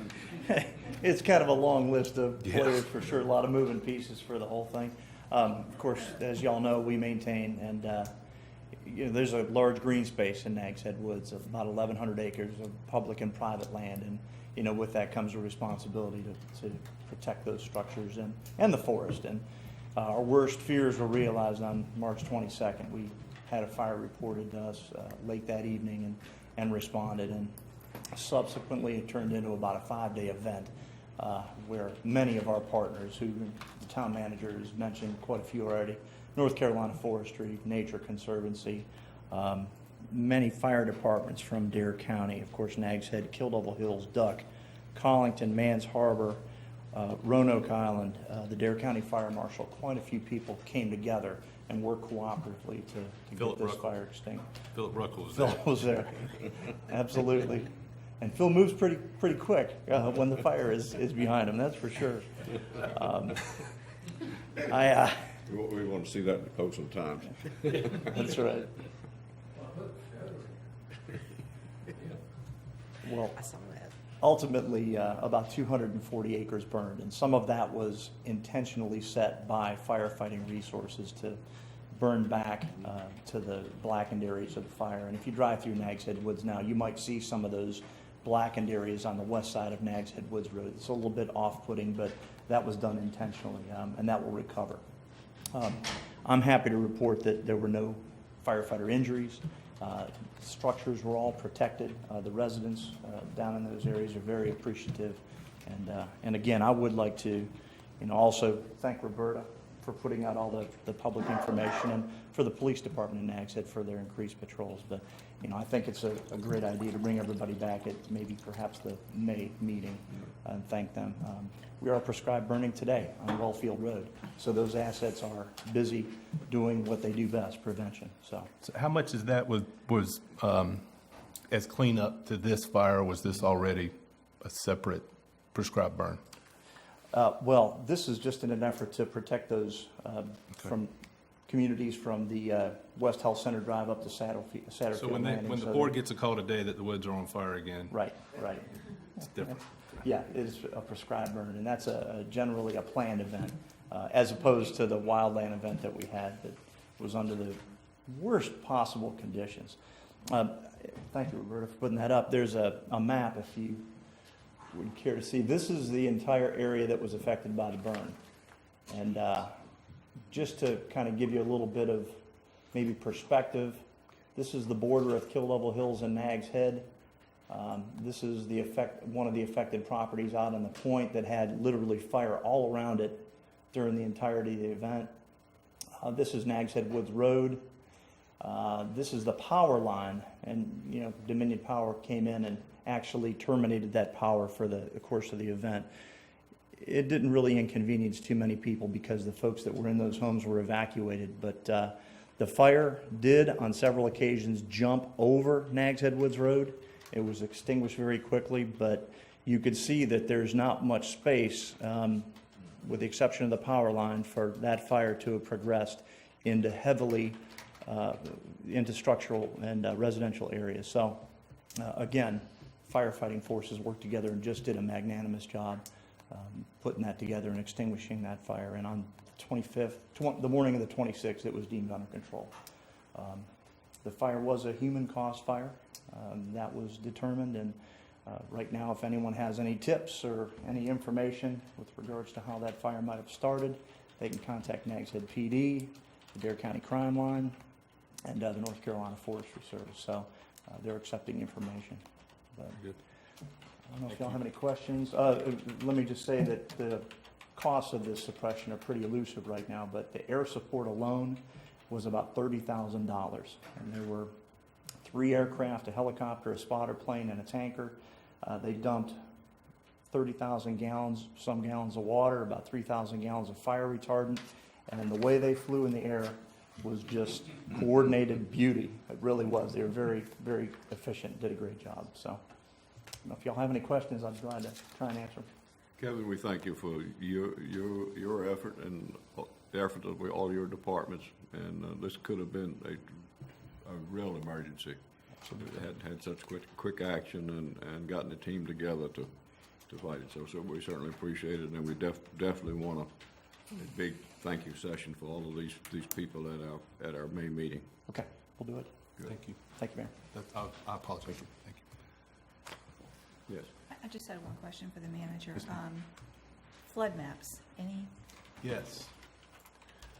it's kind of a long list of players for sure. A lot of moving pieces for the whole thing. Of course, as y'all know, we maintain and there's a large green space in Nags Head Woods, about 1,100 acres of public and private land, and with that comes a responsibility to protect those structures and the forest. And our worst fears were realized on March 22nd. We had a fire reported to us late that evening and responded, and subsequently it turned into about a 5-day event where many of our partners, who the town manager has mentioned quite a few already, North Carolina Forestry, Nature Conservancy, many fire departments from Dare County, of course Nags Head, Kill Devil Hills, Duck, Collington, Mans Harbor, Roanoke Island, the Dare County Fire Marshal, quite a few people came together and worked cooperatively to get this fire extinct.
Philip Ruckle was there.
Phil was there, absolutely. And Phil moves pretty quick when the fire is behind him, that's for sure.
We want to see that in the Post and Times.
That's right. Well, ultimately, about 240 acres burned, and some of that was intentionally set by firefighting resources to burn back to the blackened areas of the fire. And if you drive through Nags Head Woods now, you might see some of those blackened areas on the west side of Nags Head Woods Road. It's a little bit off-putting, but that was done intentionally, and that will recover. I'm happy to report that there were no firefighter injuries. Structures were all protected. The residents down in those areas are very appreciative. And again, I would like to also thank Roberta for putting out all the public information, and for the police department in Nags Head for their increased patrols. But, you know, I think it's a great idea to bring everybody back at maybe perhaps the May meeting and thank them. We are prescribed burning today on Wellfield Road, so those assets are busy doing what they do best, prevention. So
how much is that was as cleanup to this fire, or was this already a separate prescribed burn?
Well, this is just in an effort to protect those from communities from the West Health Center Drive up to Satterfield.
So when the board gets a call today that the woods are on fire again,
right,
it's different.
Yeah, it is a prescribed burn, and that's generally a planned event, as opposed to the wildland event that we had that was under the worst possible conditions. Thank you, Roberta, for putting that up. There's a map, if you would care to see. This is the entire area that was affected by the burn. And just to kind of give you a little bit of maybe perspective, this is the border of Kill Level Hills and Nags Head. This is one of the affected properties out on the point that had literally fire all around it during the entirety of the event. This is Nags Head Woods Road. This is the power line, and you know, Dominion Power came in and actually terminated that power for the course of the event. It didn't really inconvenience too many people because the folks that were in those homes were evacuated, but the fire did on several occasions jump over Nags Head Woods Road. It was extinguished very quickly, but you could see that there's not much space, with the exception of the power line, for that fire to have progressed into heavily into structural and residential areas. So again, firefighting forces worked together and just did a magnanimous job putting that together and extinguishing that fire. And on 25th, the morning of the 26th, it was deemed under control. The fire was a human-caused fire. That was determined, and right now, if anyone has any tips or any information with regards to how that fire might have started, they can contact Nags Head PD, the Dare County Crime Line, and the North Carolina Forestry Service. So they're accepting information. But I don't know if y'all have any questions. Let me just say that the costs of this suppression are pretty elusive right now, but the air support alone was about $30,000. And there were 3 aircraft, a helicopter, a spotter plane, and a tanker. They dumped 30,000 gallons, some gallons of water, about 3,000 gallons of fire retardant, and the way they flew in the air was just coordinated beauty. It really was. They were very, very efficient, did a great job. So if y'all have any questions, I'd be glad to try and answer them.
Kevin, we thank you for your effort and the effort of all your departments, and this could have been a real emergency. Absolutely. Had such quick action and gotten the team together to fight it. So we certainly appreciate it, and we definitely want a big thank you session for all of these people at our May meeting.
Okay, we'll do it.
Good.
Thank you.
Thank you, Mayor.
I apologize. Thank you.
Yes.
I just had one question for the manager. Flood maps, any?
Yes.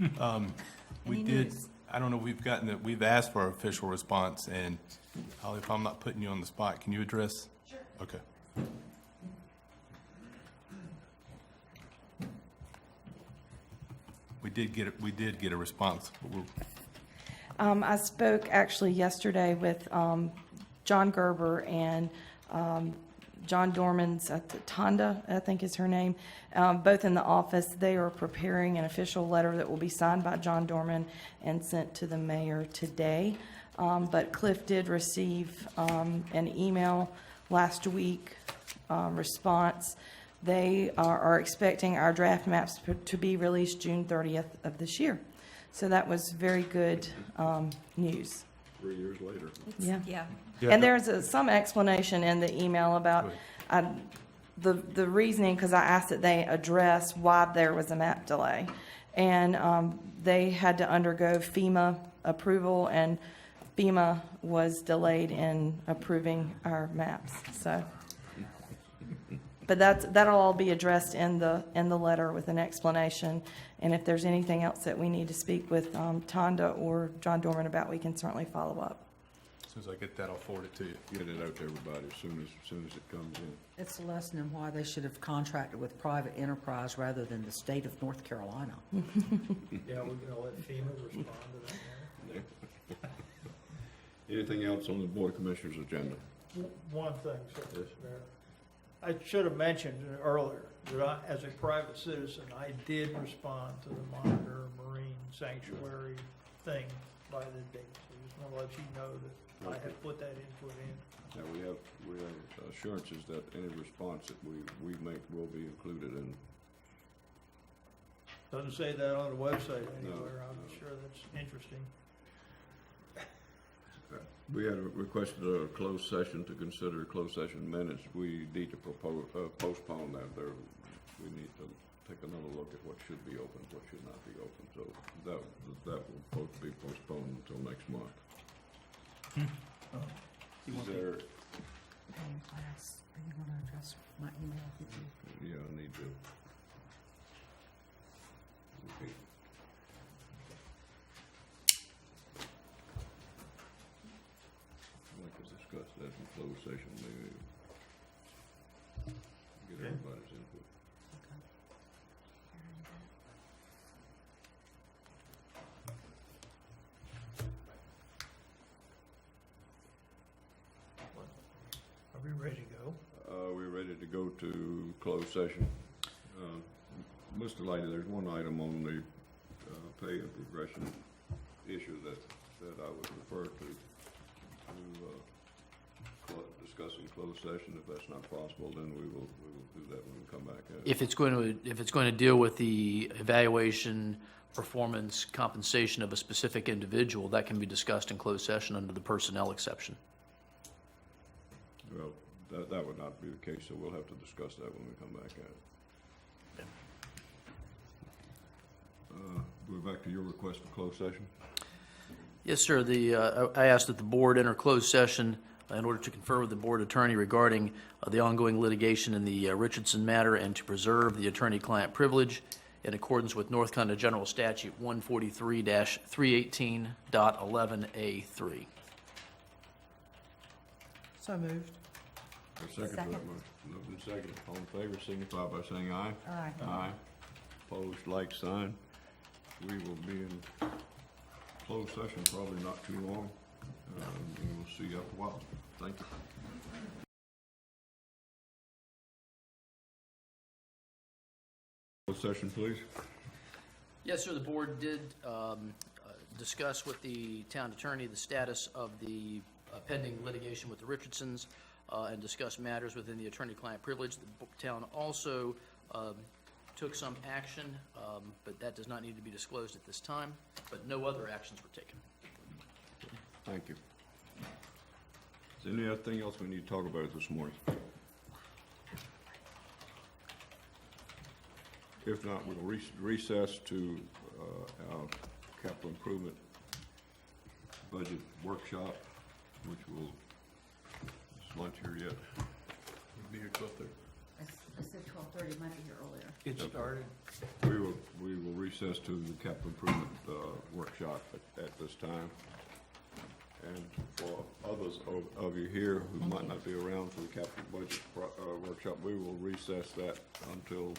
Any
We did.
news?
I don't know. We've asked for an official response, and Holly, if I'm not putting you on the spot, can you address? Sure. Okay. We did get a response. But
I spoke actually yesterday with John Gerber and John Dorman's Tonda, I think is her name, both in the office. They are preparing an official letter that will be signed by John Dorman and sent to the mayor today. But Cliff did receive an email last week response. They are expecting our draft maps to be released June 30th of this year. So that was very good news.
3 years later.
Yeah. And there's some explanation in the email about the reasoning, because I asked that they address why there was a map delay. And they had to undergo FEMA approval, and FEMA was delayed in approving our maps. So, but that'll all be addressed in the letter with an explanation. And if there's anything else that we need to speak with Tonda or John Dorman about, we can certainly follow up.
soon as I get that, I'll forward it to you.
Get it out to everybody as soon as it comes in.
It's a lesson in why they should have contracted with private enterprise rather than the state of North Carolina.
Yeah, we're gonna let FEMA respond to that now.
Anything else on the Board of Commissioners agenda?
One thing, sir, Mayor. I should have mentioned earlier that I, as a private citizen, I did respond to the Monitor Marine Sanctuary thing by the date. So just want to let you know that I have put that input in.
Now, we have assurances that any response that we make will be included in.
Doesn't say that on the website anywhere.
No,
I'm
no.
sure that's interesting.
We had requested a closed session to consider closed session minutes. We need to postpone that. We need to take another look at what should be open, what should not be open. So that will both be postponed until next month. Is there?
Hey, class, are you going to address my email with you?
Yeah, I need to. Okay. I'd like to discuss that in closed session, maybe. Get everybody's input.
Are we ready to go?
We're ready to go to closed session. Mr. Lighty, there's one item on the pay and progression issue that I would refer to discuss in closed session. If that's not possible, then we will do that when we come back.
If it's going to deal with the evaluation, performance, compensation of a specific individual, that can be discussed in closed session under the personnel exception.
Well, that would not be the case, so we'll have to discuss that when we come back at it. We're back to your request for closed session.
Yes, sir. I asked that the board enter closed session in order to confer with the board attorney regarding the ongoing litigation in the Richardson matter and to preserve the attorney-client privilege in accordance with North Carolina General Statute 143-318.11A3.
So moved.
A second to that motion. Moved and second. All in favor, signify by saying aye.
Aye.
Aye. Opposed, like sign. We will be in closed session, probably not too long. And we'll see you after a while. Thank you. Closed session, please.
Yes, sir. The board did discuss with the town attorney the status of the pending litigation with the Richardsons and discuss matters within the attorney-client privilege. The town also took some action, but that does not need to be disclosed at this time, but no other actions were taken.
Thank you. Is there anything else we need to talk about this morning? If not, we'll recess to our capital improvement budget workshop, which will, is lunch here yet? We'll be here 12:30.
I said 12:30, might be here earlier.
It started.
We will recess to the capital improvement workshop at this time. And for others of you here who might not be around for the capital budget workshop, we will recess that until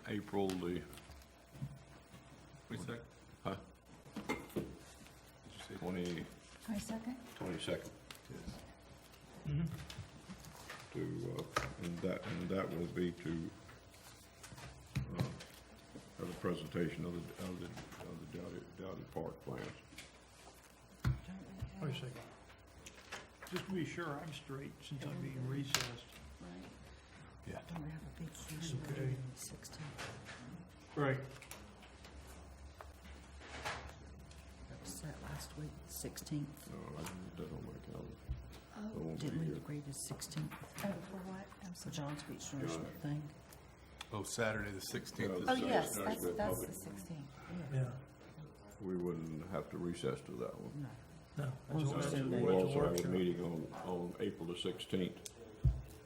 April the
22nd?
Huh? 22nd.
22nd?
To and that will be to have a presentation of the Dowdy Park plans.
Wait a second. Just to be sure I'm straight, since I'm being recessed.
Right.
Yeah.
Don't we have a big hearing
Okay.
on the 16th?
Right.
That was set last week, 16th.
No, I didn't put that on my calendar. I
Oh,
won't be
Didn't we
here.
agree to 16th?
oh, for what? I'm
For
sorry.
John's Beach Nourishment thing?
Oh, Saturday the 16th.
Yeah,
is
Oh,
Sorry,
yes,
sorry,
that's
good
the
public.
16th.
Yeah.
We wouldn't have to recess to that one.
No.
No.
We'll
that's all
just
right.
do
We'll
Went to
also have a
workshop.
meeting on April the 16th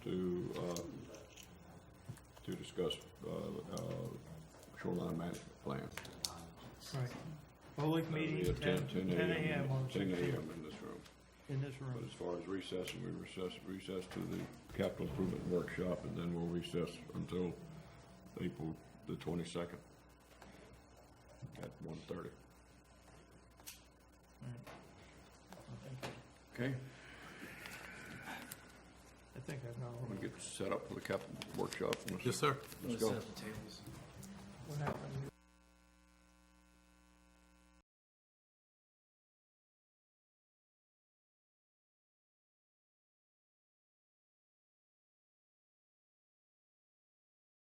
to discuss shoreline management plan.
Right. Public meeting,
It'll be at
10 a.m. on
10
16th.
a.m. in this
in this
But
room.
as far as recessing, we recess to the capital improvement workshop, and then we'll recess until April the 22nd at 1:30. Okay?
I think I've got all
I'm
of
gonna get set up for the capital workshop.
Yes, sir.
Let's go.
What happened?